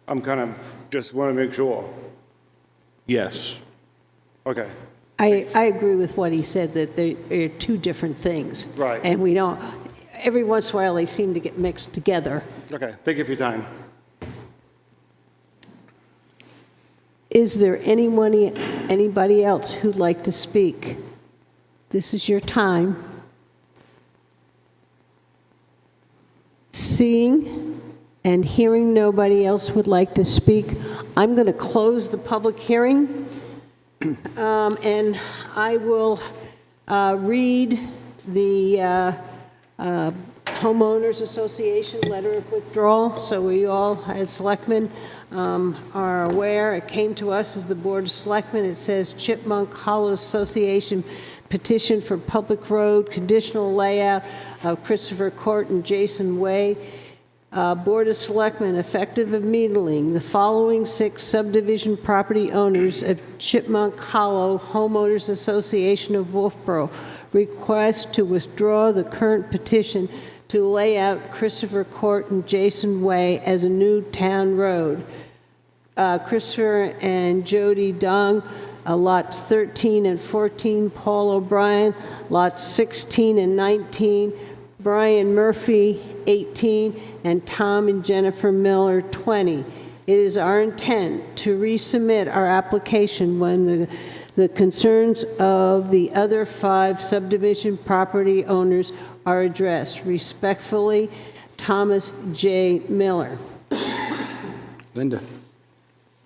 I'm kind of just want to make sure. Yes. Okay. I agree with what he said, that they're two different things. Right. And we don't, every once in a while, they seem to get mixed together. Okay, thank you for your time. Is there anybody else who'd like to speak? This is your time. Seeing and hearing nobody else would like to speak, I'm going to close the public hearing. And I will read the Homeowners Association letter of withdrawal, so we all, as selectmen, are aware. It came to us as the Board of Selectmen. It says Chipmunk Hollow Association petition for public road conditional layout of Christopher Court and Jason Way. Board of Selectmen, effective immediately, the following 6 subdivision property owners of Chipmunk Hollow Homeowners Association of Wolfeboro request to withdraw the current petition to lay out Christopher Court and Jason Way as a new town road. Christopher and Jody Dung, lots 13 and 14, Paul O'Brien, lots 16 and 19, Brian Murphy, 18, and Tom and Jennifer Miller, 20. It is our intent to resubmit our application when the concerns of the other 5 subdivision property owners are addressed. Respectfully, Thomas J. Miller. Linda,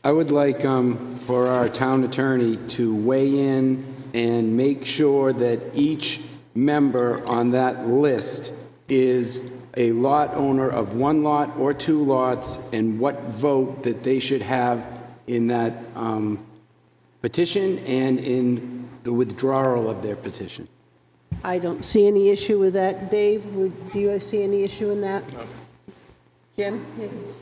I would like for our town attorney to weigh in and make sure that each member on that list is a lot owner of 1 lot or 2 lots, and what vote that they should have in that petition and in the withdrawal of their petition. I don't see any issue with that. Dave, do you see any issue in that? No. Jim?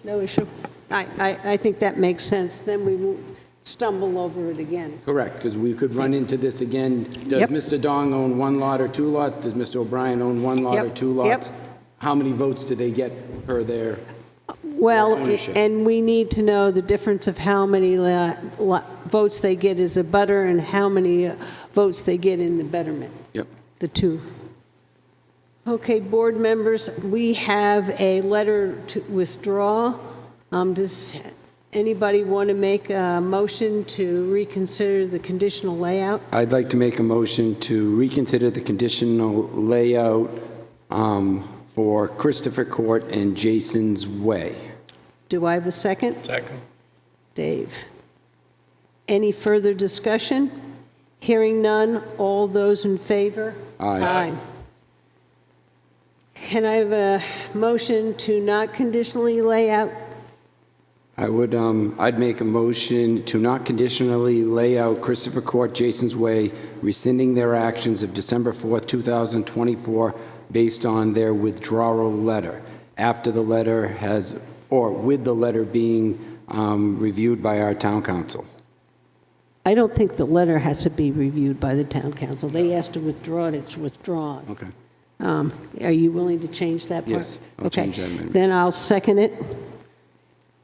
No issue? I think that makes sense. Then we won't stumble over it again. Correct, because we could run into this again. Does Yep. Mr. Dong own 1 lot or 2 lots? Does Mr. O'Brien own 1 lot or Yep. 2 lots? How many votes do they get per their Well, ownership? and we need to know the difference of how many votes they get as a butter and how many votes they get in the betterment. Yep. The 2. Okay, board members, we have a letter to withdraw. Does anybody want to make a motion to reconsider the conditional layout? I'd like to make a motion to reconsider the conditional layout for Christopher Court and Jason's Way. Do I have a second? Second. Dave. Any further discussion? Hearing none, all those in favor? Aye. Can I have a motion to not conditionally lay out? I'd make a motion to not conditionally lay out Christopher Court, Jason's Way, rescinding their actions of December 4th, 2024, based on their withdrawal letter, after the letter has, or with the letter being reviewed by our town council. I don't think the letter has to be reviewed by the town council. They asked to withdraw it, it's withdrawn. Okay. Are you willing to change that part? Yes, I'll Okay. change that amendment. Then I'll second it.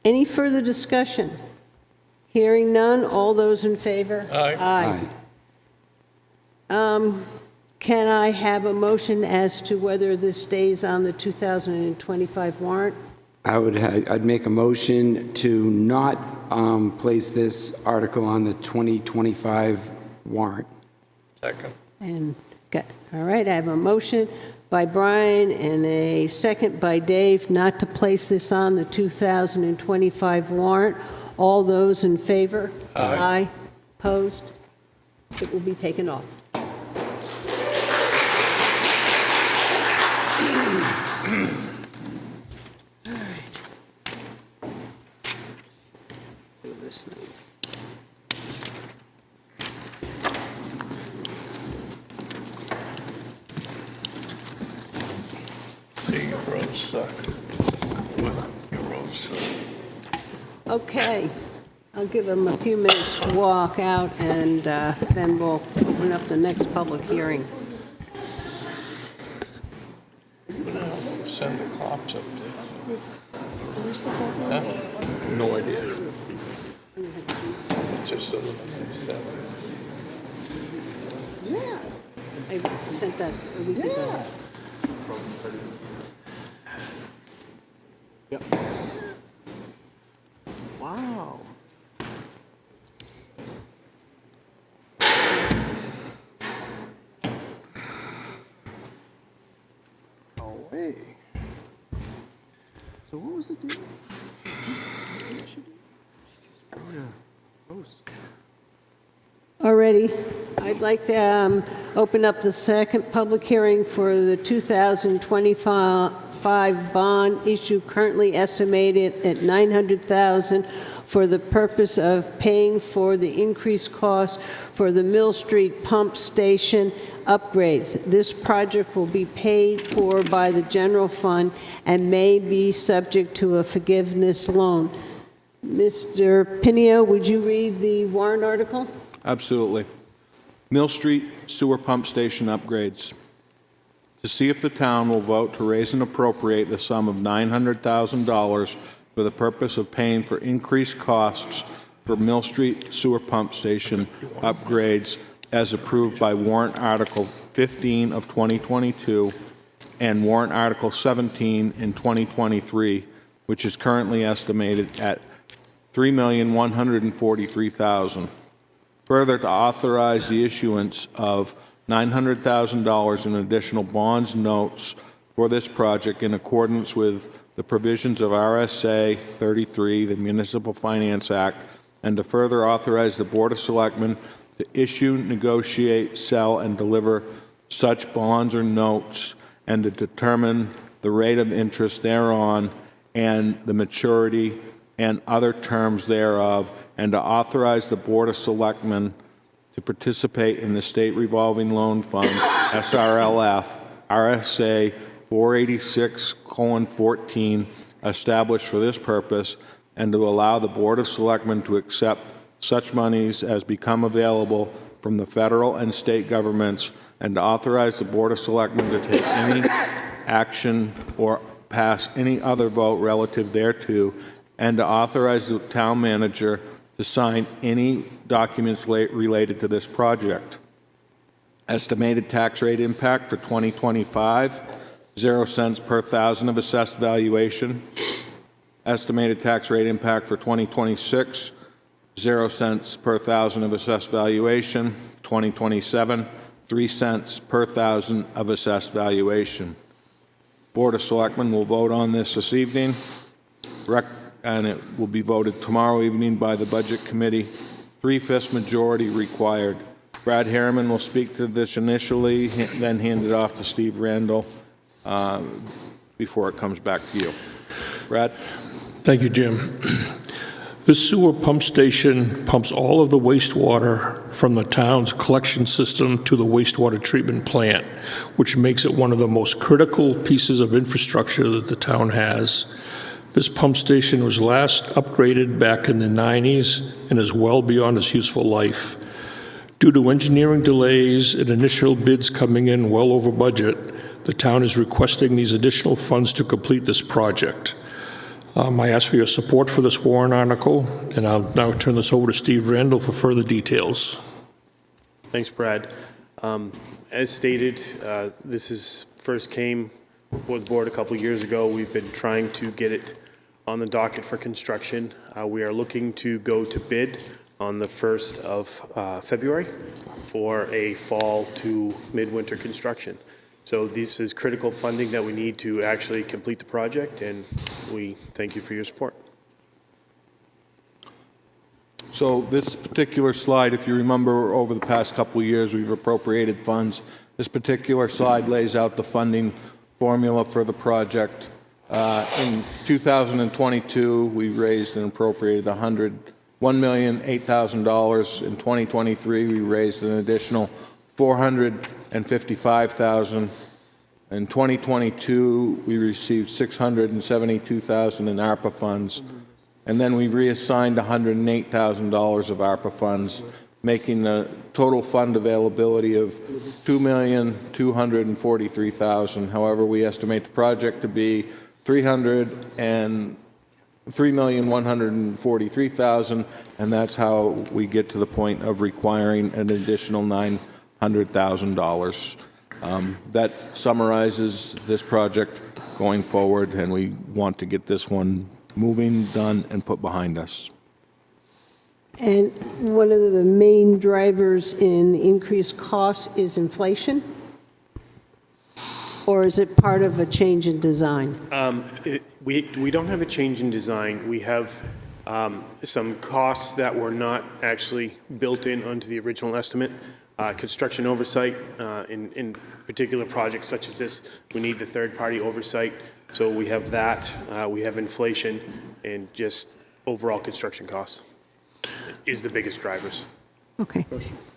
Any further discussion? Hearing none, all those in favor? Aye. Can I have a motion as to whether this stays on the 2025 warrant? I'd make a motion to not place this article on the 2025 warrant. Second. And, all right, I have a motion by Brian and a second by Dave not to place this on the 2025 warrant. All those in favor? Aye. Opposed? It will be taken off. Do this thing. See, your roads suck. Your roads suck. Okay, I'll give them a few minutes to walk out, and then we'll open up the next public hearing. Send the cops up there. Huh? No idea. It's just so that Yeah. I sent that a week ago. Wow. Away. So what was the deal? Already, I'd like to open up the second public hearing for the 2025 bond issue currently estimated at $900,000 for the purpose of paying for the increased cost for the Mill Street Pump Station upgrades. This project will be paid for by the general fund and may be subject to a forgiveness loan. Mr. Pinio, would you read the warrant article? Absolutely. Mill Street Sewer Pump Station upgrades. To see if the town will vote to raise and appropriate the sum of $900,000 for the purpose of paying for increased costs for Mill Street Sewer Pump Station upgrades as approved by Warrant Article 15 of 2022 and Warrant Article 17 in 2023, which is currently estimated at $3,143,000. Further, to authorize the issuance of $900,000 in additional bonds notes for this project in accordance with the provisions of RSA 33, the Municipal Finance Act, and to further authorize the Board of Selectmen to issue, negotiate, sell, and deliver such bonds or notes, and to determine the rate of interest thereon and the maturity and other terms thereof, and to authorize the Board of Selectmen to participate in the State Revolving Loan Fund, SRLF, RSA 486:14, established for this purpose, and to allow the Board of Selectmen to accept such monies as become available from the federal and state governments, and to authorize the Board of Selectmen to take any action or pass any other vote relative thereto, and to authorize the town manager to sign any documents related to this project. Estimated tax rate impact for 2025, 0 cents per thousand of assessed valuation. Estimated tax rate impact for 2026, 0 cents per thousand of assessed valuation. 2027, 3 cents per thousand of assessed valuation. Board of Selectmen will vote on this evening, and it will be voted tomorrow evening by the Budget Committee. 3/5 majority required. Brad Harriman will speak to this initially, then hand it off to Steve Randall before it comes back to you. Brad? Thank you, Jim. The sewer pump station pumps all of the wastewater from the town's collection system to the wastewater treatment plant, which makes it one of the most critical pieces of infrastructure that the town has. This pump station was last upgraded back in the 90s and is well beyond its useful life. Due to engineering delays and initial bids coming in well over budget, the town is requesting these additional funds to complete this project. I ask for your support for this warrant article, and I'll now turn this over to Steve Randall for further details. Thanks, Brad. As stated, this first came before the board a couple years ago. We've been trying to get it on the docket for construction. We are looking to go to bid on the 1st of February for a fall to midwinter construction. So this is critical funding that we need to actually complete the project, and we thank you for your support. So this particular slide, if you remember, over the past couple of years, we've appropriated funds. This particular slide lays out the funding formula for the project. In 2022, we raised and appropriated $1,008,000. In 2023, we raised an additional $455,000. In 2022, we received $672,000 in ARPA funds, and then we reassigned $108,000 of ARPA funds, making the total fund availability of $2,243,000. However, we estimate the project to be $3,143,000, and that's how we get to the point of requiring an additional $900,000. That summarizes this project going forward, and we want to get this one moving, done, and put behind us. And one of the main drivers in increased costs is inflation? Or is it part of a change in design? We don't have a change in design. We have some costs that were not actually built in onto the original estimate. Construction oversight, in particular projects such as this, we need the third-party oversight. So we have that. We have inflation, and just overall construction costs is the biggest drivers. Okay.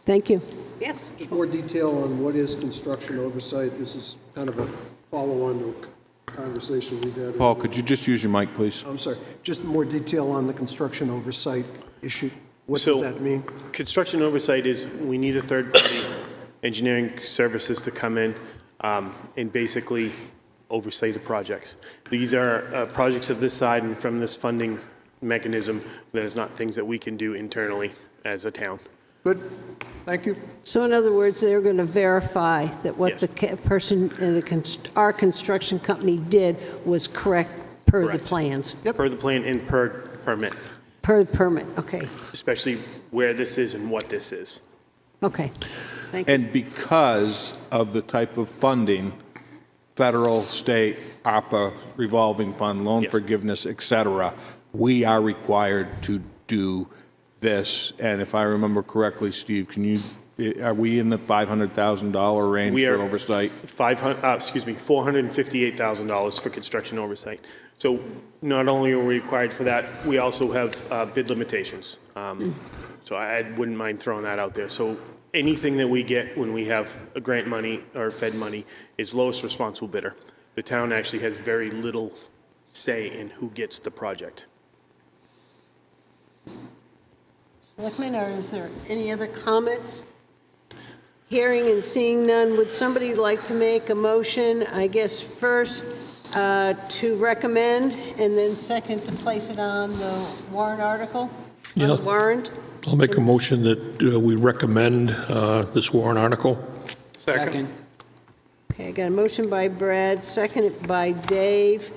Thank you. Yes. Just more detail on what is construction oversight. This is kind of a follow-on to a conversation we've had. Paul, could you just use your mic, please? I'm sorry. Just more detail on the construction oversight issue. What does that mean? Construction oversight is we need a third-party engineering services to come in and basically oversee the projects. These are projects of this side and from this funding mechanism, that is not things that we can do internally as a town. Good, thank you. So in other words, they're going to verify that what the person, our construction company did was correct per the plans? Per the plan and per permit, Per the permit, okay. especially where this is and what this is. Okay, thank you. And because of the type of funding, federal, state, ARPA, revolving fund, loan forgiveness, et cetera, we are required to do this. And if I remember correctly, Steve, are we in the $500,000 range We are for oversight? $458,000 for construction oversight. So not only are we required for that, we also have bid limitations. So I wouldn't mind throwing that out there. So anything that we get when we have a grant money or Fed money is lowest responsible bidder. The town actually has very little say in who gets the project. Selectmen, or is there any other comments? Hearing and seeing none, would somebody like to make a motion, I guess, first to recommend, and then second to place it on the warrant article? Yeah. On the warrant? I'll make a motion that we recommend this warrant article. Second. Okay, I got a motion by Brad, seconded by Dave.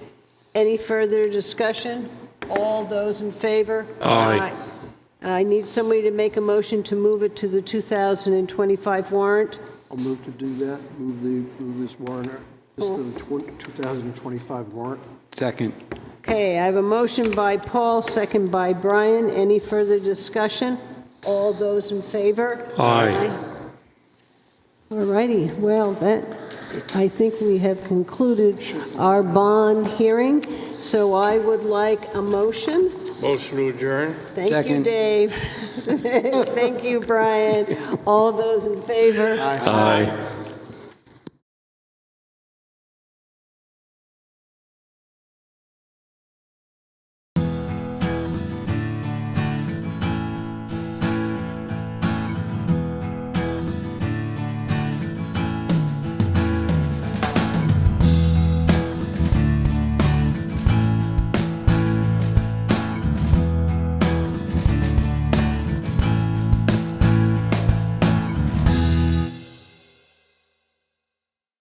Any further discussion? All those in favor? Aye. I need somebody to make a motion to move it to the 2025 warrant. I'll move to do that, move this warrant, this to the 2025 warrant. Second. Okay, I have a motion by Paul, second by Brian. Any further discussion? All those in favor? Aye. All righty, well, I think we have concluded our bond hearing, so I would like a motion. Motion to adjourn? Thank you, Dave. Thank you, Brian. All those in favor? Aye.